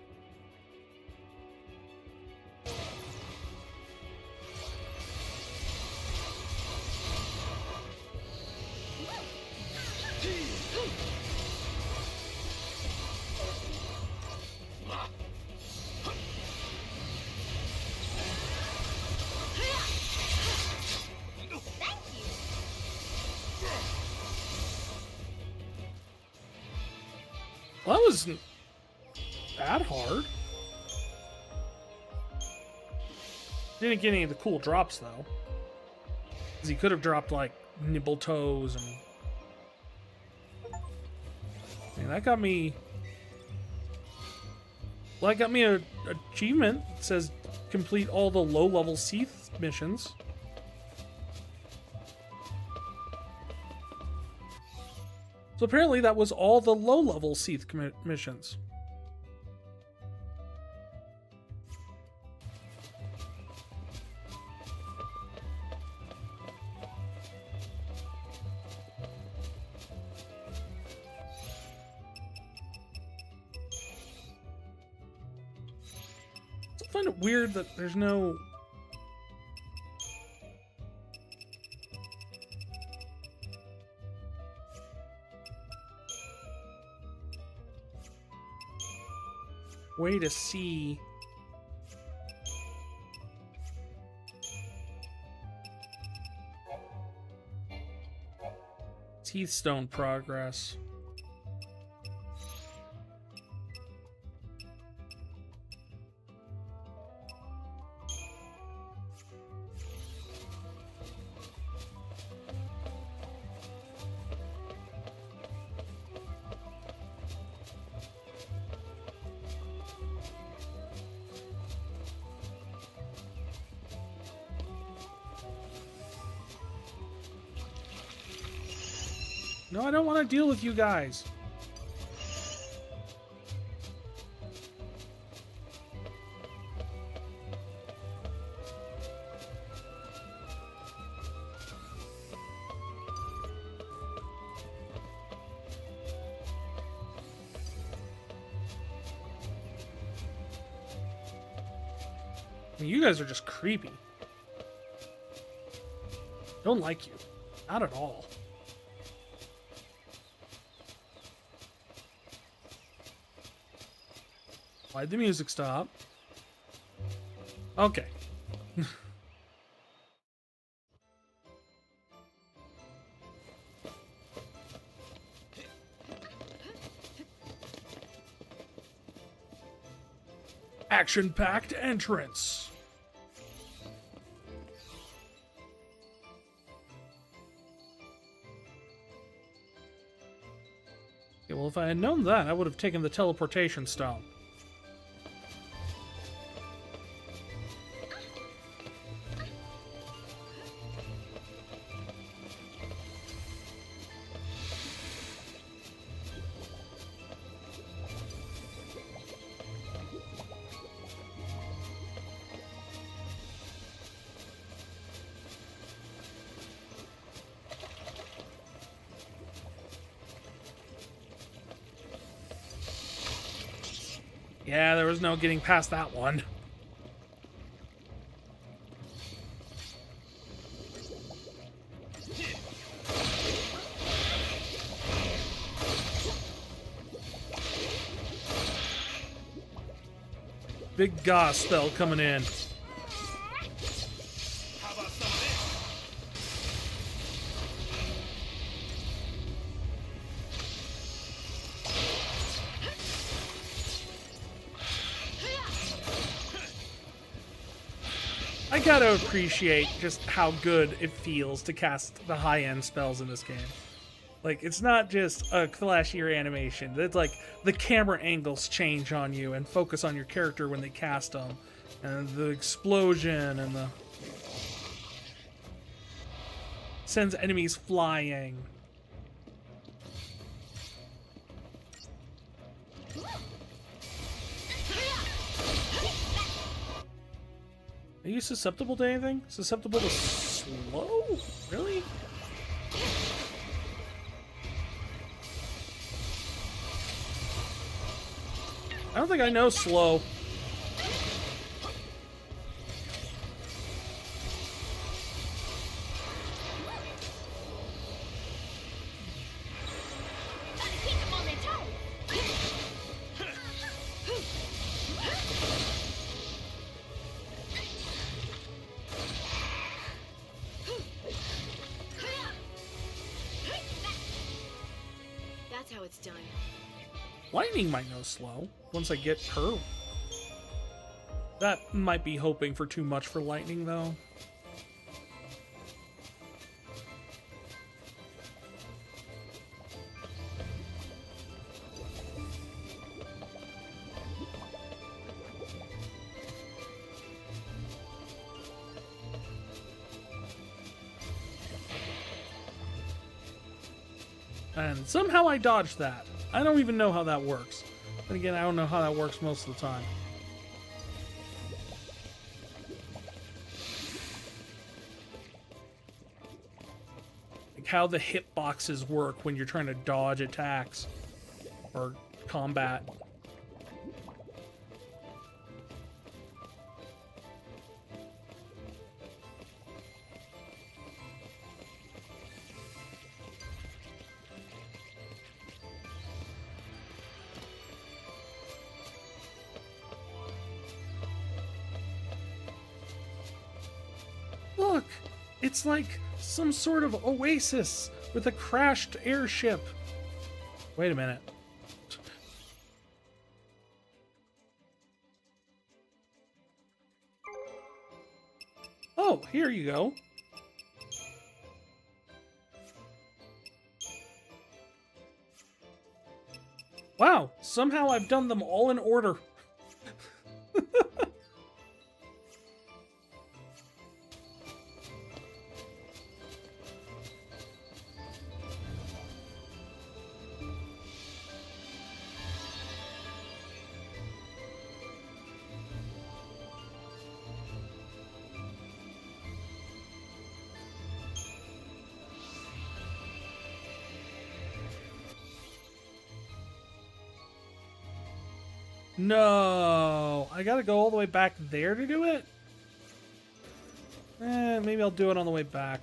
Well, that wasn't that hard. Didn't get any of the cool drops, though. Because he could have dropped, like, nibble toes and... Man, that got me... Well, that got me an achievement. It says complete all the low-level Seath missions. So apparently that was all the low-level Seath missions. I find it weird that there's no... way to see Teeth stone progress. No, I don't want to deal with you guys. I mean, you guys are just creepy. Don't like you. Not at all. Why'd the music stop? Okay. Action-packed entrance. Okay, well, if I had known that, I would have taken the teleportation stone. Yeah, there was no getting past that one. Big Gauss spell coming in. How about some of this? I gotta appreciate just how good it feels to cast the high-end spells in this game. Like, it's not just a flashier animation. It's like the camera angles change on you and focus on your character when they cast them. And the explosion and the... sends enemies flying. Are you susceptible to anything? Susceptible to slow? Really? I don't think I know slow. That's how it's done. Lightning might know slow once I get her. That might be hoping for too much for lightning, though. And somehow I dodged that. I don't even know how that works. And again, I don't know how that works most of the time. Like how the hitboxes work when you're trying to dodge attacks or combat. Look, it's like some sort of oasis with a crashed airship. Wait a minute. Oh, here you go. Wow, somehow I've done them all in order. No, I gotta go all the way back there to do it? Maybe I'll do it on the way back.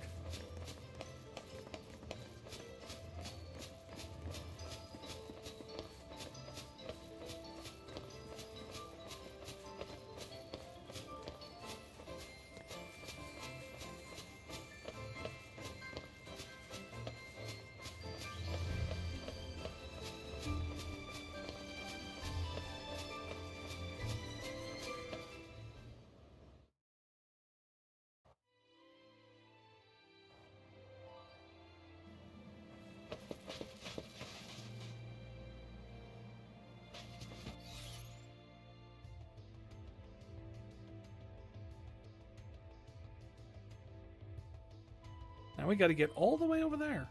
Now we got to get all the way over there.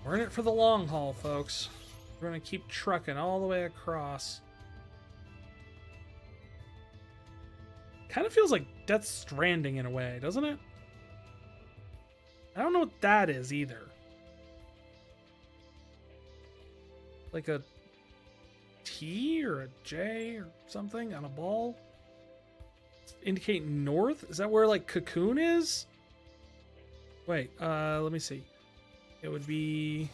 We're in it for the long haul, folks. We're going to keep trucking all the way across. Kind of feels like Death Stranding in a way, doesn't it? I don't know what that is either. Like a T or a J or something on a ball? Indicating north? Is that where like Cocoon is? Wait, let me see. It would be...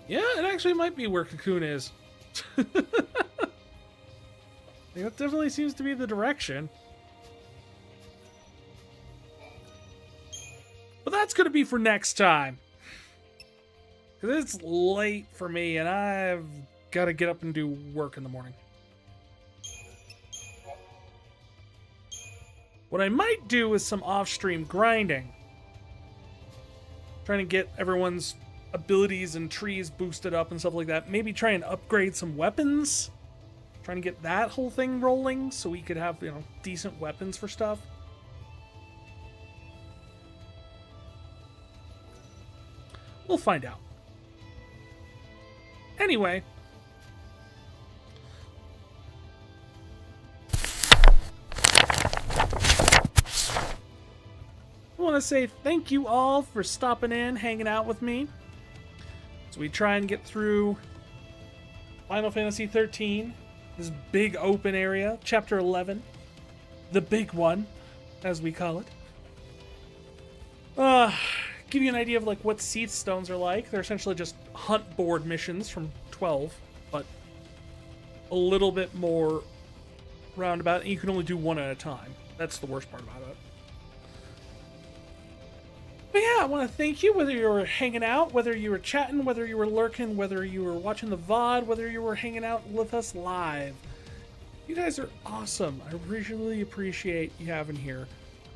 Yeah, it actually might be where Cocoon is. That definitely seems to be the direction. But that's going to be for next time. Because it's late for me and I've got to get up and do work in the morning. What I might do is some off-stream grinding. Trying to get everyone's abilities and trees boosted up and stuff like that. Maybe try and upgrade some weapons. Trying to get that whole thing rolling so we could have, you know, decent weapons for stuff. We'll find out. Anyway. I want to say thank you all for stopping in, hanging out with me. So we try and get through Final Fantasy XIII, this big open area, Chapter 11, the big one, as we call it. Give you an idea of like what Seath Stones are like. They're essentially just hunt board missions from 12, but a little bit more roundabout, and you can only do one at a time. That's the worst part about it. But yeah, I want to thank you, whether you were hanging out, whether you were chatting, whether you were lurking, whether you were watching the VOD, whether you were hanging out with us live. You guys are awesome. I really appreciate you having here.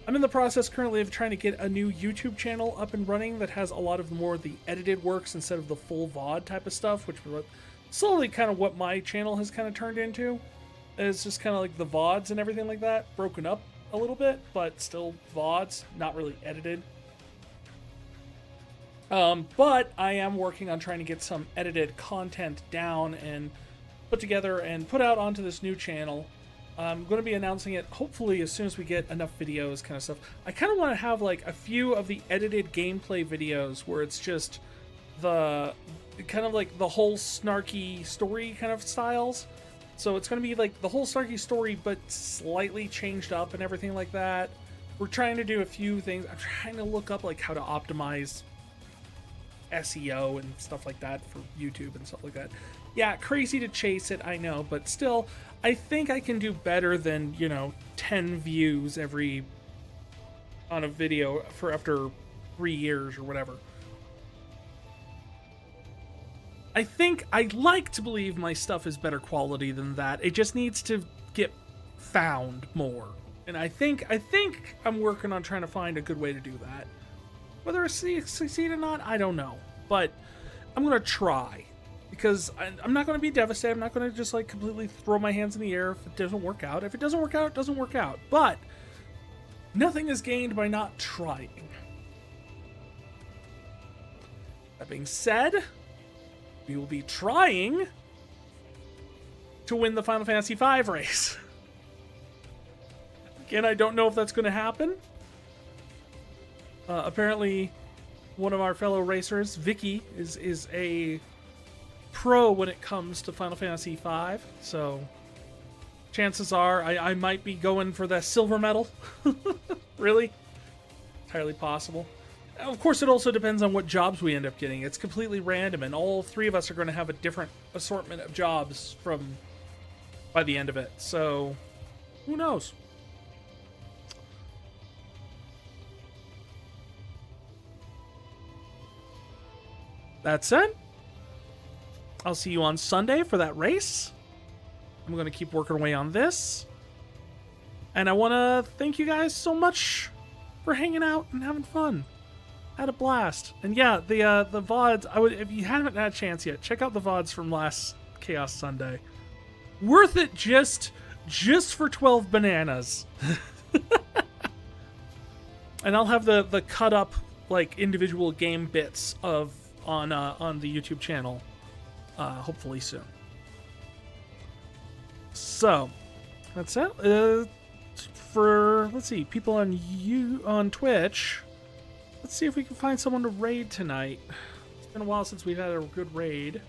I'm in the process currently of trying to get a new YouTube channel up and running that has a lot of more of the edited works instead of the full VOD type of stuff, which is slowly kind of what my channel has kind of turned into. It's just kind of like the VODs and everything like that, broken up a little bit, but still VODs, not really edited. But I am working on trying to get some edited content down and put together and put out onto this new channel. I'm going to be announcing it hopefully as soon as we get enough videos kind of stuff. I kind of want to have like a few of the edited gameplay videos where it's just the kind of like the whole snarky story kind of styles. So it's going to be like the whole snarky story, but slightly changed up and everything like that. We're trying to do a few things. I'm trying to look up like how to optimize SEO and stuff like that for YouTube and stuff like that. Yeah, crazy to chase it, I know, but still, I think I can do better than, 10 views on a video for after 3 years or whatever. I think I'd like to believe my stuff is better quality than that. It just needs to get found more. And I think I'm working on trying to find a good way to do that. Whether I succeed or not, I don't know. But I'm going to try. Because I'm not going to be devastated. I'm not going to just like completely throw my hands in the air if it doesn't work out. If it doesn't work out, it doesn't work out. But nothing is gained by not trying. That being said, we will be trying to win the Final Fantasy V race. Again, I don't know if that's going to happen. Apparently, one of our fellow racers, Vicky, is a pro when it comes to Final Fantasy V. So, chances are I might be going for that silver medal. Really? Entirely possible. Of course, it also depends on what jobs we end up getting. It's completely random, and all three of us are going to have a different assortment of jobs by the end of it. So, who knows? That said, I'll see you on Sunday for that race. I'm going to keep working away on this. And I want to thank you guys so much for hanging out and having fun. I had a blast. And yeah, the VODs, if you haven't had a chance yet, check out the VODs from last Chaos Sunday. Worth it just for 12 bananas. And I'll have the cut up like individual game bits on the YouTube channel hopefully soon. So that's it. Let's see, people on Twitch. Let's see if we can find someone to raid tonight. It's been a while since we've had a good raid.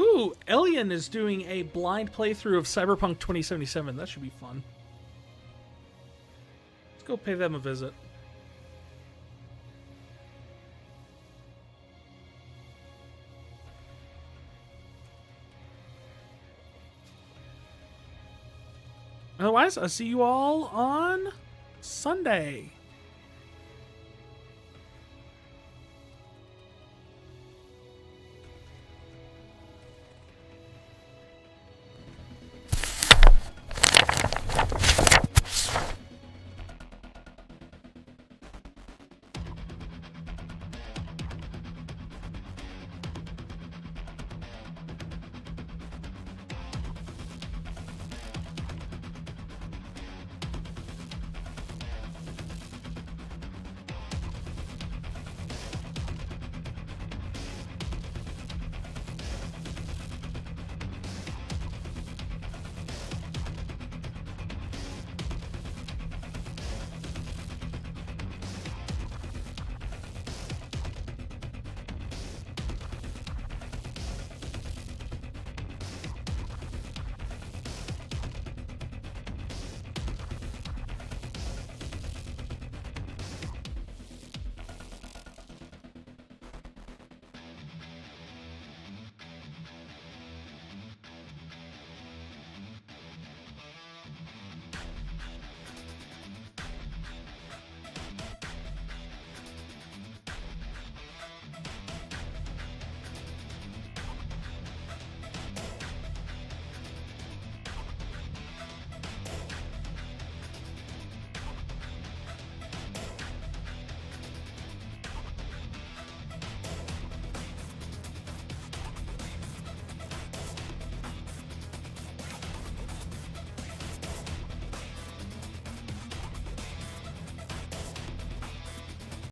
Ooh, Elian is doing a blind playthrough of Cyberpunk 2077. That should be fun. Let's go pay them a visit. Otherwise, I'll see you all on Sunday.